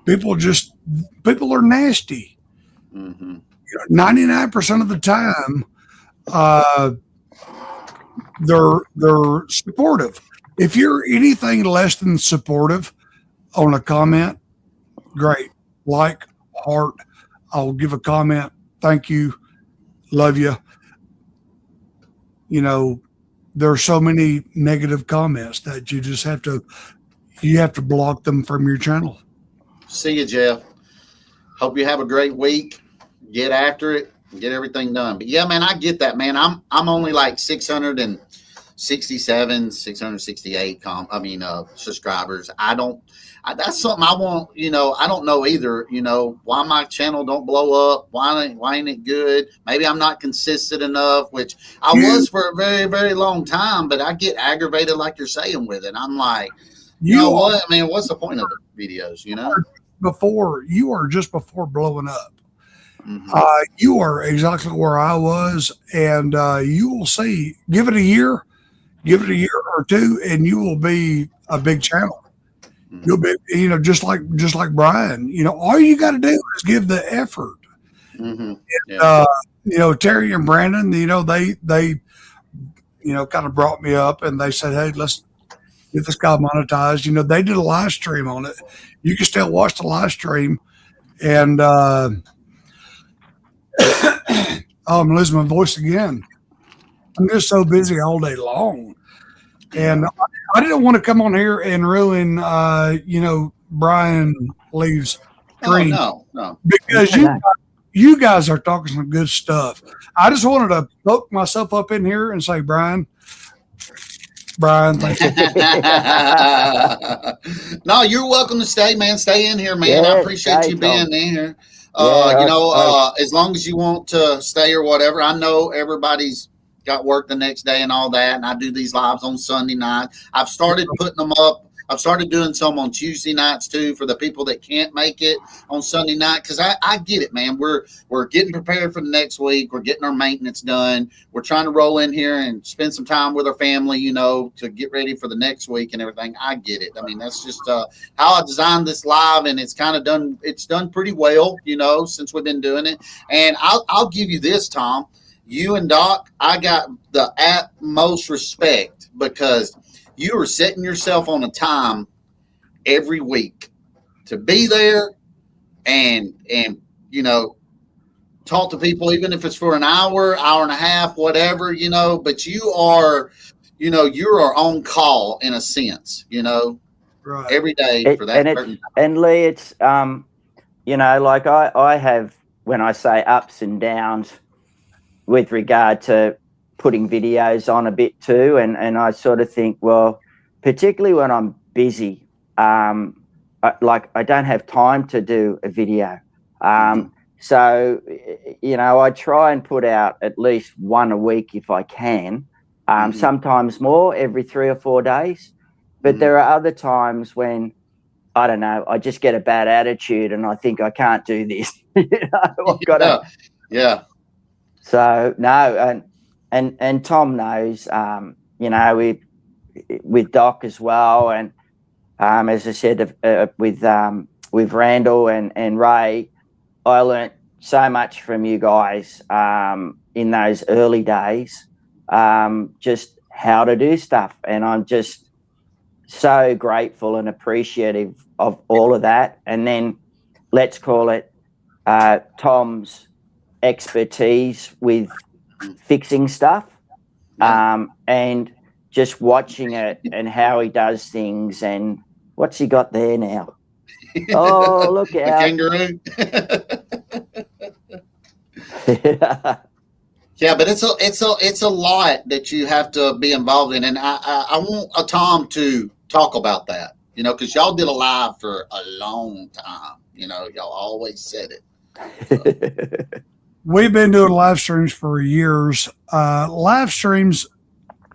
people are nasty. Mm-hmm. 99% of the time, they're supportive. If you're anything less than supportive on a comment, great. Like, heart, I'll give a comment. Thank you. Love you. There are so many negative comments that you just have to block them from your channel. See you, Jeff. Hope you have a great week. Get after it and get everything done. But yeah, man, I get that, man. I'm only like 667, 668 subscribers. That's something I want, I don't know either, why my channel don't blow up. Why ain't it good? Maybe I'm not consistent enough, which I was for a very, very long time, but I get aggravated like you're saying with it. I'm like, what? I mean, what's the point of the videos, You are just before blowing up. Mm-hmm. You are exactly where I was, and you will see. Give it a year or two, and you will be a big channel. Mm-hmm. You'll be, just like Brian. All you got to do is give the effort. Mm-hmm. Yeah. Terry and Brandon, they kind of brought me up, and they said, "Hey, let's get this guy monetized." They did a live stream on it. You can still watch the live stream, and I'm losing my voice again. I'm just so busy all day long. And I didn't want to come on here and ruin, Brian Lee's dream. No. Because you guys are talking some good stuff. I just wanted to poke myself up in here and say, Brian, thank you. No, you're welcome to stay, man. Stay in here, man. I appreciate you being in here. As long as you want to stay or whatever. I know everybody's got work the next day and all that, and I do these lives on Sunday night. I've started putting them up. I've started doing some on Tuesday nights too for the people that can't make it on Sunday night, because I get it, man. We're getting prepared for the next week. We're getting our maintenance done. We're trying to roll in here and spend some time with our family, to get ready for the next week and everything. I get it. I mean, that's just how I designed this live, and it's kind of done. It's done pretty well, since we've been doing it. And I'll give you this, Tom. You and Doc, I got the utmost respect, because you are setting yourself on a time every week to be there and talk to people, even if it's for an hour and a half, whatever, but you are on call in a sense, right, every day for that. And Lee, it's, like I have, when I say ups and downs with regard to putting videos on a bit too, and I sort of think, well, particularly when I'm busy, I don't have time to do a video. So I try and put out at least one a week if I can, Mhm. sometimes more every 3 or 4 days. But Mhm. there are other times when, I don't know, I just get a bad attitude and I think I can't do this. You know, I've got to. Yeah. So no, and Tom knows, you know, with Doc as well, and as I said, with Randall and Ray, I learnt so much from you guys in those early days, just how to do stuff, and I'm just so grateful and appreciative of all of that. And then let's call it Tom's expertise with fixing stuff, Yeah. and just watching it and how he does things. And what's he got there now? Oh, look A out. kangaroo. Yeah, but it's a lot that you have to be involved in, and I want Tom to talk about that, you know, because y'all did a live for a long time. You know, y'all always said it. So. We've been doing live streams for years. Live streams,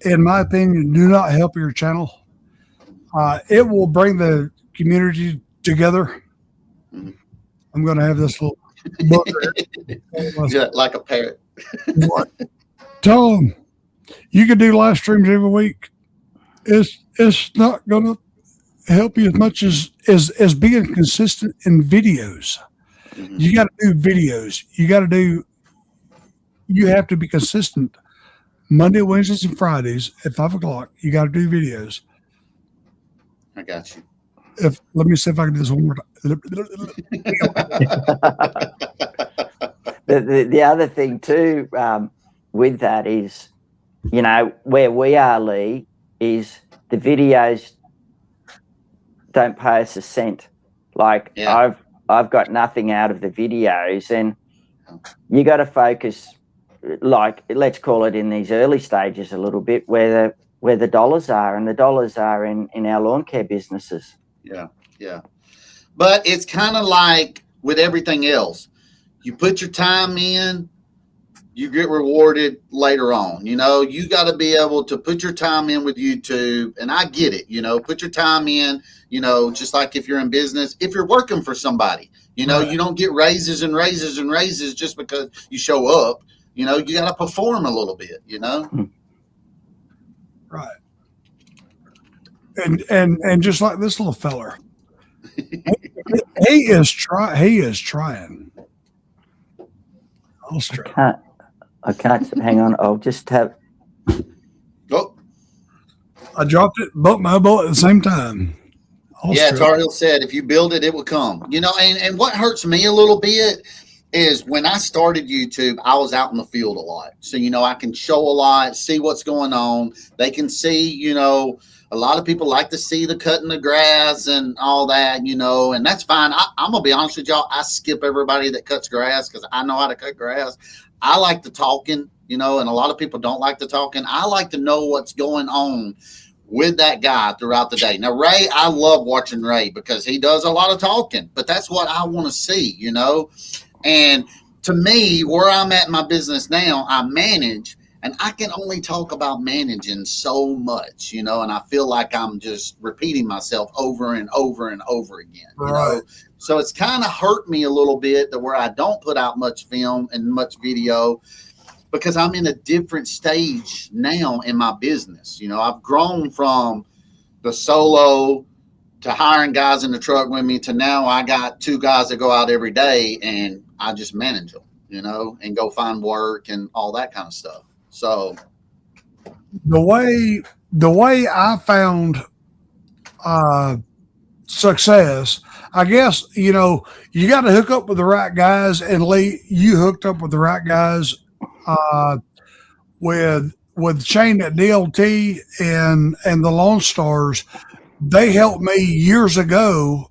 in my opinion, do not help your channel. It will bring the community together. Mhm. I'm going to have this little book. Yeah, like a parrot. Tell them you can do live streams every week. It's not going to help you as much as being consistent in videos. Mhm. You got to do videos. You have to be consistent. Monday, Wednesdays, and Fridays at 5:00. You got to do videos. I got you. Let me see if I can do this one more time. The other thing too, with that is, you know, where we are, Lee, is the videos don't pay us a cent. Like Yeah. I've got nothing out of the videos, and you got to focus, like, let's call it in these early stages a little bit, where the dollars are, and the dollars are in our lawn care businesses. Yeah. But it's kind of like with everything else. You put your time in, you get rewarded later on. You know, you got to be able to put your time in with YouTube. And I get it, you know, put your time in, you know, just like if you're in business, if you're working for somebody, you know, Right. You don't get raises and raises and raises just because you show up. You know, you got to perform a little bit, you know? Right. And just like this little feller, he is trying. Australia. I can't. Hang on. I'll just have. Oh, I dropped it, bumped my elbow at the same time. yeah, Australia. Tar Heel said, if you build it, it will come. You know, and what hurts me a little bit is when I started YouTube, I was out in the field a lot. So, you know, I can show a lot, see what's going on. They can see, you know, a lot of people like to see the cutting the grass and all that, you know, and that's fine. I'm going to be honest with y'all. I skip everybody that cuts grass because I know how to cut grass. I like the talking, you know, and a lot of people don't like the talking. I like to know what's going on with that guy throughout the day. Now, Ray, I love watching Ray because he does a lot of talking, but that's what I want to see, you know. And to me, where I'm at in my business now, I manage, and I can only talk about managing so much, you know, and I feel like I'm just repeating myself over and over and over again, you know. So it's kind of hurt me a little bit to where I don't put out much film and much video because I'm in a different stage now in my business. You know, I've grown from the solo to hiring guys in the truck with me to now I got 2 guys that go out every day and I just manage them, you know, and go find work and all that kind of stuff. So the way I found success, I guess, you know, you got to hook up with the right guys, and Lee, you hooked up with the right guys with Shane at DLT and the Lone Stars. They helped me years ago.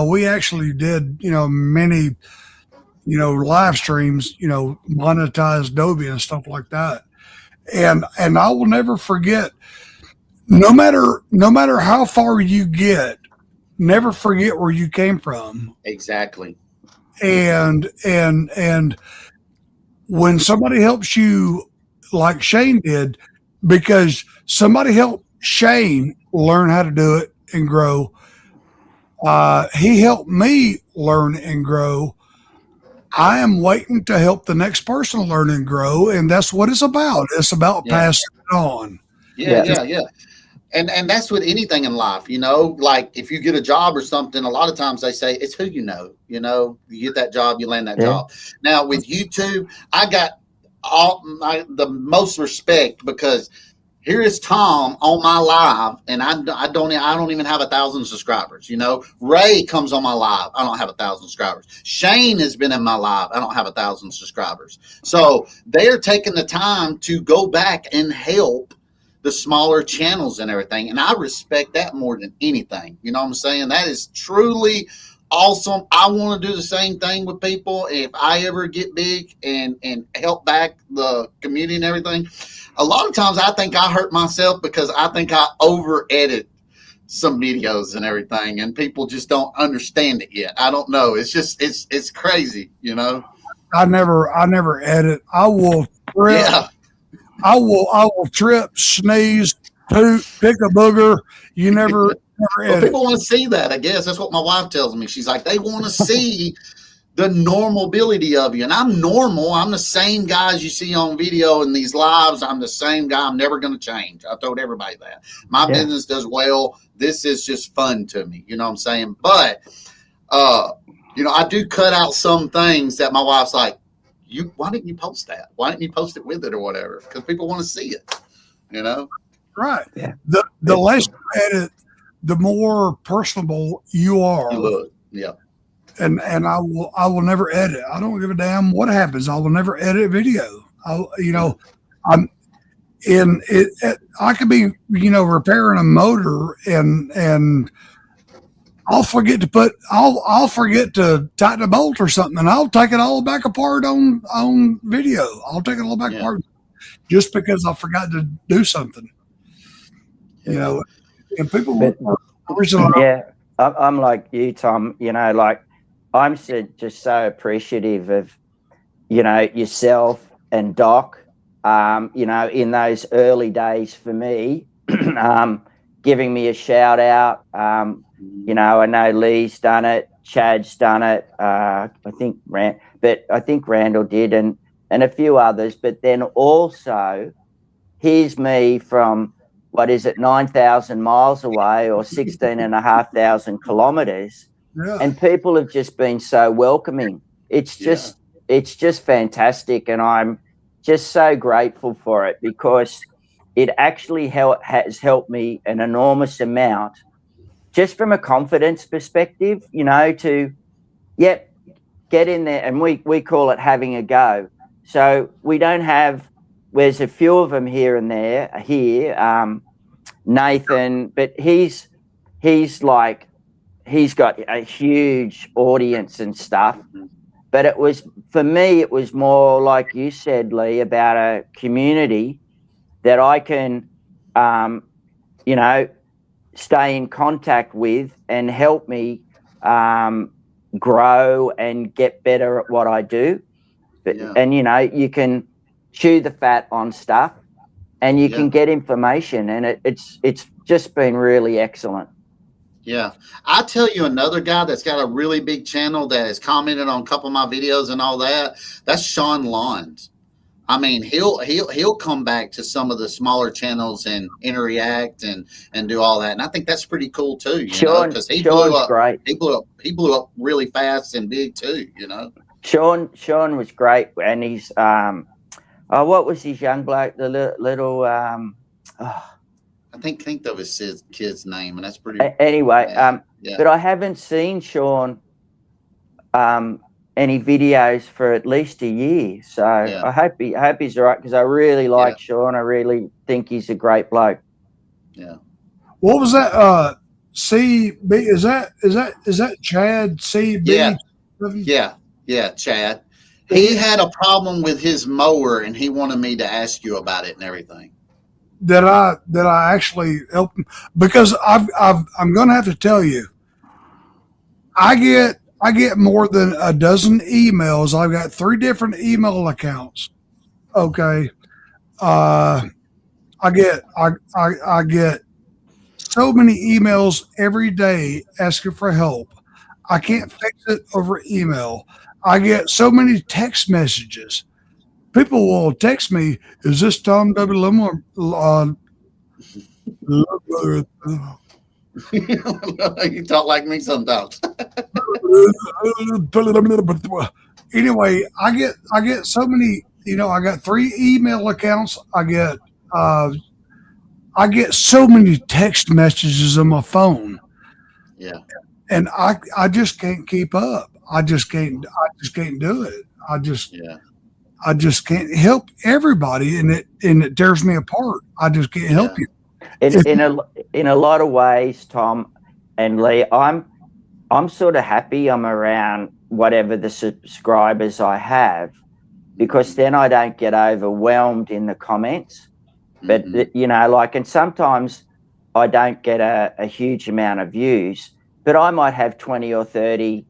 We actually did, you know, many, you know, live streams, you know, monetized Adobe and stuff like that. And I will never forget, no matter how far you get, never forget where you came from. exactly. And when somebody helps you like Shane did, because somebody helped Shane learn how to do it and grow. He helped me learn and grow. I am waiting to help the next person learn and grow, and that's what it's about. It's about Yeah. passing it on. Yeah. And that's with anything in life, you know, like if you get a job or something, a lot of times they say it's who you know, you get that job, you land that Yeah. job. Now with YouTube, I got the most respect because here is Tom on my live, and I don't even have 1,000 subscribers. You know, Ray comes on my live, I don't have 1,000 subscribers. Shane has been in my live, I don't have 1,000 subscribers. So they're taking the time to go back and help the smaller channels and everything, and I respect that more than anything. You know what I'm saying? That is truly awesome. I want to do the same thing with people if I ever get big and help back the community and everything. A lot of times I think I hurt myself because I think I over edit some videos and everything, and people just don't understand it yet. I don't know. It's just it's crazy, you know. I never edit. I will trip. Yeah. I will trip, sneeze, poop, pick a booger. You never Well, edit. people want to see that, I guess. That's what my wife tells me. She's like, they want to see the normality of you. And I'm normal. I'm the same guy as you see on video in these lives. I'm the same guy. I'm never going to change. I told everybody that. My Yeah. business does well. This is just fun to me. You know what I'm saying? But, I do cut out some things that my wife's like, why didn't you post that? Why didn't you post it with it or whatever? Because people want to see it, you know? Right. Yeah. The less you edit, the more personable you are. You look. Yeah. And I will never edit. I don't give a damn what happens. I will never edit video. I could be, repairing a motor and I'll forget to tighten a bolt or something, and I'll take it all back apart on video. I'll take it all back Yeah. apart just because I forgot to do something. And people But- originally, Yeah, I'm like you, Tom. Like I'm just so appreciative of, yourself and Doc. In those early days for me, giving me a shout out. I know Lee's done it, Chad's done it. I think Randall did, and a few others. But then also, here's me from 9,000 miles away or 16,500 kilometers, yeah, and people have just been so welcoming. It's just fantastic, and I'm just so grateful for it because it actually has helped me an enormous amount, just from a confidence perspective. To get in there, and we call it having a go. So we don't have. There's a few of them here and there. Nathan, but he's got a huge audience and stuff. But for me, it was more like you said, Lee, about a community that I can, stay in contact with and help me grow and get better at what I do. But, Yeah. And, you can chew the fat on stuff and you can get information, and it's just been really excellent. Yeah. I tell you another guy that's got a really big channel that has commented on a couple of my videos and all that. That's Sean Lawns. I mean, he'll come back to some of the smaller channels and interact and do all that. And I think that's pretty cool too, because he blew up. Great. He blew up really fast and big too, Sean was great, and he's what was his young bloke? The little I think of his kid's name, and that's pretty. Anyway, yeah. but I haven't seen Sean any videos for at least a year, so Yeah. I hope he's all right, because I really like Sean. I really think he's a great bloke. Yeah. what was that? CB, is that Chad CB? Yeah, Chad. He had a problem with his mower, and he wanted me to ask you about it and everything. That I actually helped him, because I'm going to have to tell you, I get more than a dozen emails. I've got 3 different email accounts. Okay. I get so many emails every day asking for help. I can't fix it over email. I get so many text messages. People will text me, "Is this Tom W. Lemon?" You talk like me sometimes. Anyway, I get so many. I got 3 email accounts. Uh, I get so many text messages on my phone, Yeah. and I just can't keep up. I just can't do it. Yeah. I just can't help everybody, and it tears me apart. I just can't help you. In a lot of ways, Tom and Lee, I'm sort of happy I'm around whatever the subscribers I have, because then I don't get overwhelmed in the comments. But and sometimes I don't get a huge amount of views, but I might have 20 or 30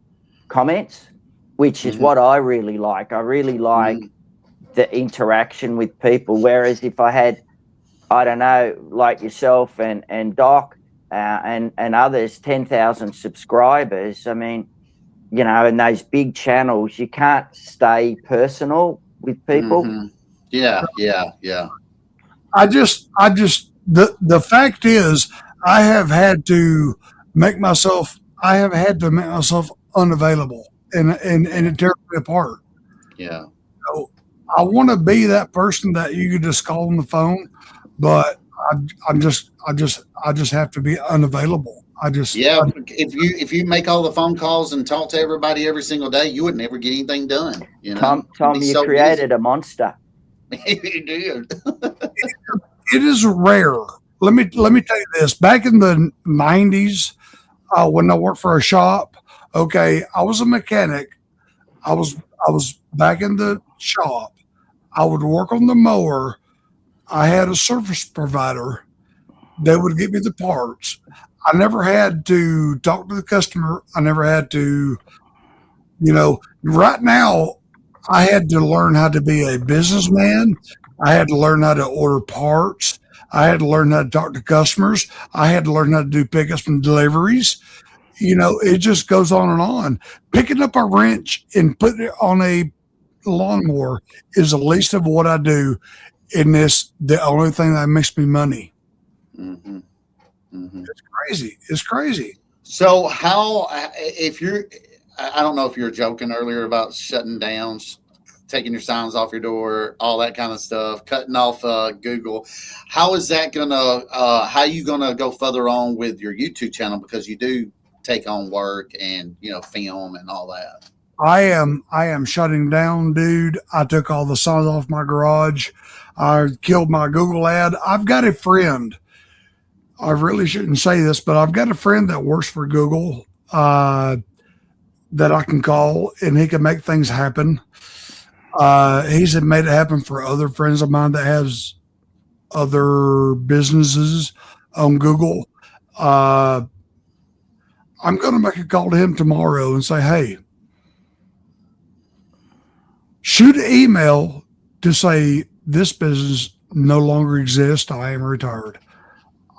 comments, which is what I really like. I really like the interaction with people. Whereas if I had, I don't know, like yourself and Doc and others, 10,000 subscribers, I mean, in those big channels, you can't stay personal with people. Yeah. The fact is, I have had to make myself unavailable, and it tears me apart. Yeah. So I want to be that person that you could just call on the phone, but I just have to be unavailable. If you make all the phone calls and talk to everybody every single day, you would never get anything done. Tom, you created a monster. You did. It is rare. Let me tell you this. Back in the 90s, when I worked for a shop, okay, I was a mechanic. I was back in the shop. I would work on the mower. I had a service provider. They would give me the parts. I never had to talk to the customer. I never had to, right now, I had to learn how to be a businessman. I had to learn how to order parts. I had to learn how to talk to customers. I had to learn how to do pickups and deliveries. It just goes on and on. Picking up a wrench and putting it on a lawnmower is the least of what I do. And the only thing that makes me money. It's crazy. So I don't know if you were joking earlier about shutting down, taking your signs off your door, all that kind of stuff, cutting off Google. How is that how are you gonna go further on with your YouTube channel? Because you do take on work and, film and all that. I am shutting down, dude. I took all the signs off my garage. I killed my Google ad. I've got a friend. I really shouldn't say this, but I've got a friend that works for Google that I can call, and he can make things happen. He's made it happen for other friends of mine that has other businesses on Google. I'm going to make a call to him tomorrow and say, hey, shoot an email to say this business no longer exists. I am retired.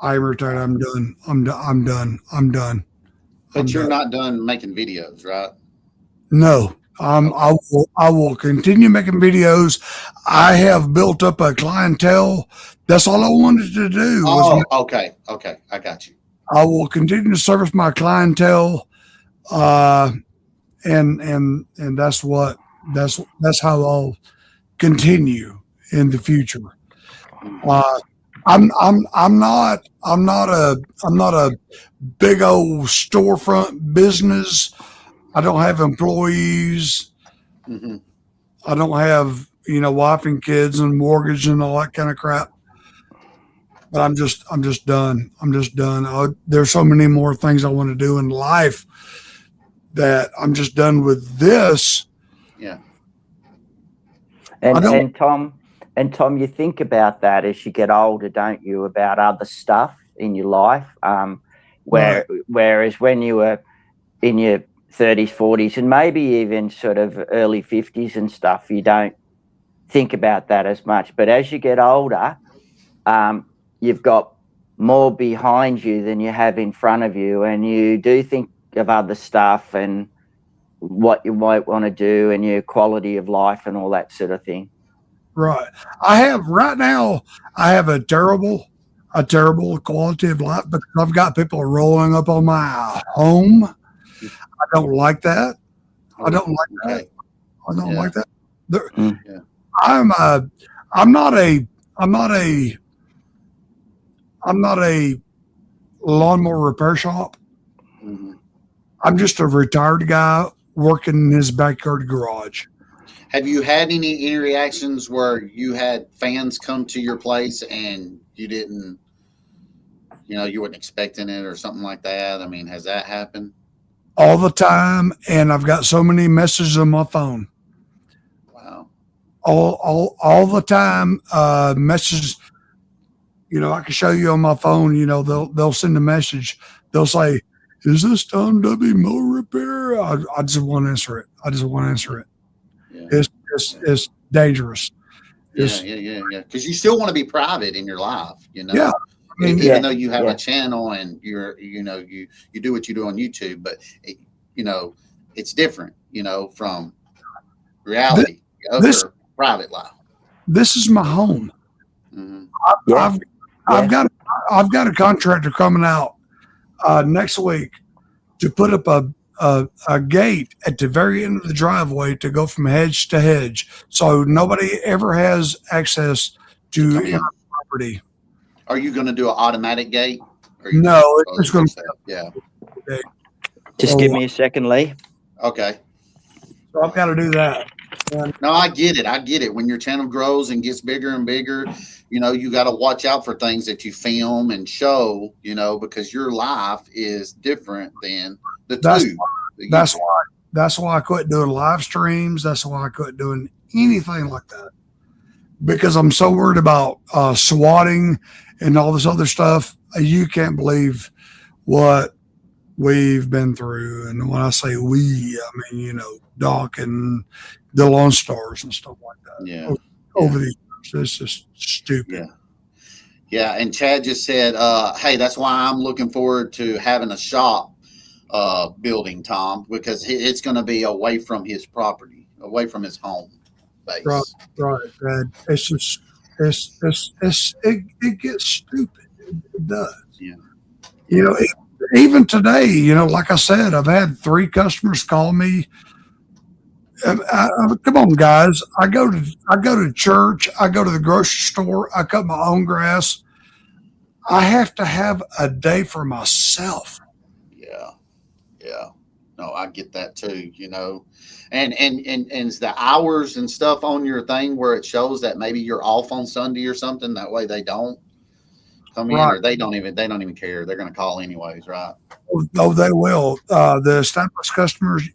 I'm done. I'm done. But you're not done making videos, right? No. I will continue making videos. I have built up a clientele. That's all I wanted to do. Okay. I got you. I will continue to service my clientele. And that's how I'll continue in the future. I'm not a big old storefront business. I don't have employees. I don't have, wife and kids and mortgage and all that kind of crap. But I'm just done. There's so many more things I want to do in life that I'm just done with this. Yeah. And Tom, you think about that as you get older, don't you? About other stuff in your life. Whereas when you were in your 30s, 40s, and maybe even sort of early 50s and stuff, you don't think about that as much. But as you get older, you've got more behind you than you have in front of you, and you do think of other stuff and what you might want to do and your quality of life and all that sort of thing. Right. I have a terrible quality of life because I've got people rolling up on my home. I don't like that. I don't like that. I don't like that. I'm not a lawnmower repair shop. Mm-hmm. I'm just a retired guy working in his backyard garage. Have you had any interactions where you had fans come to your place and you didn't, you weren't expecting it or something like that? I mean, has that happened? All the time, and I've got so many messages on my phone. Wow. All the time, messages. I can show you on my phone. They'll send a message. They'll say, "Is this Tom W. Mower Repair?" I just want to answer it. Yeah. It's dangerous. Yeah. Because you still want to be private in your life, Yeah. I mean, even though you have a channel and you do what you do on YouTube, but it's different, from reality over private life. This is my home. Mm-hmm. I've got a contractor coming out next week to put up a gate at the very end of the driveway to go from hedge to hedge, so nobody ever has access to any property. Are you going to do an automatic gate? No, it's going to. Just give me a second, Lee. Okay. So I've got to do that. No, I get it. When your channel grows and gets bigger and bigger, you got to watch out for things that you film and show, because your life is different than the two. That's why I quit doing live streams. That's why I quit doing anything like that, because I'm so worried about swatting and all this other stuff. You can't believe what we've been through. And when I say we, I mean, Doc and the Lone Stars and stuff like that. Yeah. Over the years. It's just stupid. Yeah. And Chad just said, hey, that's why I'm looking forward to having a shop building, Tom, because it's going to be away from his property, away from his home base. Right. It's just, it gets stupid. It does. Yeah. Even today, like I said, I've had 3 customers call me. Come on, guys! I go to church. I go to the grocery store. I cut my own grass. I have to have a day for myself. Yeah. No, I get that too. And the hours and stuff on your thing where it shows that maybe you're off on Sunday or something. That way they don't come in, or they don't even care. They're going to call anyways, right? Oh, they will. The established customers.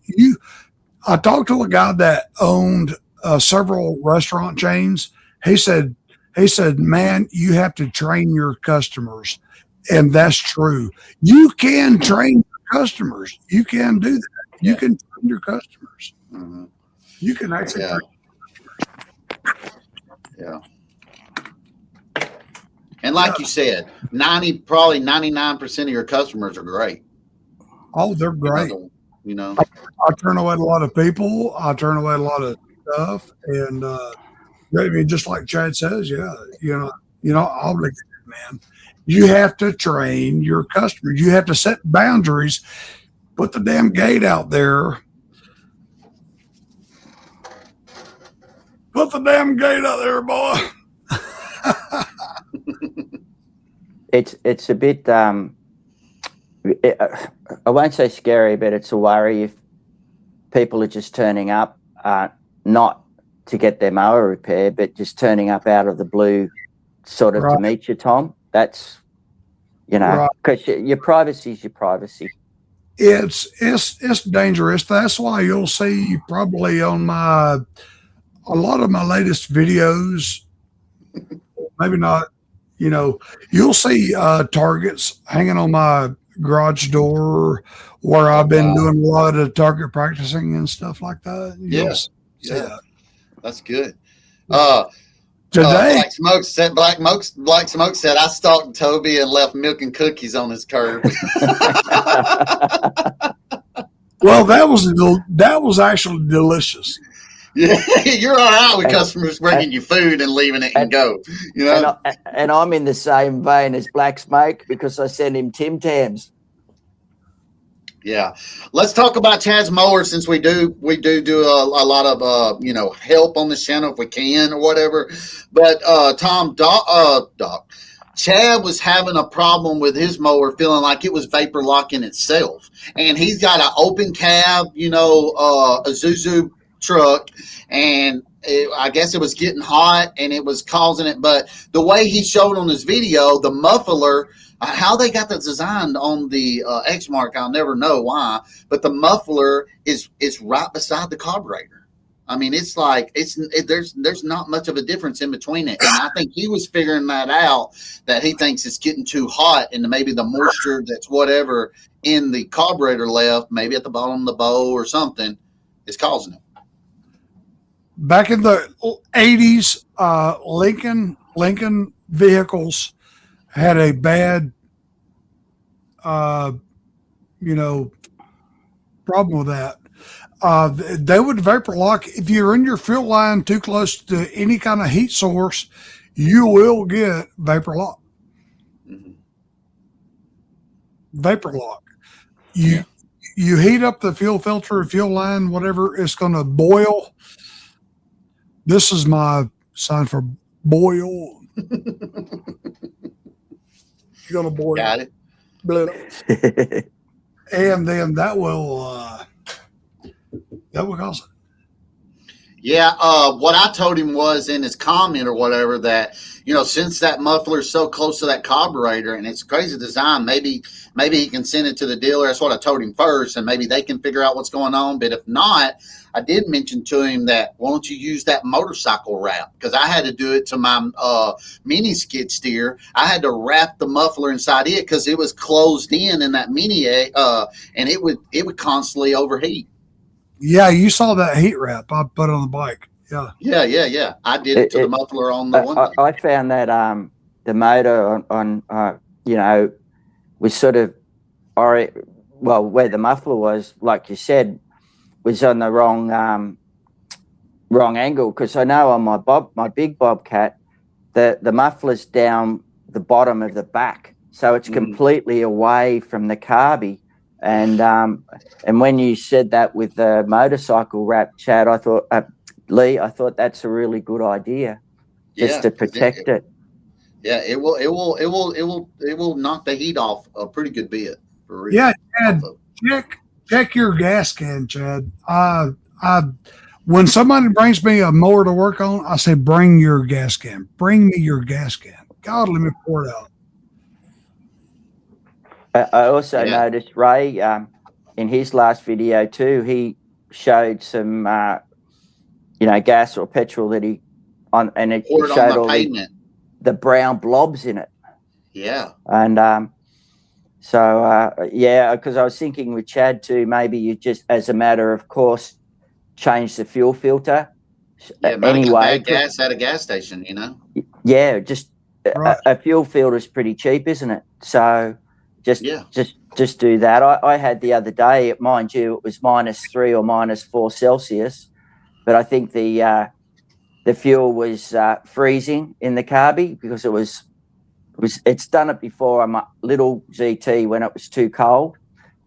I talked to a guy that owned several restaurant chains. He said, man, you have to train your customers. And that's true. You can train your customers. You can do that. You can train your customers. Mm-hmm. You can actually train your customers. Yeah. And like you said, probably 99% of your customers are great. Oh, they're great. I turn away a lot of people. I turn away a lot of stuff, and I mean, just like Chad says, obligated, man. You have to train your customers. You have to set boundaries. Put the damn gate out there. Put the damn gate out there, boy. It's a bit. I won't say scary, but it's a worry if people are just turning up, not to get their mower repaired, but just turning up out of the blue, sort of to meet you, Tom. That's, because your privacy is your privacy. It's dangerous. That's why you'll see probably on a lot of my latest videos, maybe not, you'll see targets hanging on my garage door where I've been doing a lot of target practicing and stuff like that. Yes. Yeah. That's good. Today, Black Smoke said I stalked Toby and left milk and cookies on his curb. well, that was actually delicious. Yeah, you're all right with customers bringing you food and leaving it and go. You know, and I'm in the same vein as Black Smoke because I sent him Tim Tams. yeah. Let's talk about Chad's mower since we do a lot of help on the channel if we can or whatever. But Doc, Chad was having a problem with his mower, feeling like it was vapor locking itself, and he's got an open cab, a Isuzu truck, and I guess it was getting hot and it was causing it. But the way he showed on his video, the muffler, how they got that designed on the Exmark, I'll never know why, but the muffler is right beside the carburetor. I mean, it's like there's not much of a difference in between it, and I think he was figuring that out, that he thinks it's getting too hot, and maybe the moisture that's whatever in the carburetor left, maybe at the bottom of the bowl or something, is causing it. Back in the 80s, Lincoln vehicles had a bad, problem with that. They would vapor lock. If you're in your fuel line too close to any kind of heat source, you will get vapor lock. Mm-hmm. Vapor lock. You heat up the fuel filter, fuel line, whatever, it's going to boil. This is my sign for boil. You're going to boil. Got it. And then that will cause it. Yeah, what I told him was in his comment or whatever that, since that muffler is so close to that carburetor and it's crazy design, maybe he can send it to the dealer. That's what I told him first, and maybe they can figure out what's going on. But if not, I did mention to him that, why don't you use that motorcycle wrap? Because I had to do it to my mini skid steer. I had to wrap the muffler inside it because it was closed in that mini, and it would constantly overheat. Yeah, you saw that heat wrap I put on the bike. Yeah. Yeah. I did it to the muffler on the one. I found that the motor on was sort of, where the muffler was, like you said, was on the wrong angle. Because I know on my big Bobcat, the muffler's down the bottom of the back, so it's completely away from the carby. And when you said that with the motorcycle wrap, Chad, I thought, Lee, I thought that's a really good idea, just to protect it. Yeah, it will knock the heat off a pretty good bit. For real. Yeah, Chad, check your gas can, Chad. When somebody brings me a mower to work on, I say, bring your gas can. Bring me your gas can. God, let me pour it out. I also noticed Ray in his last video too. He showed some, gas or petrol that he on, and it poured showed on the all pavement. The brown blobs in it. Yeah, and because I was thinking with Chad too, maybe you just, as a matter of course, change the fuel filter. Yeah, anyway, gas at a gas station, Yeah, just right. a fuel filter is pretty cheap, isn't it? So. Just do that. I had the other day, mind you, it was -3 or -4 Celsius, but I think the fuel was freezing in the carby because it's done it before on my little GT when it was too cold,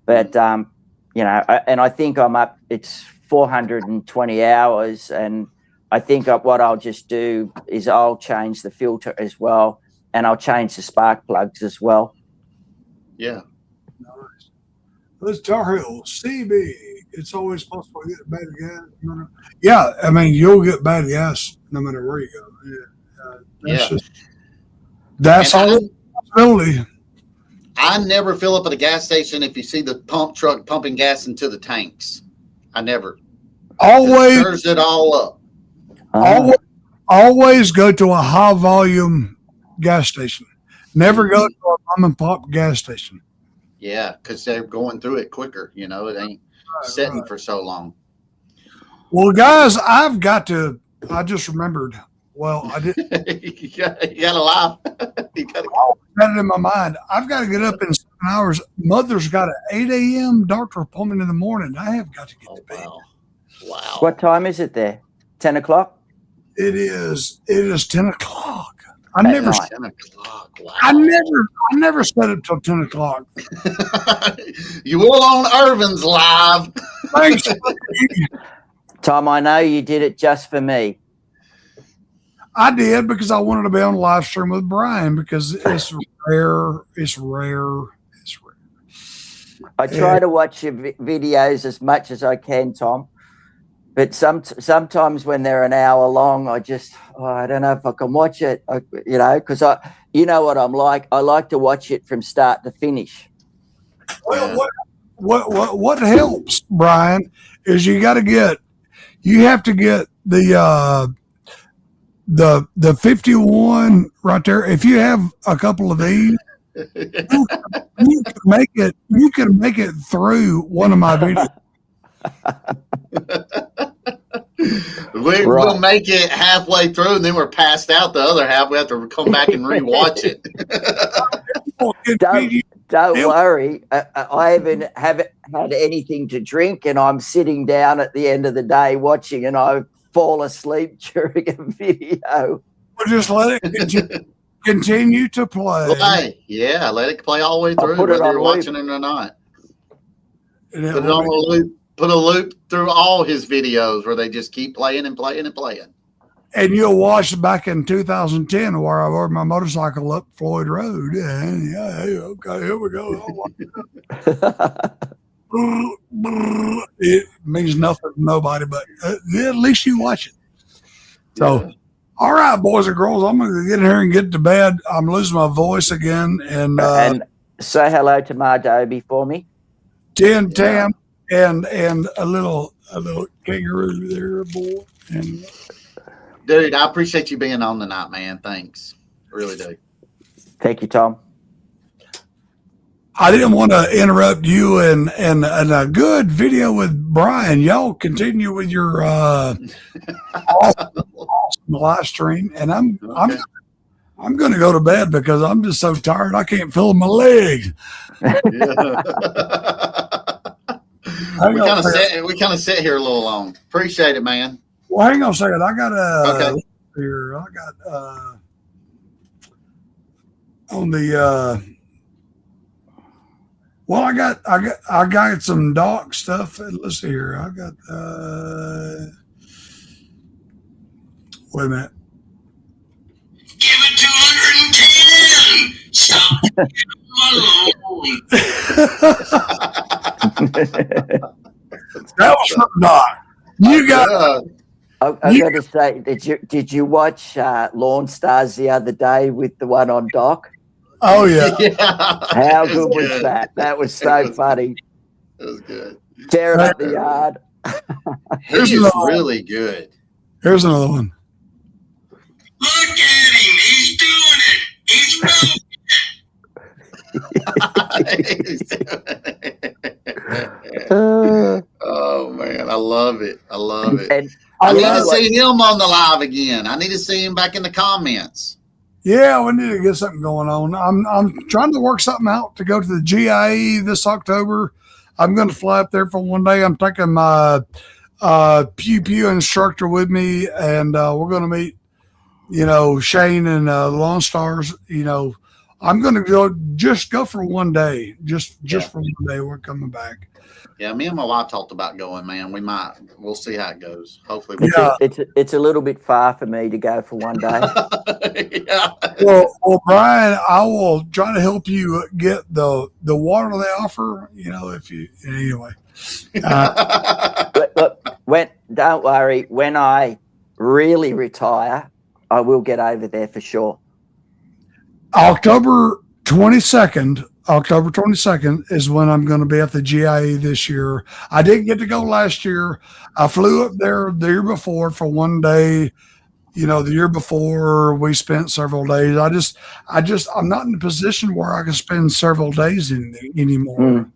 but and I think I'm up. It's 420 hours, and I think what I'll just do is I'll change the filter as well, and I'll change the spark plugs as well. Yeah. Nice. Let's Tar Heel CB. It's always possible to get bad gas. Yeah, I mean, you'll get bad gas no matter where you go. That's all a possibility. I never fill up at a gas station if you see the pump truck pumping gas into the tanks. I never. Always it stirs it all up. Always go to a high volume gas station. Never go to a mom and pop gas station. Yeah, because they're going through it quicker. It ain't sitting for so long. Well, guys, I just remembered Well, I did you gotta laugh. You gotta, got it in my mind. I've got to get up in 7 hours. Mother's got an 8 a.m. doctor appointment in the morning. I have got to get to bed. wow. What time is it there? 10 o'clock? It is 10 o'clock. I At never night. 10 o'clock. Wow. I never set it till 10 o'clock. You were on Irvin's live. Thanks. Tom, I know you did it just for me. I did because I wanted to be on live stream with Brian because it's rare. It's rare. It's rare. I try to watch your videos as much as I can, Tom. But sometimes when they're an hour long, I don't know if I can watch it, because you know what I'm like. I like to watch it from start to finish. Well, what helps, Brian, is you have to get the 51 right there. If you have a couple of these, you can make it through one of my videos. We'll make it halfway through, and then we're passed out the other half. We have to come back and rewatch it. Don't worry. I haven't had anything to drink, and I'm sitting down at the end of the day watching, and I fall asleep during a video. We'll just let it continue to play. Yeah, let it play all the way through, put it whether on you're loop. watching it or not. And Put it on a loop. Put a loop through all his videos where they just keep playing and playing and playing. And you'll watch back in 2010 where I rode my motorcycle up Floyd Road. Yeah, okay, here we go. It means nothing to nobody, but at least you watch it. So, Yeah. All right, boys and girls, I'm going to get in here and get to bed. I'm losing my voice again. And say hello to Mardoby for me. Tim Tam and a little kangaroo there, boy. And Dude, I appreciate you being on tonight, man. Thanks. Really do. Thank you, Tom. I didn't want to interrupt you and a good video with Brian. Y'all continue with your awesome live stream, and I'm going to go to bed because I'm just so tired. I can't feel my legs. Yeah. we kind of sit here a little long. Appreciate it, man. Well, hang on a second. I got Okay. here. I got on the. Well, I got some doc stuff. Let's see here. I got. Wait a minute. Give it 210. Stop alone. That was from Doc. You got. I got to say, did you watch Lawn Stars the other day with the one on Doc? Oh yeah. How good was that? That was so funny. That was good. Tearing up the yard. He's really good. Here's another one. Look at him. He's doing it. He's Oh man, I love it. I love it. And I need to see him on the live again. I need to see him back in the comments. Yeah, we need to get something going on. I'm trying to work something out to go to the GIE this October. I'm going to fly up there for one day. I'm taking my Pew Pew instructor with me, and we're going to meet, Shane and Lawn Stars. I'm going to go for one day, just for one day. We're coming back. Yeah, me and my wife talked about going, man. We'll see how it goes. Hopefully, it's a little bit far for me to go for one day. Yeah. Well, Brian, I will try to help you get the water they offer. If you anyway. Look, don't worry. When I really retire, I will get over there for sure. October 22nd is when I'm going to be at the GIE this year. I didn't get to go last year. I flew up there the year before for one day. The year before we spent several days. I'm not in a position where I can spend several days anymore.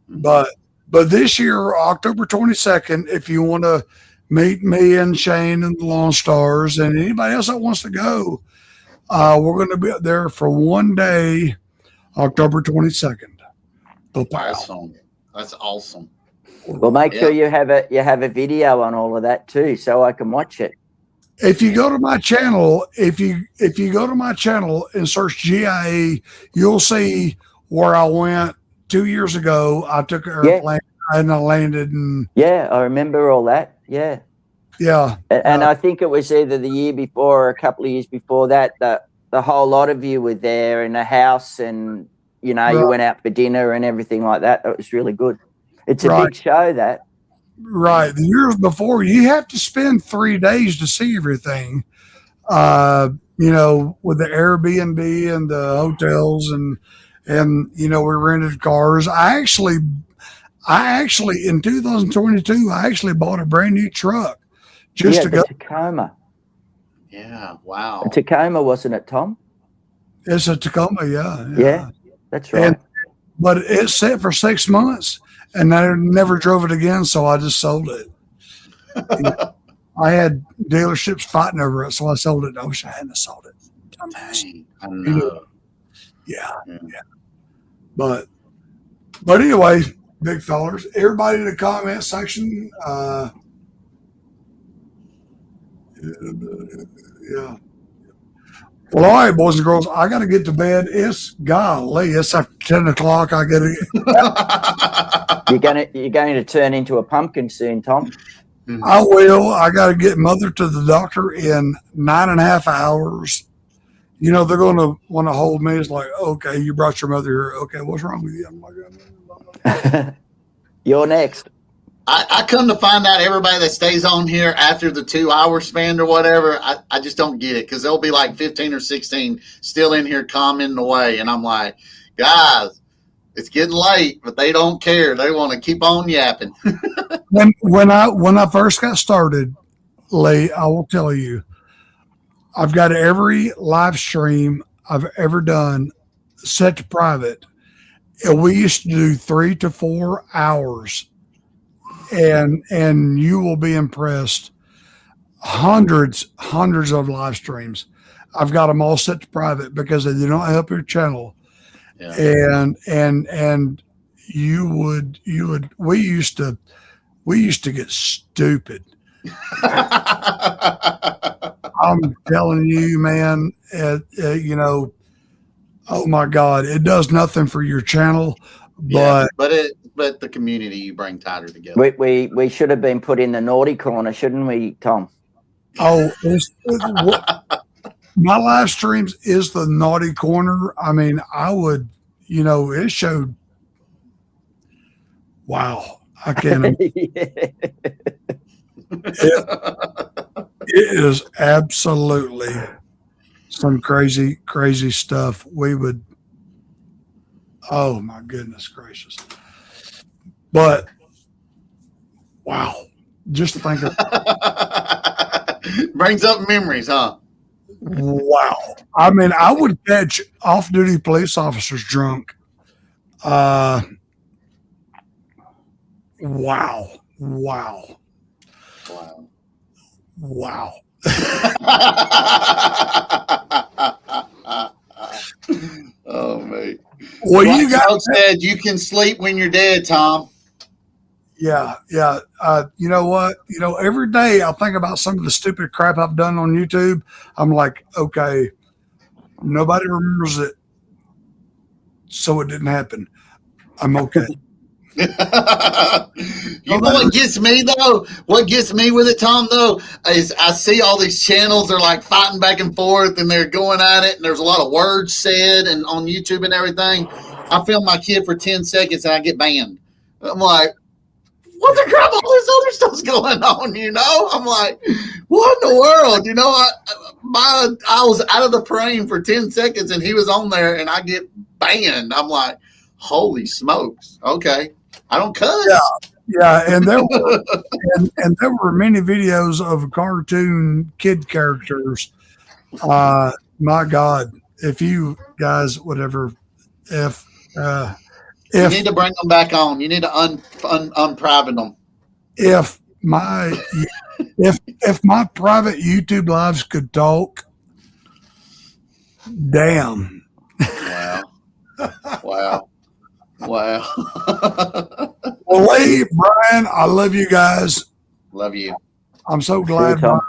But this year, October 22nd, if you want to meet me and Shane and the Lone Stars and anybody else that wants to go. We're going to be up there for one day, October 22nd. Awesome. That's awesome. Well, make sure you have a video on all of that too, so I can watch it. If you go to my channel, if you go to my channel and search GIE, you'll see where I went 2 years ago. I took an airplane and I landed, and Yeah, I remember all that. Yeah. yeah, And I think it was either the year before or a couple of years before that, the whole lot of you were there in a house, and you know, you Right. went out for dinner and everything like that. That was really good. It's a Right. big show, that. right. The years before, you have to spend 3 days to see everything. You know, with the Airbnb and the hotels, and you know, we rented cars. I actually in 2022, I actually bought a brand new truck just to the go. Tacoma. Yeah. Wow. A Tacoma, wasn't it, Tom? It's a Tacoma, Yeah, that's right. And- but it's set for 6 months, and I never drove it again, so I just sold it. I had dealerships fighting over it, so I sold it. I wish I hadn't sold it. Dang, I know. Yeah, Yeah. yeah. But anyway, big fellers, everybody in the comment section, yeah. Well, all right, boys and girls, I got to get to bed. It's after 10 o'clock. I got to. You're going to turn into a pumpkin soon, Tom. I will. I got to get mother to the doctor in 9.5 hours. You know, they're going to want to hold me. It's like, okay, you brought your mother here. Okay, what's wrong with you? I'm like, You're next. I come to find out everybody that stays on here after the 2 hour span or whatever, I just don't get it, because there'll be like 15 or 16 still in here commenting away. And I'm like, guys, it's getting late, but they don't care. They want to keep on yapping. when I first got started, Lee, I will tell you, I've got every live stream I've ever done set to private. And we used to do 3 to 4 hours. And you will be impressed. Hundreds of live streams. I've got them all set to private because they do not help your channel. Yeah. And you would we used to get stupid. I'm telling you, man, you know, oh my God, it does nothing for your channel, Yeah, but but the community you bring tighter together. We should have been put in the naughty corner, shouldn't we, Tom? oh, my live streams is the naughty corner. I mean, I would, you know, it showed. Wow, I can't. It is absolutely some crazy stuff. We would, oh my goodness gracious. But wow, just think of, Brings up memories, huh? wow. I mean, I would catch off-duty police officers drunk. Wow. Wow. Wow. Oh, mate. Well, Like you got Coach said, you can sleep when you're dead, Tom. yeah. You know what? You know, every day I think about some of the stupid crap I've done on YouTube. I'm like, okay, nobody remembers it, so it didn't happen. I'm okay. You know what gets me though? What gets me with it, Tom, though, is I see all these channels, they're like fighting back and forth and they're going at it, and there's a lot of words said and on YouTube and everything. I film my kid for 10 seconds and I get banned. I'm like, what the crap? All this other stuff's going on, you know? I'm like, what in the world? You know, I was out of the frame for 10 seconds and he was on there and I get banned. I'm like, holy smokes. Okay. I don't cuss. Yeah, and there were and there were many videos of cartoon kid characters. My God, if you guys would ever, You need to bring them back on. You need to unprivate them. if my If my private YouTube lives could talk, damn. Wow. Wow. Wow. Well, Lee, Brian, I love you guys. Love you. I'm so Sure, glad Tom.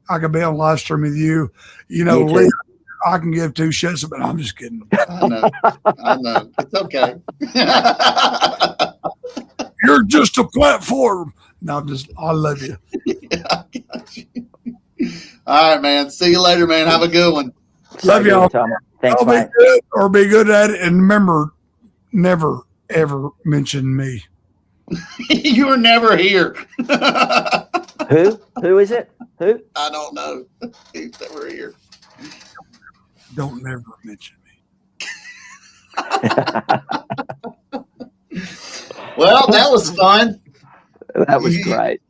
I could be on live stream with you. You Me know, too. Lee, I can give two shits, but I'm just kidding. I know. I know. It's okay. You're just a platform. No, I love you. I got you. All right, man. See you later, man. Have a good one. Love So y'all. good, Tom. Thanks, I'll be mate. good or be good at it. And remember, never, ever mention me. You were never here. Who? Who is it? Who? I don't know. He's never here. Don't never mention me. Well, that was fun. That was great.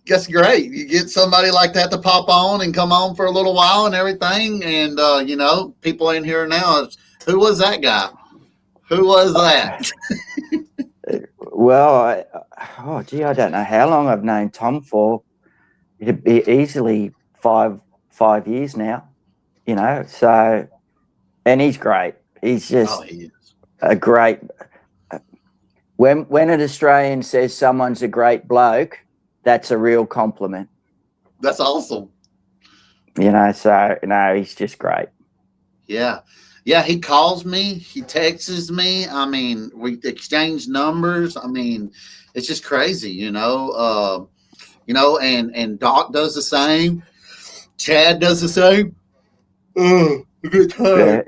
That's great. You get somebody like that to pop on and come on for a little while and everything. And, you know, people in here now, who was that guy? Who was that? Well, I don't know how long I've known Tom for. It'd be easily five years now, you know. So, and he's great. He's just Oh, he is. a great. When an Australian says someone's a great bloke, that's a real compliment, That's awesome. you know. So no, he's just great. Yeah. Yeah, he calls me. He texts me. I mean, we exchange numbers. I mean, it's just crazy, you know. And Doc does the same. Chad does the same. Oh, good time.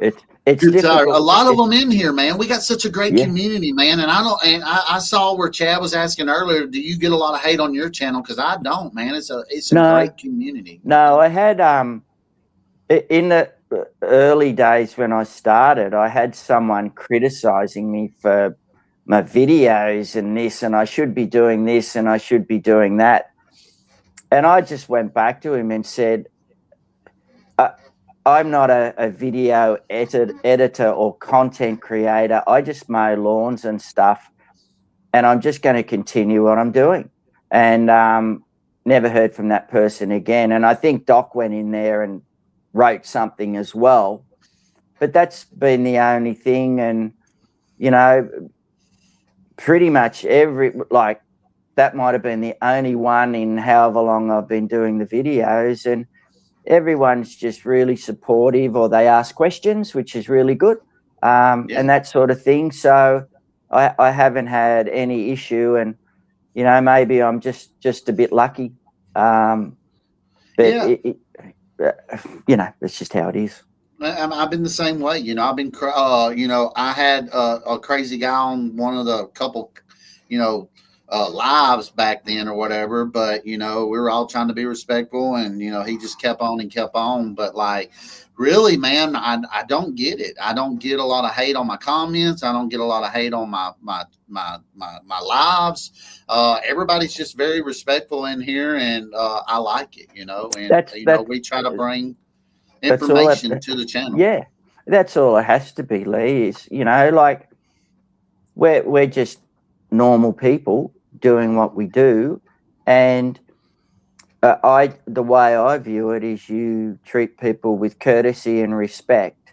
It's Good time. difficult. A lot of them in here, man. We got such a great Yeah. community, man. And I saw where Chad was asking earlier. Do you get a lot of hate on your channel? Because I don't, man. It's a No. great community. No, I had in the early days when I started, I had someone criticizing me for my videos and this, and I should be doing this and I should be doing that. And I just went back to him and said, I'm not a video editor or content creator. I just mow lawns and stuff, and I'm just going to continue what I'm doing. And never heard from that person again. And I think Doc went in there and wrote something as well. But that's been the only thing. And, you know, pretty much that might have been the only one in however long I've been doing the videos. And everyone's just really supportive, or they ask questions, which is really good, and that sort of thing. So I haven't had any issue, and, you know, maybe I'm just a bit lucky. But, Yeah. You know, it's just how it is. I've been the same way. You know, I've been, you know, I had a crazy guy on one of the couple, you know, lives back then or whatever, but, you know, we were all trying to be respectful, and, you know, he just kept on and kept on. But, like, really, man, I don't get it. I don't get a lot of hate on my comments. I don't get a lot of hate on my lives. Everybody's just very respectful in here, and I like it, you know. And we try to bring information to the channel. Yeah, that's all it has to be, Lee. Is, you know, like, we're just normal people doing what we do, and the way I view it is you treat people with courtesy and respect,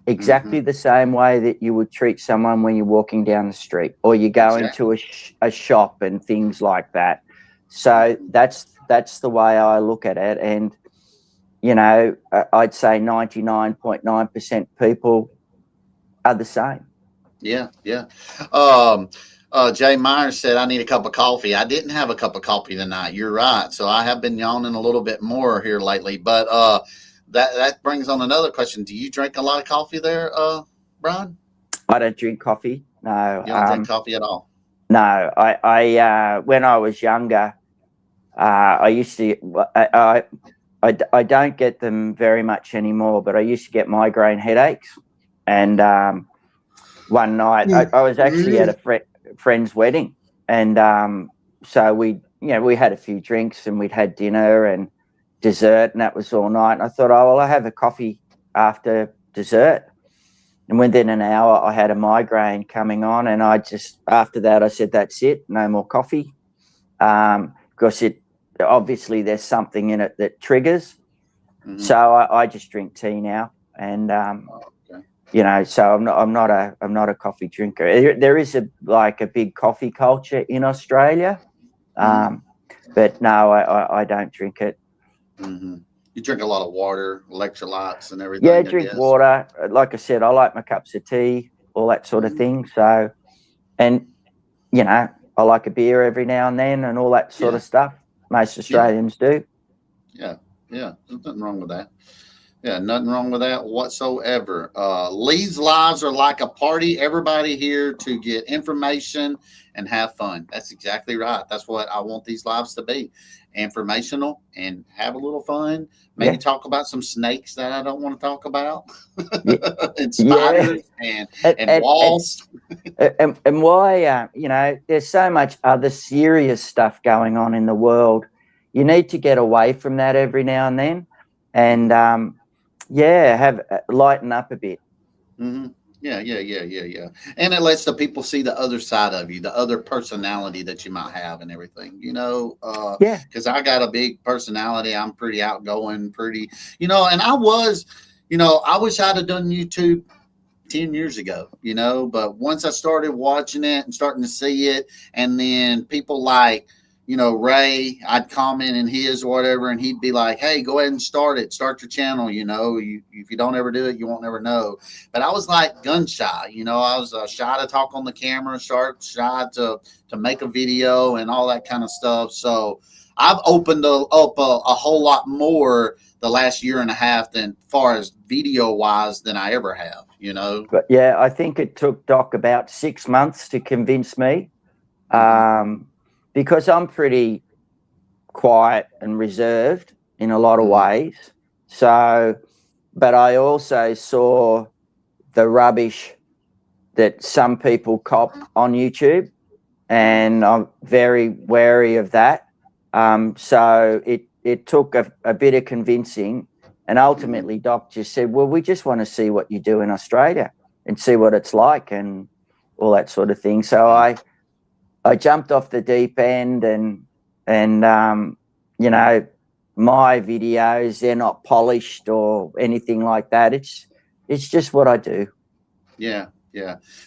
exactly the same way that you would treat someone when you're walking down the street or you go into a shop and things like that. So that's the way I look at it. And, you know, I'd say 99.9% people are the same. Yeah. Jay Myers said, I need a cup of coffee. I didn't have a cup of coffee tonight. You're right. So I have been yawning a little bit more here lately. But that brings on another question. Do you drink a lot of coffee there, Brian? I don't drink coffee. No. You don't drink coffee at all? No. I when I was younger, I used to, I don't get them very much anymore, but I used to get migraine headaches. And one night I was actually at a friend's wedding, and so we had a few drinks, and we'd had dinner and dessert, and that was all night. And I thought, oh well, I have a coffee after dessert. And within an hour, I had a migraine coming on, and after that, I said, that's it, no more coffee. Because obviously there's something in it that triggers. Mhm. So I just drink tea now, and Okay. you know, so I'm not a coffee drinker. There is a big coffee culture in Australia, but no, I don't drink it. Mhm. You drink a lot of water, electrolytes, and everything. Yeah, I drink guess. water. Like I said, I like my cups of tea, all that sort of thing. So, and you know, I like a beer every now and then, and all that sort Yeah. of stuff. Most Australians do. Yeah, yeah. There's nothing wrong with that. Yeah, nothing wrong with that whatsoever. Lee's lives are like a party. Everybody here to get information and have fun. That's exactly right. That's what I want these lives to be. Informational and have a little fun. Maybe Yeah. talk about some snakes that I don't want to talk about. Yeah. And spiders and walls. And why, you know, there's so much other serious stuff going on in the world. You need to get away from that every now and then, and have lighten up a bit. Mm-hmm. Yeah. And it lets the people see the other side of you, the other personality that you might have and everything, you know, Yeah. because I got a big personality. I'm pretty outgoing, pretty, you know, and I was, you know, I wish I'd have done YouTube 10 years ago, you know, but once I started watching it and starting to see it, and then people like, you know, Ray, I'd comment in his or whatever, and he'd be like, hey, go ahead and start your channel, you know, if you don't ever do it, you won't ever know. But I was like gun shy, you know, I was shy to talk on the camera, shy to make a video and all that kind of stuff. So I've opened up a whole lot more the last year and a half than far as video wise than I ever have, you know. But yeah, I think it took Doc about 6 months to convince me, because I'm pretty quiet and reserved in a lot of ways. So, but I also saw the rubbish that some people cop on YouTube, and I'm very wary of that. So it took a bit of convincing, and ultimately Doc just said, well, we just want to see what you do in Australia and see what it's like and all that sort of thing. So I jumped off the deep end, and you know, my videos, they're not polished or anything like that. It's just what I do. Yeah.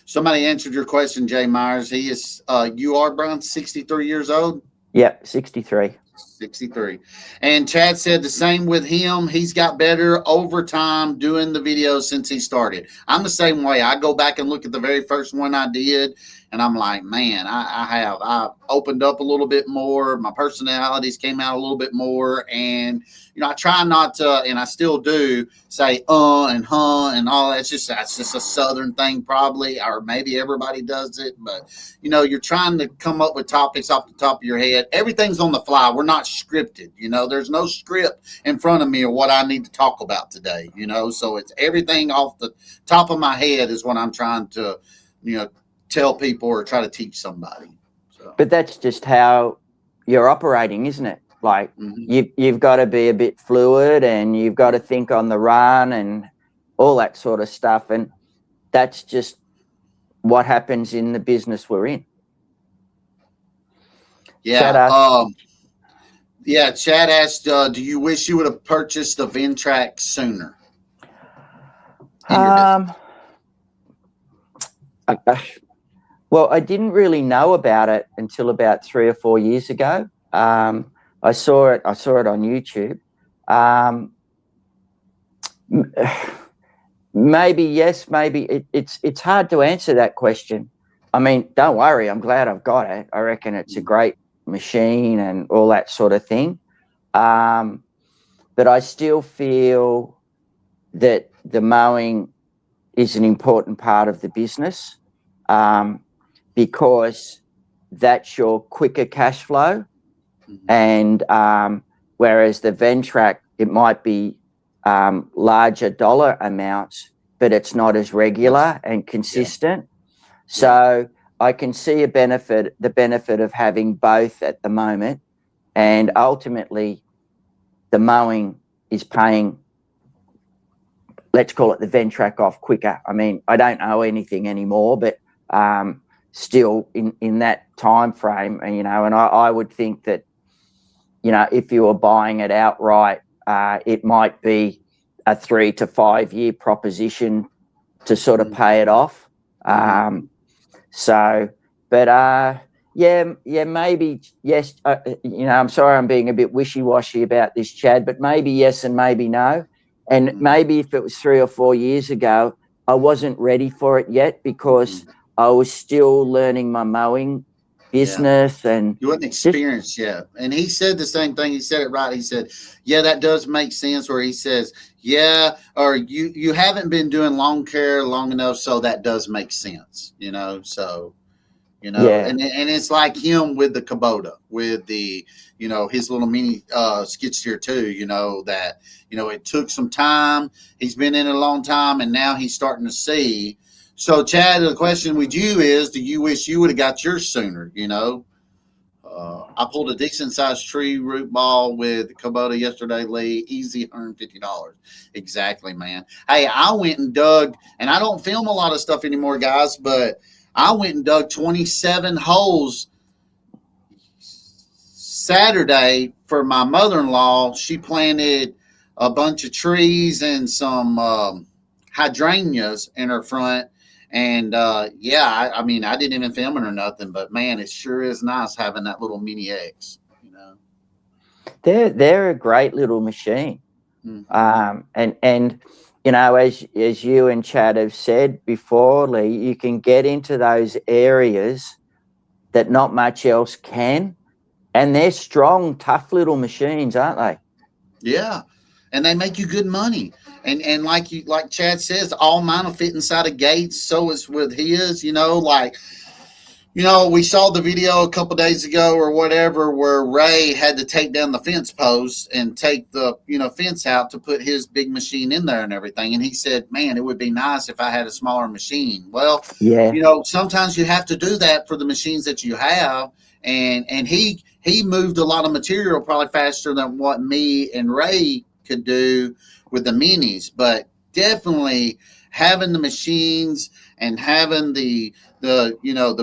Somebody answered your question, Jay Myers. He is, you are, Brian, 63 years old? Yep, 63. 63. And Chad said the same with him. He's got better over time doing the videos since he started. I'm the same way. I go back and look at the very first one I did, and I'm like, man, I've opened up a little bit more. My personalities came out a little bit more. And, you know, I try not to, and I still do, say and huh and all that. That's just a Southern thing probably, or maybe everybody does it. But, you know, you're trying to come up with topics off the top of your head. Everything's on the fly. We're not scripted. You know, there's no script in front of me or what I need to talk about today, you know. So it's everything off the top of my head is what I'm trying to, you know, tell people or try to teach somebody. So. But that's just how you're operating, isn't it? Like you've got to be a bit fluid, and you've got to think on the run and all that sort of stuff. And that's just what happens in the business we're in. Yeah. Chad asked, do you wish you would have purchased the Ventrac sooner? Well, I didn't really know about it until about 3 or 4 years ago. I saw it on YouTube. Maybe yes, maybe it's hard to answer that question. I mean, don't worry, I'm glad I've got it. I reckon it's a great machine and all that sort of thing. But I still feel that the mowing is an important part of the business, because that's your quicker cash flow. And whereas the Ventrac, it might be larger dollar amounts, but it's not as regular and consistent. So I can see the benefit of having both at the moment. And ultimately, the mowing is paying, let's call it the Ventrac off quicker. I mean, I don't know anything anymore, but still in that time frame, you know, and I would think that if you were buying it outright, it might be a 3 to 5 year proposition to sort of pay it off. Maybe yes. I'm sorry, I'm being a bit wishy-washy about this, Chad, but maybe yes and maybe no. And maybe if it was 3 or 4 years ago, I wasn't ready for it yet because I was still learning my mowing business and you wasn't experienced yet. And he said the same thing. He said it right. He said, yeah, that does make sense. Where he says, yeah, or you haven't been doing lawn care long enough, so that does make sense, so and it's like him with the Kubota, with the his little mini skid steer too, that it took some time. He's been in it a long time, and now he's starting to see. So, Chad, the question with you is, do you wish you would have got yours sooner? I pulled a decent-sized tree root ball with Kubota yesterday, Lee. Easy $150. Exactly, man. Hey, I went and dug, and I don't film a lot of stuff anymore, guys, but I went and dug 27 holes Saturday for my mother-in-law. She planted a bunch of trees and some hydrangeas in her front. And, I didn't even film it or nothing, but, man, it sure is nice having that little Mini X, They're a great little machine. As you and Chad have said before, Lee, you can get into those areas that not much else can, and they're strong, tough little machines, aren't they? Yeah, and they make you good money. And like Chad says, all mine will fit inside of gates. So is with his, we saw the video a couple days ago or whatever, where Ray had to take down the fence posts and take the, fence out to put his big machine in there and everything. And he said, man, it would be nice if I had a smaller machine. Well, sometimes you have to do that for the machines that you have. And he moved a lot of material probably faster than what me and Ray could do with the minis, but definitely having the machines and having the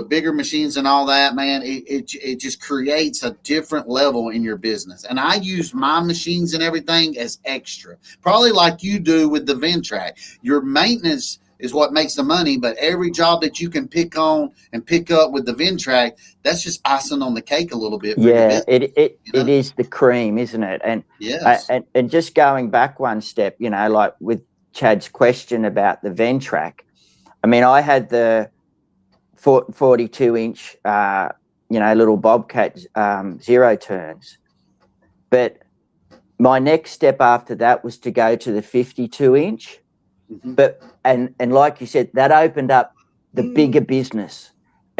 bigger machines and all that, man, it just creates a different level in your business. And I use my machines and everything as extra, probably like you do with the Ventrac. Your maintenance is what makes the money, but every job that you can pick on and pick up with the Ventrac, that's just icing on the cake a little bit. It is the cream, isn't it? And yes. And just going back one step, like with Chad's question about the Ventrac, I mean, I had the 42-inch, little Bobcat 0 turns, but my next step after that was to go to the 52-inch. But and like you said, that opened up the bigger business.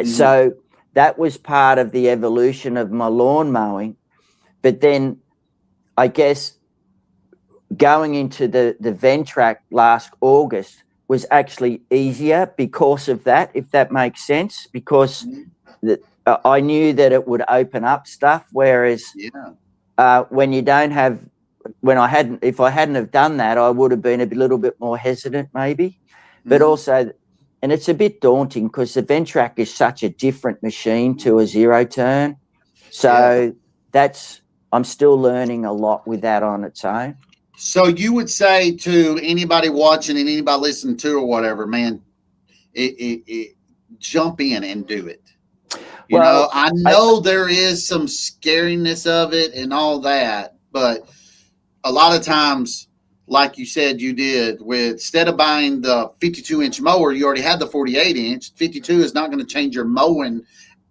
So that was part of the evolution of my lawn mowing. But then I guess going into the Ventrac last August was actually easier because of that, if that makes sense, because I knew that it would open up stuff, whereas when you don't have, if I hadn't have done that, I would have been a little bit more hesitant maybe. But also, and it's a bit daunting because the Ventrac is such a different machine to a 0 turn. So I'm still learning a lot with that on its own. So you would say to anybody watching and anybody listening to or whatever, man, it jump in and do it. I know there is some scariness of it and all that, but a lot of times, like you said, you did instead of buying the 52-inch mower, you already had the 48-inch. 52 is not going to change your mowing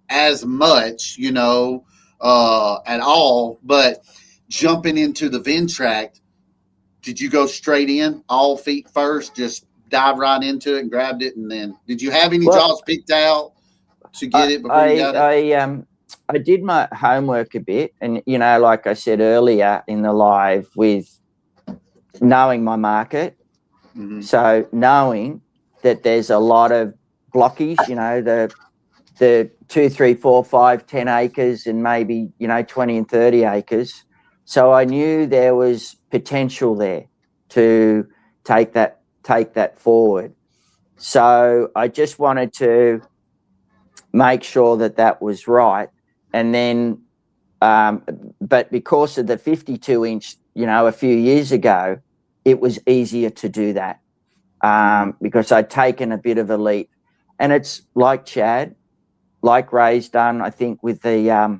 as much, at all. But jumping into the Ventrac, did you go straight in, all feet first, just dive right into it and grabbed it? And then did you have any jobs picked out to get it before you got it? I did my homework a bit, and like I said earlier in the live, with knowing my market, so knowing that there's a lot of blockies, the 2, 3, 4, 5, 10 acres, and maybe 20 and 30 acres. So I knew there was potential there to take that forward. So I just wanted to make sure that was right. And then but because of the 52-inch, a few years ago, it was easier to do that because I'd taken a bit of a leap. And it's like Chad, like Ray's done, I think, with the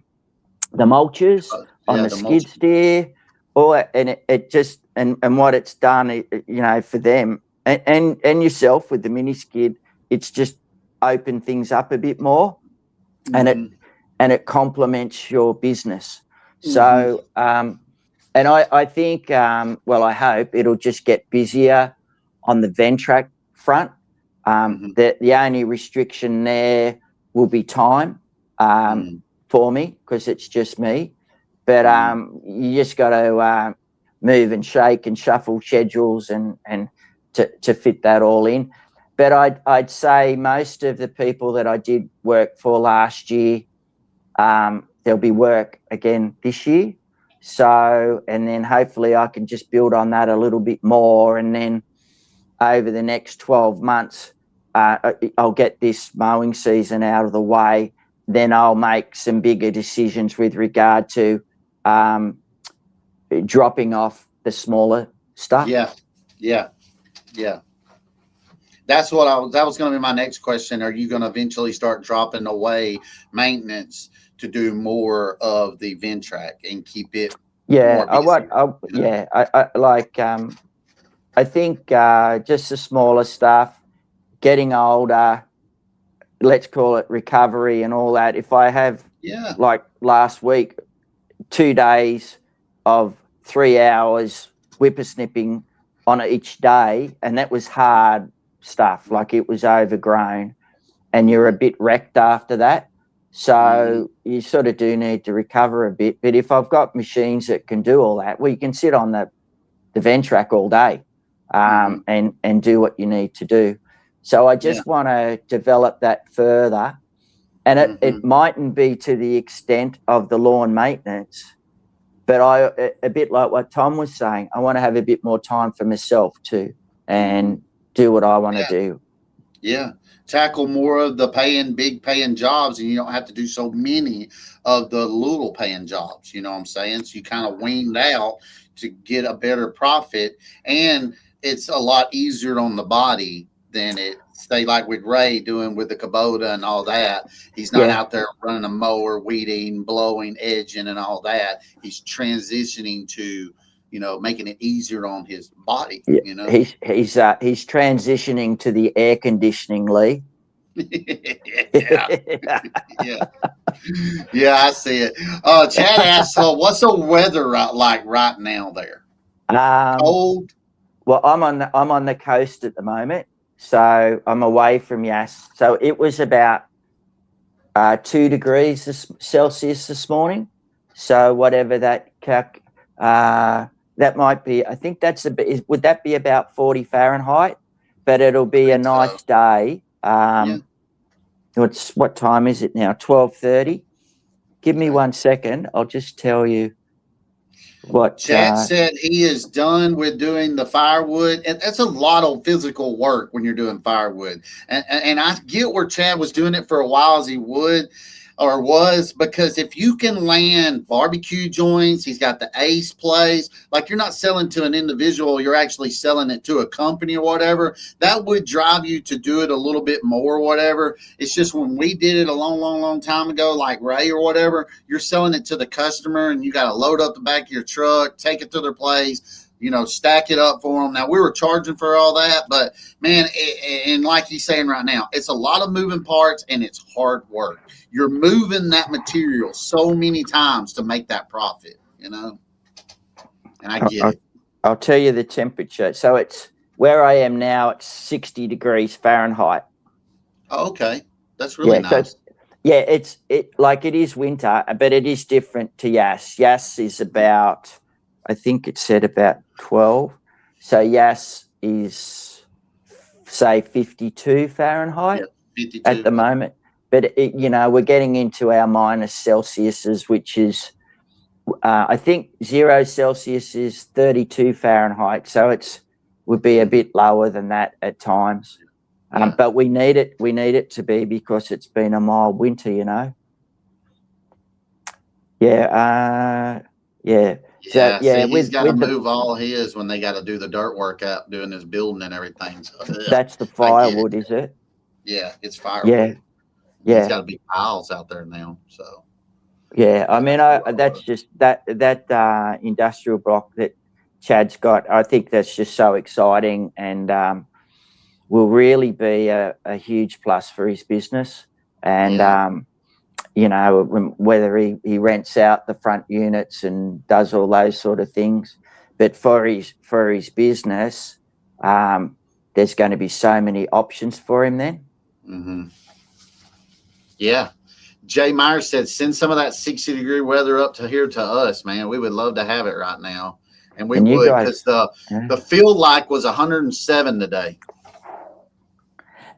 mulches on the skid steer, and it just and what it's done, for them and yourself with the mini skid, it's just opened things up a bit more, and it complements your business. So, and I think, I hope it'll just get busier on the Ventrac front. The only restriction there will be time for me because it's just me. But you just got to move and shake and shuffle schedules and to fit that all in. But I'd say most of the people that I did work for last year, there'll be work again this year. So, and then hopefully I can just build on that a little bit more. And then over the next 12 months, I'll get this mowing season out of the way. Then I'll make some bigger decisions with regard to dropping off the smaller stuff. Yeah. That was going to be my next question. Are you going to eventually start dropping away maintenance to do more of the Ventrac and keep it? Yeah, I think just the smaller stuff, getting older, let's call it recovery and all that. If I have, like last week, 2 days of 3 hours whippersnipping on each day, and that was hard stuff, like it was overgrown, and you're a bit wrecked after that. So you sort of do need to recover a bit. But if I've got machines that can do all that, well, you can sit on the Ventrac all day and do what you need to do. So I just want to develop that further. And it mightn't be to the extent of the lawn maintenance, but a bit like what Tom was saying, I want to have a bit more time for myself too and do what I want to do. Yeah. Tackle more of the big paying jobs, and you don't have to do so many of the little paying jobs. You know what I'm saying? So you kind of weaned out to get a better profit, and it's a lot easier on the body than it, say, like with Ray doing with the Kubota and all that. He's not out there running a mower, weeding, blowing, edging, and all that. He's transitioning to, making it easier on his body. He's transitioning to the air conditioning, Lee. Yeah, I see it. Chad asks, what's the weather like right now there? Cold? Well, I'm on the coast at the moment, so I'm away from Yass. So it was about 2 degrees Celsius this morning. So whatever that that might be, I think that's would that be about 40 Fahrenheit? But it'll be a nice day. What time is it now? 12:30. Give me 1 second. I'll just tell you what. Chad said he is done with doing the firewood, and that's a lot of physical work when you're doing firewood. And I get where Chad was doing it for a while as he would. Or was, because if you can land barbecue joints, he's got the Ace place, like you're not selling to an individual, you're actually selling it to a company or whatever, that would drive you to do it a little bit more or whatever. It's just when we did it a long time ago, like Ray or whatever, you're selling it to the customer and you got to load up the back of your truck, take it to their place, stack it up for them. Now, we were charging for all that, but man, and like he's saying right now, it's a lot of moving parts and it's hard work. You're moving that material so many times to make that profit, and I get it. I'll tell you the temperature. So it's where I am now, it's 60 degrees Fahrenheit. Oh, okay. That's really nice. So it is winter, but it is different to Yass. Yass is about, I think it said about 12. So Yass is, say, 52 Fahrenheit 52. At the moment. But, we're getting into our minus Celsiuses, which is, I think 0 Celsius is 32 Fahrenheit. So would be a bit lower than that at times. But we need it to be because it's been a mild winter, Yeah. Yeah. So, Yeah, yeah, see, he's got to with the, move all his when they got to do the dirt work out doing his building and everything. So that's the I get it. firewood, is it? Yeah, it's Yeah. firewood. He's Yeah. got to be piles out there now. So Yeah. I yeah, mean, that's just that industrial block that Chad's got. I think that's just so exciting, and will really be a huge plus for his business. And yeah, you know, whether he rents out the front units and does all those sort of things, but for his business, there's going to be so many options for him then. hmm yeah. Jay Myers said, "Send some of that 60-degree weather up to here to us, man. We would love to have it right now, and we And you would guys, because the field like was 107 today."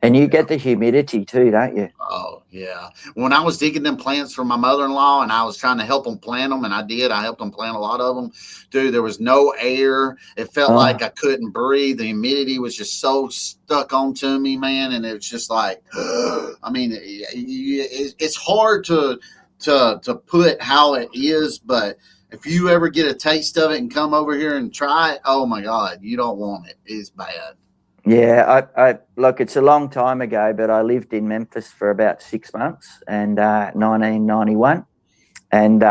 and you get the humidity too, don't you? Oh yeah. When I was digging them plants for my mother-in-law and I was trying to help them plant them, and I helped them plant a lot of them. Dude, there was no air. It felt Oh, like I couldn't breathe. The humidity was just so stuck onto me, man. And it was just like, I mean, it's hard to put how it is, but if you ever get a taste of it and come over here and try it, oh my God, you don't want it. It's bad. yeah. I look. It's a long time ago, but I lived in Memphis for about 6 months, and 1991, and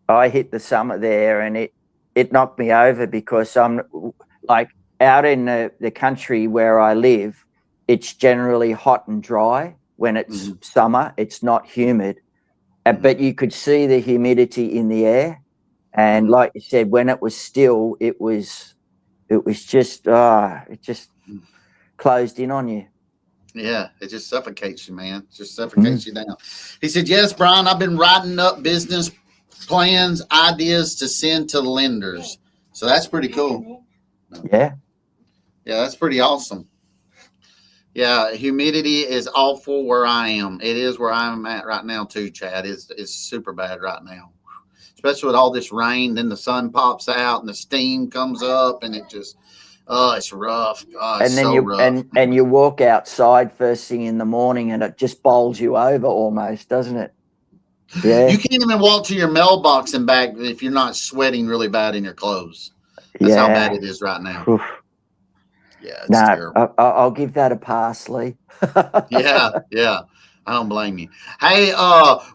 I hit the summit there, and it knocked me over because I'm like out in the country where I live. It's generally hot and dry when it's summer. It's not humid, but you could see the humidity in the air, and like you said, when it was still, it was just it just closed in on you. Yeah, it just suffocates you, man. It just suffocates you down. He said, "Yes, Brian, I've been writing up business plans, ideas to send to lenders." So that's pretty cool. Yeah. Yeah, that's pretty awesome. Yeah, humidity is awful where I am. It is where I'm at right now too, Chad. It's super bad right now. Especially with all this rain, then the sun pops out and the steam comes up and it just it's rough. Oh, it's And then so rough. and you walk outside first thing in the morning and it just bowls you over almost, doesn't it? Yeah. You can't even walk to your mailbox and back if you're not sweating really bad in your clothes. That's how bad it is right now. Oof. Yeah, it's No, terrible. I'll give that a pass, Lee. Yeah. I don't blame you. Hey,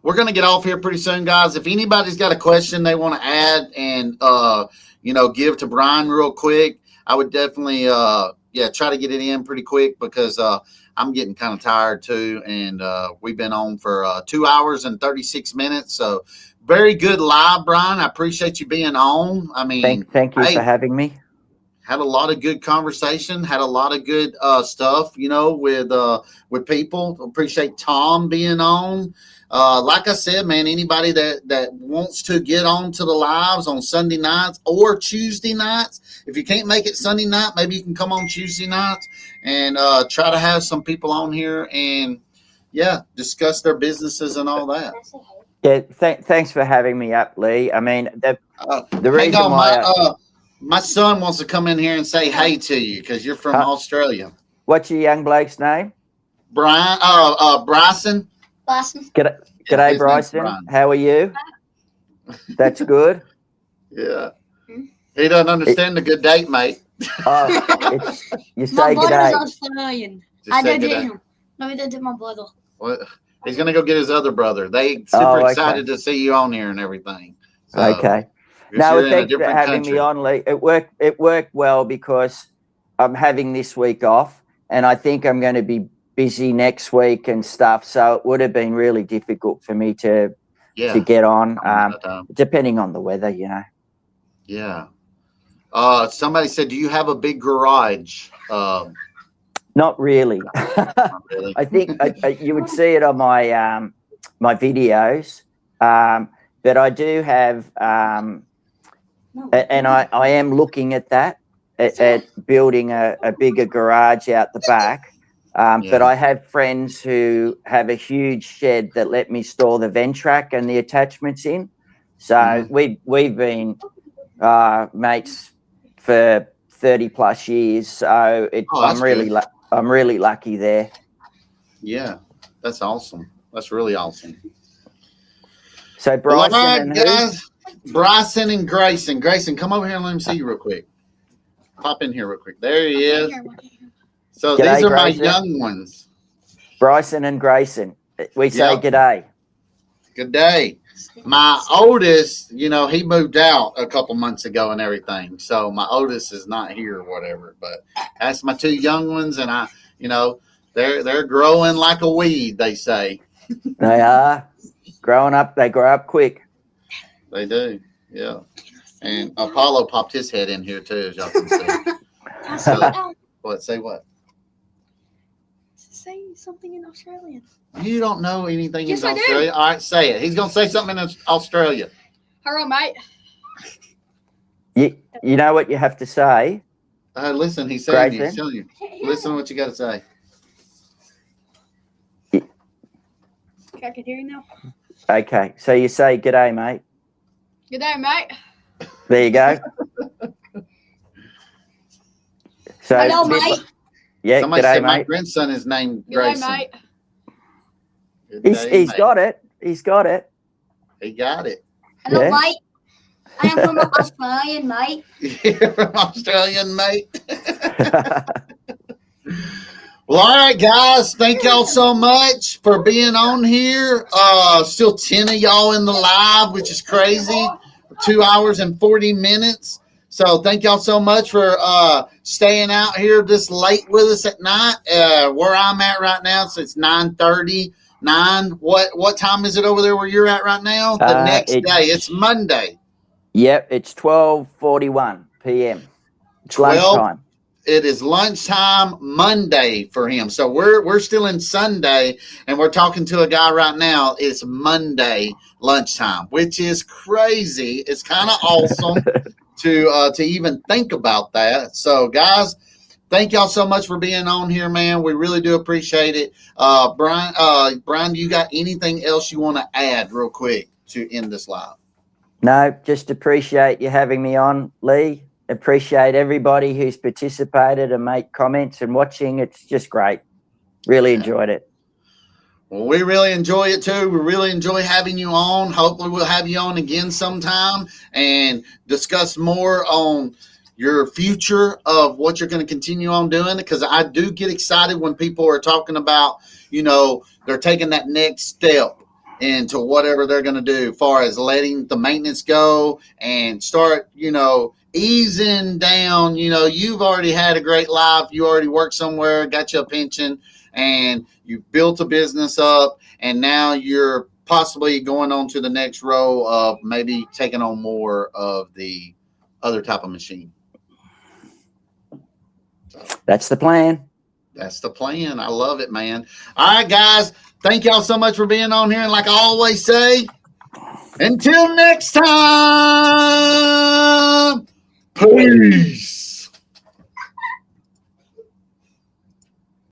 we're gonna get off here pretty soon, guys. If anybody's got a question they want to add and give to Brian real quick, I would definitely try to get it in pretty quick because I'm getting kind of tired too, and we've been on for 2 hours and 36 minutes. So very good live, Brian. I appreciate you being on. I mean, Thank you for having me. Had a lot of good conversation, had a lot of good stuff, with people. Appreciate Tom being on. Like I said, man, anybody that wants to get on to the lives on Sunday nights or Tuesday nights, if you can't make it Sunday night, maybe you can come on Tuesday nights and try to have some people on here and discuss their businesses and all that. Yeah, thanks for having me up, Lee. I mean, the reason hang on, why my son wants to come in here and say hey to you because you're from Australia. What's your young bloke's name? Brian, Bryson. Bryson. G'day, Bryson. How are you? That's good. Yeah. He doesn't understand the good date, mate. You say My brother's g'day. Australian. Just I say don't date g'day. him. No, we don't date my brother. Well, he's gonna go get his other brother. They super excited to see you on here and everything. So, Okay. No, thanks for having me on, Lee. It worked well because I'm having this week off, and I think I'm going to be busy next week and stuff. So it would have been really difficult for me to get on, depending on the weather, Yeah. Somebody said, "Do you have a big garage?" Not really. Not really. I think you would see it on my my videos, but I do have. And I am looking at that, at building a bigger garage out the back. But I have friends who have a huge shed that let me store the Ventrac and the attachments in. So we've been mates for 30 plus years. So I'm really lucky there. Yeah, that's awesome. That's really awesome. So Well, all Bryson right, and who? guys. Bryson and Grayson. Grayson, come over here and let me see you real quick. Pop in here real quick. There he is. So G'day, these are my Grayson. young ones. Bryson and Grayson. We say Yep. g'day. Good day. My oldest, you know, he moved out a couple months ago and everything. So my oldest is not here or whatever. But that's my two young ones, and I, you know, they're growing like a weed, they say. They are growing up. They grow up quick. They do. Yeah. And Apollo popped his head in here too, as y'all can see. So, what? Say what? Say something in Australian. You don't know anything Yes, in I do. Australia? All right, say it. He's going to say something in Australia. Hello, mate. You know what you have to say? Listen, he's saying you. Grayson? He's telling you. Listen to what you got to say. I can hear you now. Okay. So you say g'day, mate. Good day, mate. There you go. So Hello, mate. Yeah, Somebody g'day, said my mate. grandson is named Good day, Grayson. mate. Good He's day, mate. got it. He's got it. He got it. Hello, Yeah. mate. I am from Australian, mate. You're an Australian, mate. Well, all right, guys. Thank y'all so much for being on here. Still 10 of y'all in the live, which is crazy. 2 hours and 40 minutes. So thank y'all so much for staying out here this late with us at night. Where I'm at right now, so it's 9:39. What time is it over there where you're at right now? The next day. It's Monday. Yep, it's 12:41 p.m. It's 12. lunchtime. It is lunchtime Monday for him. So we're still in Sunday, and we're talking to a guy right now. It's Monday lunchtime, which is crazy. It's kind of awesome to even think about that. So, guys, thank y'all so much for being on here, man. We really do appreciate it. Brian, you got anything else you want to add real quick to end this live? No, just appreciate you having me on, Lee. Appreciate everybody who's participated and made comments and watching. It's just great. Really enjoyed it. Well, we really enjoy it too. We really enjoy having you on. Hopefully we'll have you on again sometime and discuss more on your future of what you're going to continue on doing, because I do get excited when people are talking about, you know, they're taking that next step into whatever they're going to do as far as letting the maintenance go and start, you know, easing down. You know, you've already had a great life. You already worked somewhere, got you a pension, and you built a business up, and now you're possibly going on to the next row of maybe taking on more of the other type of machine. That's the plan. That's the plan. I love it, man. All right, guys. Thank y'all so much for being on here. And like I always say, until next time, peace.